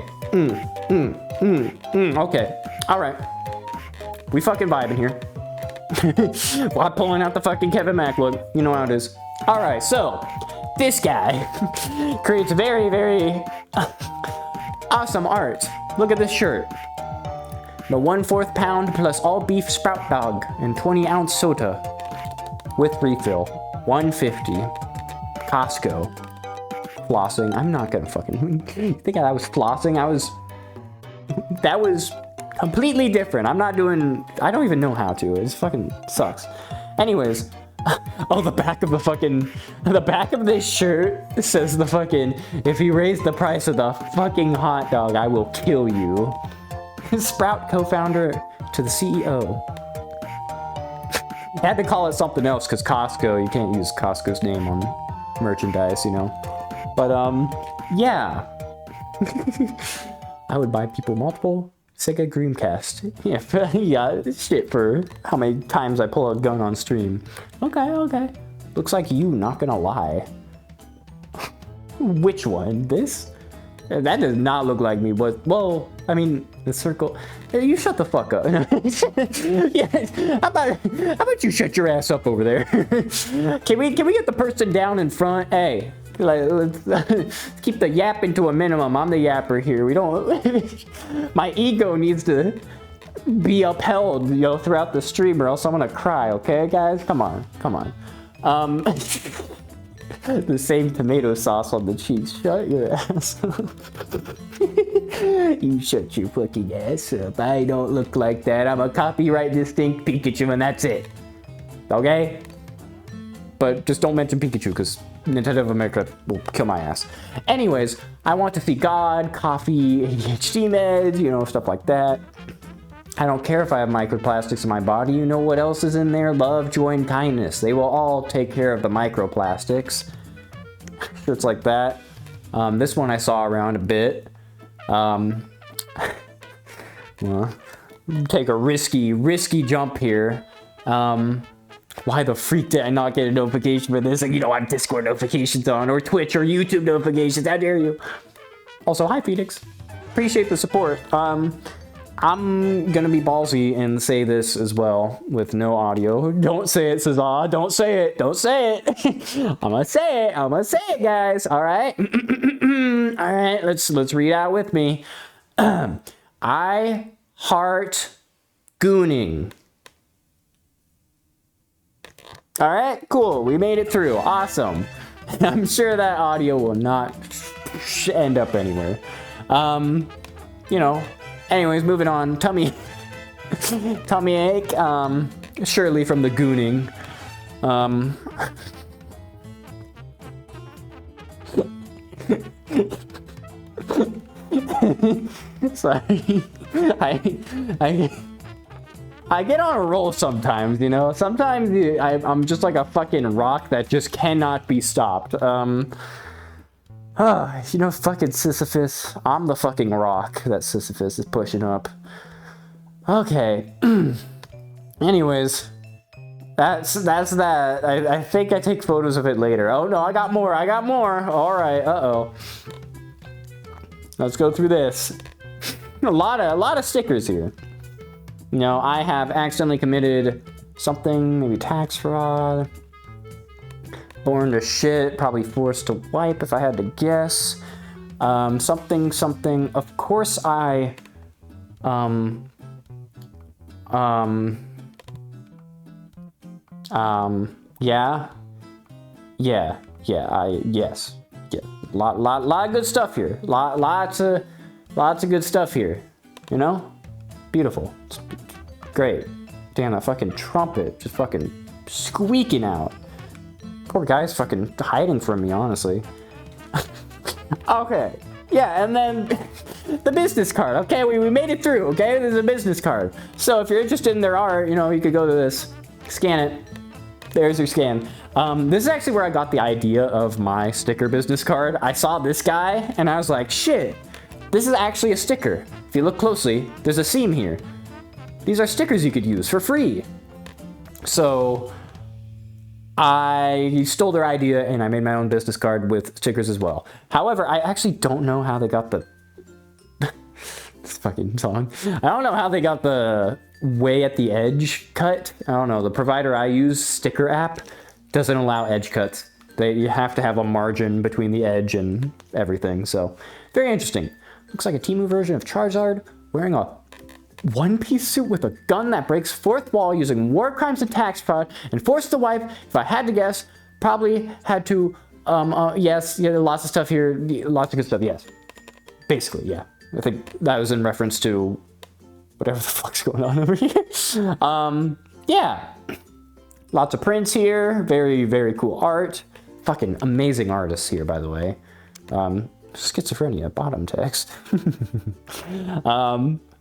Okay. Alright. We fucking vibing here. While pulling out the fucking Kevin Mac look. You know how it is. Alright, so this guy creates very, very awesome art. Look at this shirt. The 1/4 pound plus all beef sprout dog and 20-ounce soda with refill. $1.50. Costco. Flossing. I'm not gonna fucking think I was flossing. That was completely different. I don't even know how to. It fucking sucks. Anyways, oh, the back of this shirt says the fucking, if you raise the price of the fucking hot dog, I will kill you. Sprout co-founder to the CEO. Had to call it something else because Costco, you can't use Costco's name on merchandise, you know. But yeah. I would buy people multiple Sega Dreamcast. Yeah, shit for how many times I pull a gun on stream. Okay. Looks like you, not gonna lie. Which one? This? That does not look like me, but, well, I mean, the circle. You shut the fuck up. Yeah, how about you shut your ass up over there? Can we get the person down in front? Hey, let's keep the yapping to a minimum. I'm the yapper here. We don't. My ego needs to be upheld, throughout the stream, or else I'm gonna cry. Okay, guys, come on. The same tomato sauce on the cheeks. Shut your ass up. You shut your fucking ass up. I don't look like that. I'm a copyright distinct Pikachu, and that's it. Okay? But just don't mention Pikachu, because Nintendo of America will kill my ass. Anyways, I want to see God, coffee, ADHD meds, stuff like that. I don't care if I have microplastics in my body. You know what else is in there? Love, joy, and kindness. They will all take care of the microplastics. Shirts like that. This one I saw around a bit. Well, take a risky jump here. Why the freak did I not get a notification for this? Like, I have Discord notifications on, or Twitch or YouTube notifications. How dare you? Also, hi Phoenix. Appreciate the support. I'm gonna be ballsy and say this as well with no audio. Don't say it, Cesar. Don't say it. Don't say it. I'm gonna say it, guys. All right. All right. Let's read out with me. I heart gooning. All right. Cool. We made it through. Awesome. I'm sure that audio will not end up anywhere. Anyways, moving on. Tummy ache. Surely from the gooning. Sorry. I get on a roll sometimes, Sometimes I'm just like a fucking rock that just cannot be stopped. Fucking Sisyphus. I'm the fucking rock that Sisyphus is pushing up. Okay. Anyways, that's that. I think I take photos of it later. Oh no, I got more. All right. Uh-oh. Let's go through this. a lot of stickers here. I have accidentally committed something, maybe tax fraud. Born to shit, probably forced to wipe if I had to guess. Something. Of course I, yeah. Lot of good stuff here. Lots of good stuff here. Beautiful. It's great. Damn, that fucking trumpet just fucking squeaking out. Poor guy's fucking hiding from me, honestly. Okay. Yeah, and then the business card. Okay, we made it through, okay? There's a business card. So if you're interested in their art, you could go to this, scan it. There's your scan. This is actually where I got the idea of my sticker business card. I saw this guy, and I was like, shit, this is actually a sticker. If you look closely, there's a seam here. These are stickers you could use for free. So I stole their idea and I made my own business card with stickers as well. However, I actually don't know how they got the this fucking song. I don't know how they got the way at the edge cut. I don't know. The provider I use, Sticker App, doesn't allow edge cuts. You have to have a margin between the edge and everything. So very interesting. Looks like a Temu version of Charizard wearing a one-piece suit with a gun that breaks fourth wall using war crimes and tax fraud and forced to wipe. If I had to guess, probably had to, yes, yeah, lots of stuff here, lots of good stuff, yes. Basically, yeah. I think that was in reference to whatever the fuck's going on over here. Yeah. Lots of prints here, very, very cool art. Fucking amazing artists here, by the way. Schizophrenia, bottom text.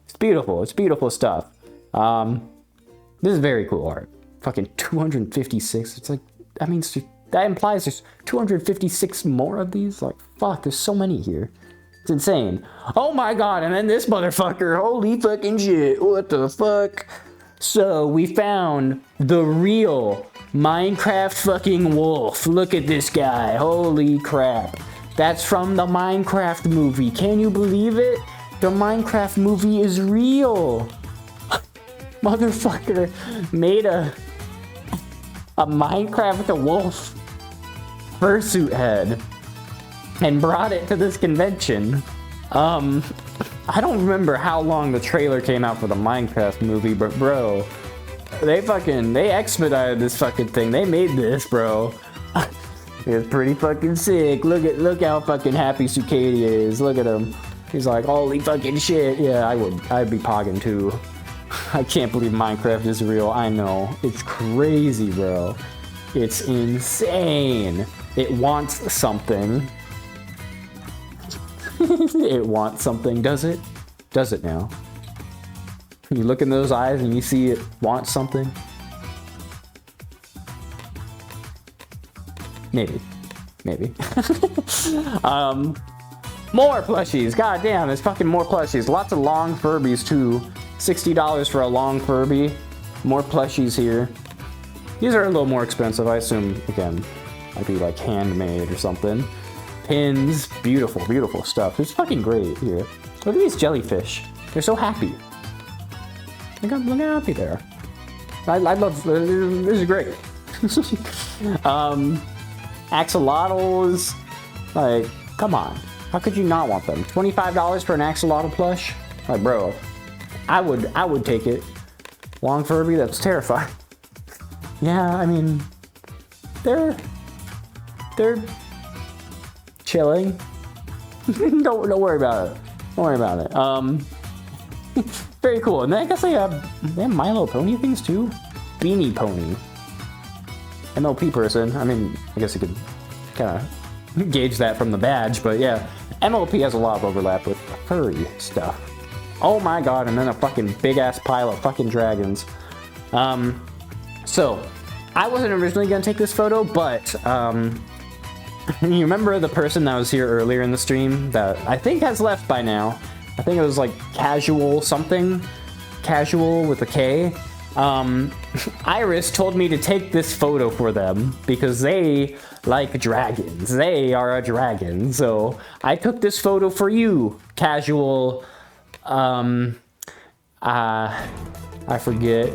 It's beautiful stuff. This is very cool art. Fucking 256, it's like, that means, that implies there's 256 more of these? Like, fuck, there's so many here. It's insane. Oh my god, and then this motherfucker, holy fucking shit, what the fuck? So, we found the real Minecraft fucking wolf. Look at this guy, holy crap. That's from the Minecraft movie, can you believe it? The Minecraft movie is real. Motherfucker made a Minecraft with a wolf fursuit head and brought it to this convention. I don't remember how long the trailer came out for the Minecraft movie, but bro, they expedited this fucking thing. They made this, bro. It's pretty fucking sick. Look how fucking happy Sucadia is. Look at him. He's like, holy fucking shit. Yeah, I'd be pogging too. I can't believe Minecraft is real. I know. It's crazy, bro. It's insane. It wants something. It wants something, does it? Does it now? You look in those eyes and you see it wants something? Maybe. Maybe. More plushies. God damn, there's fucking more plushies. Lots of long Furbies too. $60 for a long Furby. More plushies here. These are a little more expensive, I assume, again, might be like handmade or something. Pins, beautiful, beautiful stuff. It's fucking great here. Look at these jellyfish. They're so happy. Look how happy they are. I love, this is great. Axolotls, like, come on. How could you not want them? $25 for an axolotl plush? Like, bro, I would take it. Long Furby, that's terrifying. Yeah, I mean, they're chilling. Don't worry about it. Don't worry about it. Very cool. And then I guess they have My Little Pony things too. Beanie Pony. MLP person. I mean, I guess you could kind of gauge that from the badge, but yeah, MLP has a lot of overlap with furry stuff. Oh my god, and then a fucking big ass pile of fucking dragons. So, I wasn't originally gonna take this photo, but you remember the person that was here earlier in the stream that I think has left by now? I think it was like Casual something. Casual with a K. Iris told me to take this photo for them because they like dragons. They are a dragon. So I took this photo for you, Casual. I forget.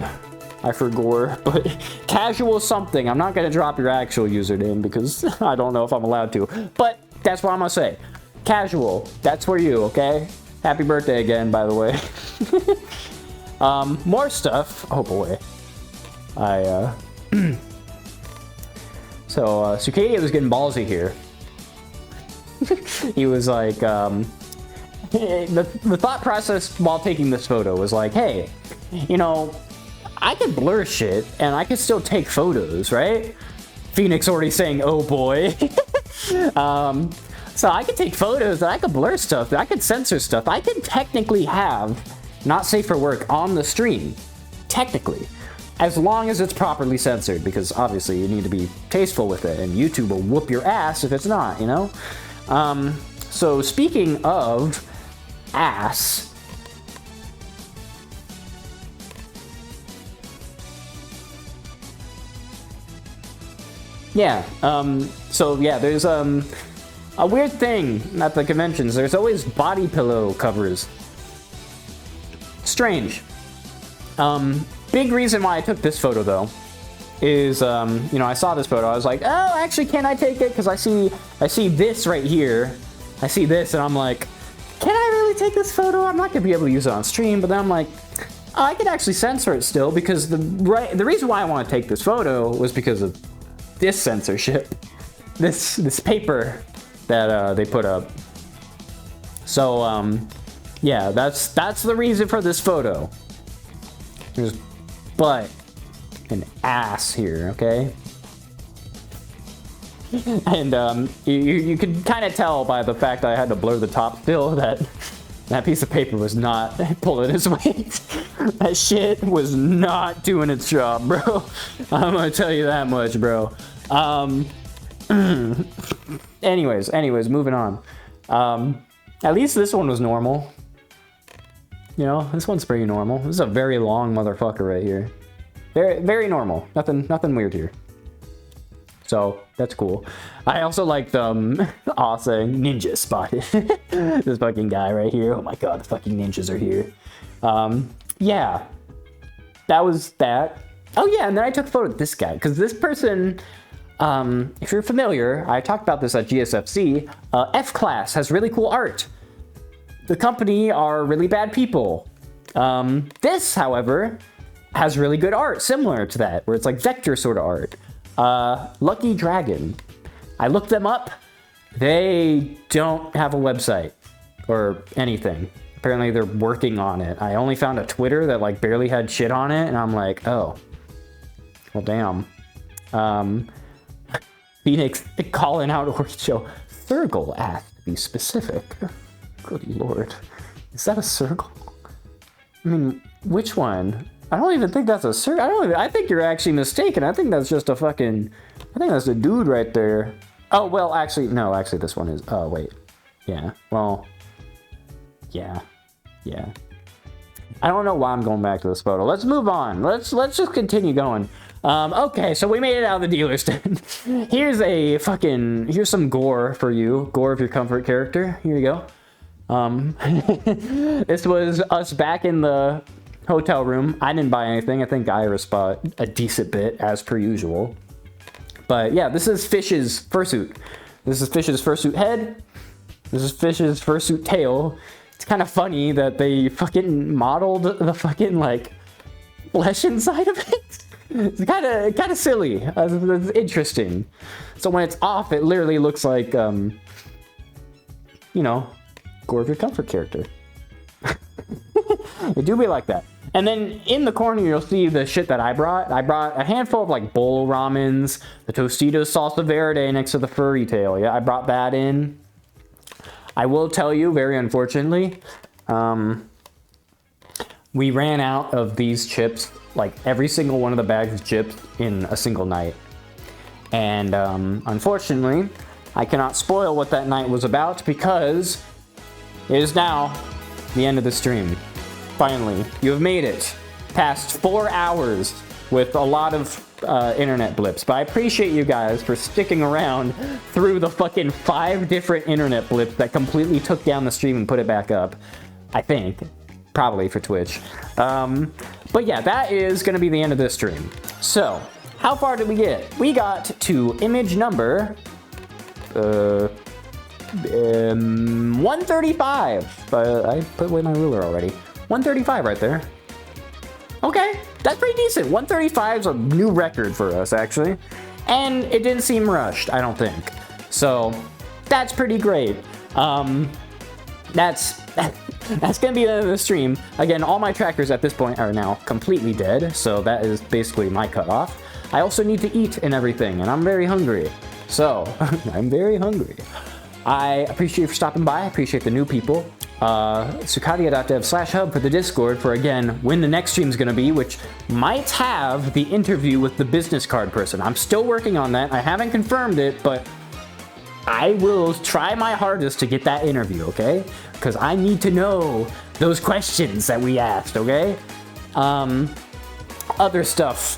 I forgot, but Casual something. I'm not gonna drop your actual username because I don't know if I'm allowed to. But that's what I'm gonna say. Casual, that's for you, okay? Happy birthday again, by the way. More stuff. Oh boy. So, Sucadia was getting ballsy here. He was like, the thought process while taking this photo was like, hey, you know, I could blur shit and I could still take photos, right? Phoenix already saying, oh boy. So I could take photos and I could blur stuff, I could censor stuff. I could technically have not safe for work on the stream. Technically. As long as it's properly censored, because obviously you need to be tasteful with it and YouTube will whoop your ass if it's not, you know? So speaking of ass, yeah, so yeah, there's a weird thing at the conventions. There's always body pillow covers. Strange. Big reason why I took this photo though is, you know, I saw this photo. I was like, oh, actually, can I take it? Because I see this right here. I see this, and I'm like, can I really take this photo? I'm not gonna be able to use it on stream. But then I'm like, oh, I could actually censor it still because the reason why I want to take this photo was because of this censorship, this paper that they put up. So yeah, that's the reason for this photo. There's butt and ass here, okay? And you could kind of tell by the fact I had to blur the top still that that piece of paper was not pulling its weight. That shit was not doing its job, bro. I'm gonna tell you that much, bro. Anyways, moving on. At least this one was normal. You know, this one's pretty normal. This is a very long motherfucker right here. Very, very normal. Nothing weird here. So that's cool. I also like saying ninja spotted. This fucking guy right here. Oh my god, the fucking ninjas are here. Yeah, that was that. Oh yeah, and then I took a photo of this guy because this person. If you're familiar, I talked about this at GSFC. F-Class has really cool art. the company are really bad people. This, however, has really good art, similar to that, where it's like vector sort of art. Lucky Dragon. I looked them up. They don't have a website or anything. Apparently they're working on it. I only found a Twitter that like barely had shit on it, and I'm like, oh, well, damn. Phoenix calling out Orcho. Circle asked to be specific. Good lord. Is that a circle? I mean, which one? I don't even think that's a circle. I think you're actually mistaken. I think that's just a fucking... I think that's a dude right there. Oh, well, actually, no, actually this one is... Oh, wait. Yeah, well... Yeah. I don't know why I'm going back to this photo. Let's move on. Let's just continue going. Okay, so we made it out of the dealer's den. Here's some gore for you. Gore of your comfort character. Here you go. This was us back in the hotel room. I didn't buy anything. I think Iris bought a decent bit, as per usual. But yeah, this is Fish's fursuit. This is Fish's fursuit head. This is Fish's fursuit tail. It's kind of funny that they fucking modeled the fucking, like, flesh inside of it. It's kind of silly. It's interesting. So when it's off, it literally looks like, you know, Gore of your comfort character. It do be like that. And then in the corner, you'll see the shit that I brought. I brought a handful of like bowl ramens, the Tostitos salsa verde next to the furry tail. Yeah, I brought that in. I will tell you, very unfortunately, we ran out of these chips, like every single one of the bags of chips in a single night. And unfortunately, I cannot spoil what that night was about because it is now the end of the stream. Finally, you have made it past 4 hours with a lot of internet blips, but I appreciate you guys for sticking around through the fucking 5 different internet blips that completely took down the stream and put it back up. I think. Probably for Twitch. But yeah, that is going to be the end of this stream. So, how far did we get? We got to image number 135. I put away my ruler already. 135 right there. Okay, that's pretty decent. 135 is a new record for us, actually. And it didn't seem rushed, I don't think. So, that's pretty great. That's gonna be the end of the stream. Again, all my trackers at this point are now completely dead, so that is basically my cutoff. I also need to eat and everything, and I'm very hungry. So, I'm very hungry. I appreciate you for stopping by. I appreciate the new people. Sukadia.dev/hub for the Discord for, again, when the next stream is going to be, which might have the interview with the business card person. I'm still working on that. I haven't confirmed it, but I will try my hardest to get that interview, okay? Because I need to know those questions that we asked, okay? Other stuff.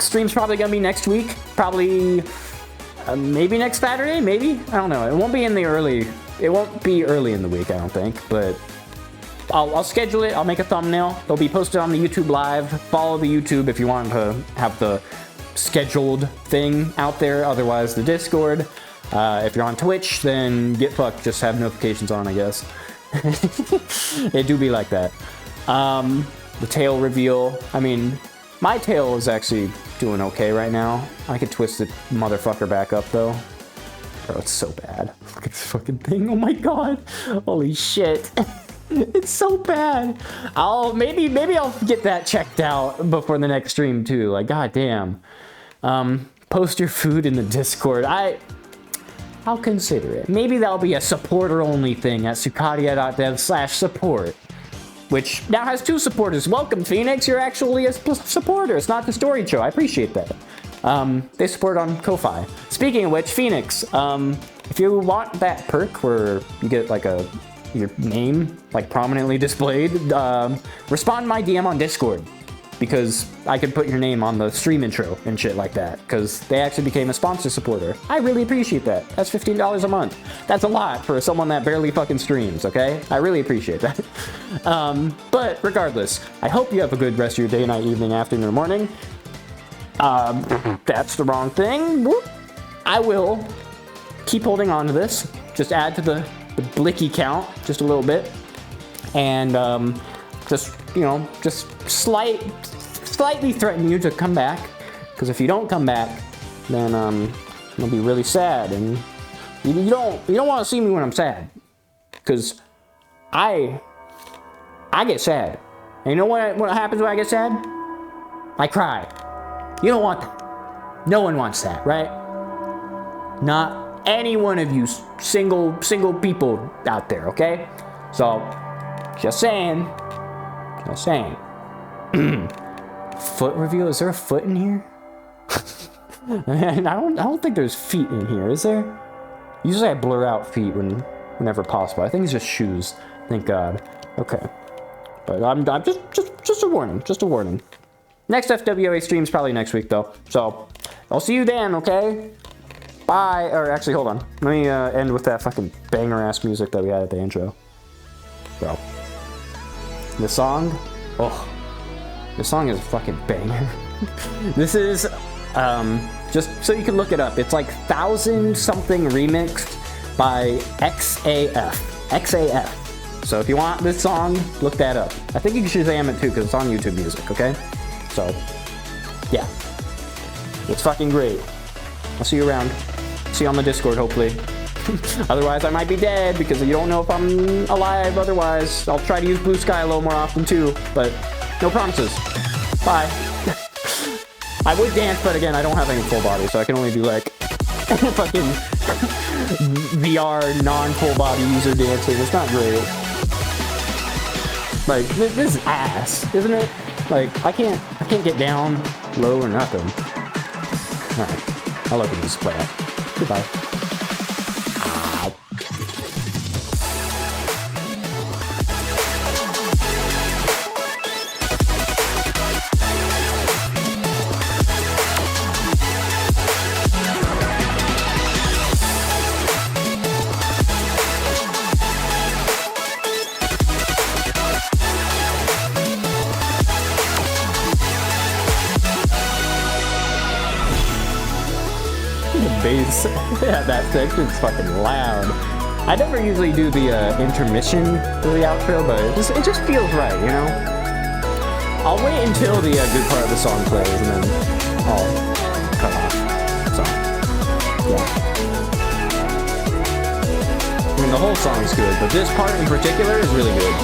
Stream's probably going to be next week. Probably... maybe next Saturday, maybe? I don't know. It won't be early in the week, I don't think, but I'll schedule it. I'll make a thumbnail. They'll be posted on the YouTube Live. Follow the YouTube if you want to have the scheduled thing out there. Otherwise, the Discord. If you're on Twitch, then get fucked. Just have notifications on, I guess. It do be like that. The tail reveal. I mean, my tail is actually doing okay right now. I could twist the motherfucker back up though. Bro, it's so bad. Look at this fucking thing. Oh my god. Holy shit. It's so bad. Maybe I'll get that checked out before the next stream too. Like, goddamn. Post your food in the Discord. I'll consider it. Maybe that'll be a supporter only thing at sukadia.dev/support. Which now has 2 supporters. Welcome, Phoenix. You're actually a supporter. It's not the story show. I appreciate that. They support on Ko-Fi. Speaking of which, Phoenix, if you want that perk where you get like your name like prominently displayed, respond to my DM on Discord. Because I could put your name on the stream intro and shit like that. Because they actually became a sponsor supporter. I really appreciate that. That's $15 a month. That's a lot for someone that barely fucking streams, okay? I really appreciate that. But regardless, I hope you have a good rest of your day, night, evening, afternoon, or morning. That's the wrong thing. Whoop. I will keep holding on to this. Just add to the the blicky count just a little bit, and just, you know, just slightly threaten you to come back, because if you don't come back, then I'll be really sad, and you don't want to see me when I'm sad, because I get sad. And you know what happens when I get sad? I cry. You don't want that. No one wants that, right? Not any one of you single people out there, okay? So, just saying. Just saying. Foot reveal? Is there a foot in here? Man, I don't think there's feet in here, is there? Usually I blur out feet whenever possible. I think it's just shoes. Thank God. Okay. But I'm just a warning. Just a warning. Next FWA stream's probably next week though. So I'll see you then, okay? Bye. Or actually, hold on. Let me end with that fucking banger ass music that we had at the intro. Bro. The song? Oh. This song is a fucking banger. This is, just so you can look it up. It's like 1000 something remixed by XAF. XAF. So if you want this song, look that up. I think you can Shazam it too, because it's on YouTube Music, okay? So, yeah. It's fucking great. I'll see you around. See you on the Discord, hopefully. Otherwise, I might be dead, because you don't know if I'm alive otherwise. I'll try to use Blue Sky a little more often too, but no promises. Bye. I would dance, but again, I don't have any full body, so I can only do like fucking VR non-full body user dancing. It's not great. Like, this is ass, isn't it? Like, I can't get down low or nothing. Alright, I'll open this play out. Goodbye. Bass. Yeah, that section's fucking loud. I never usually do the intermission for the outro, but it just feels right, you know? I'll wait until the good part of the song plays, and then I'll cut off. So, yeah. I mean, the whole song's good, but this part in particular is really good.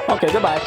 Okay, goodbye.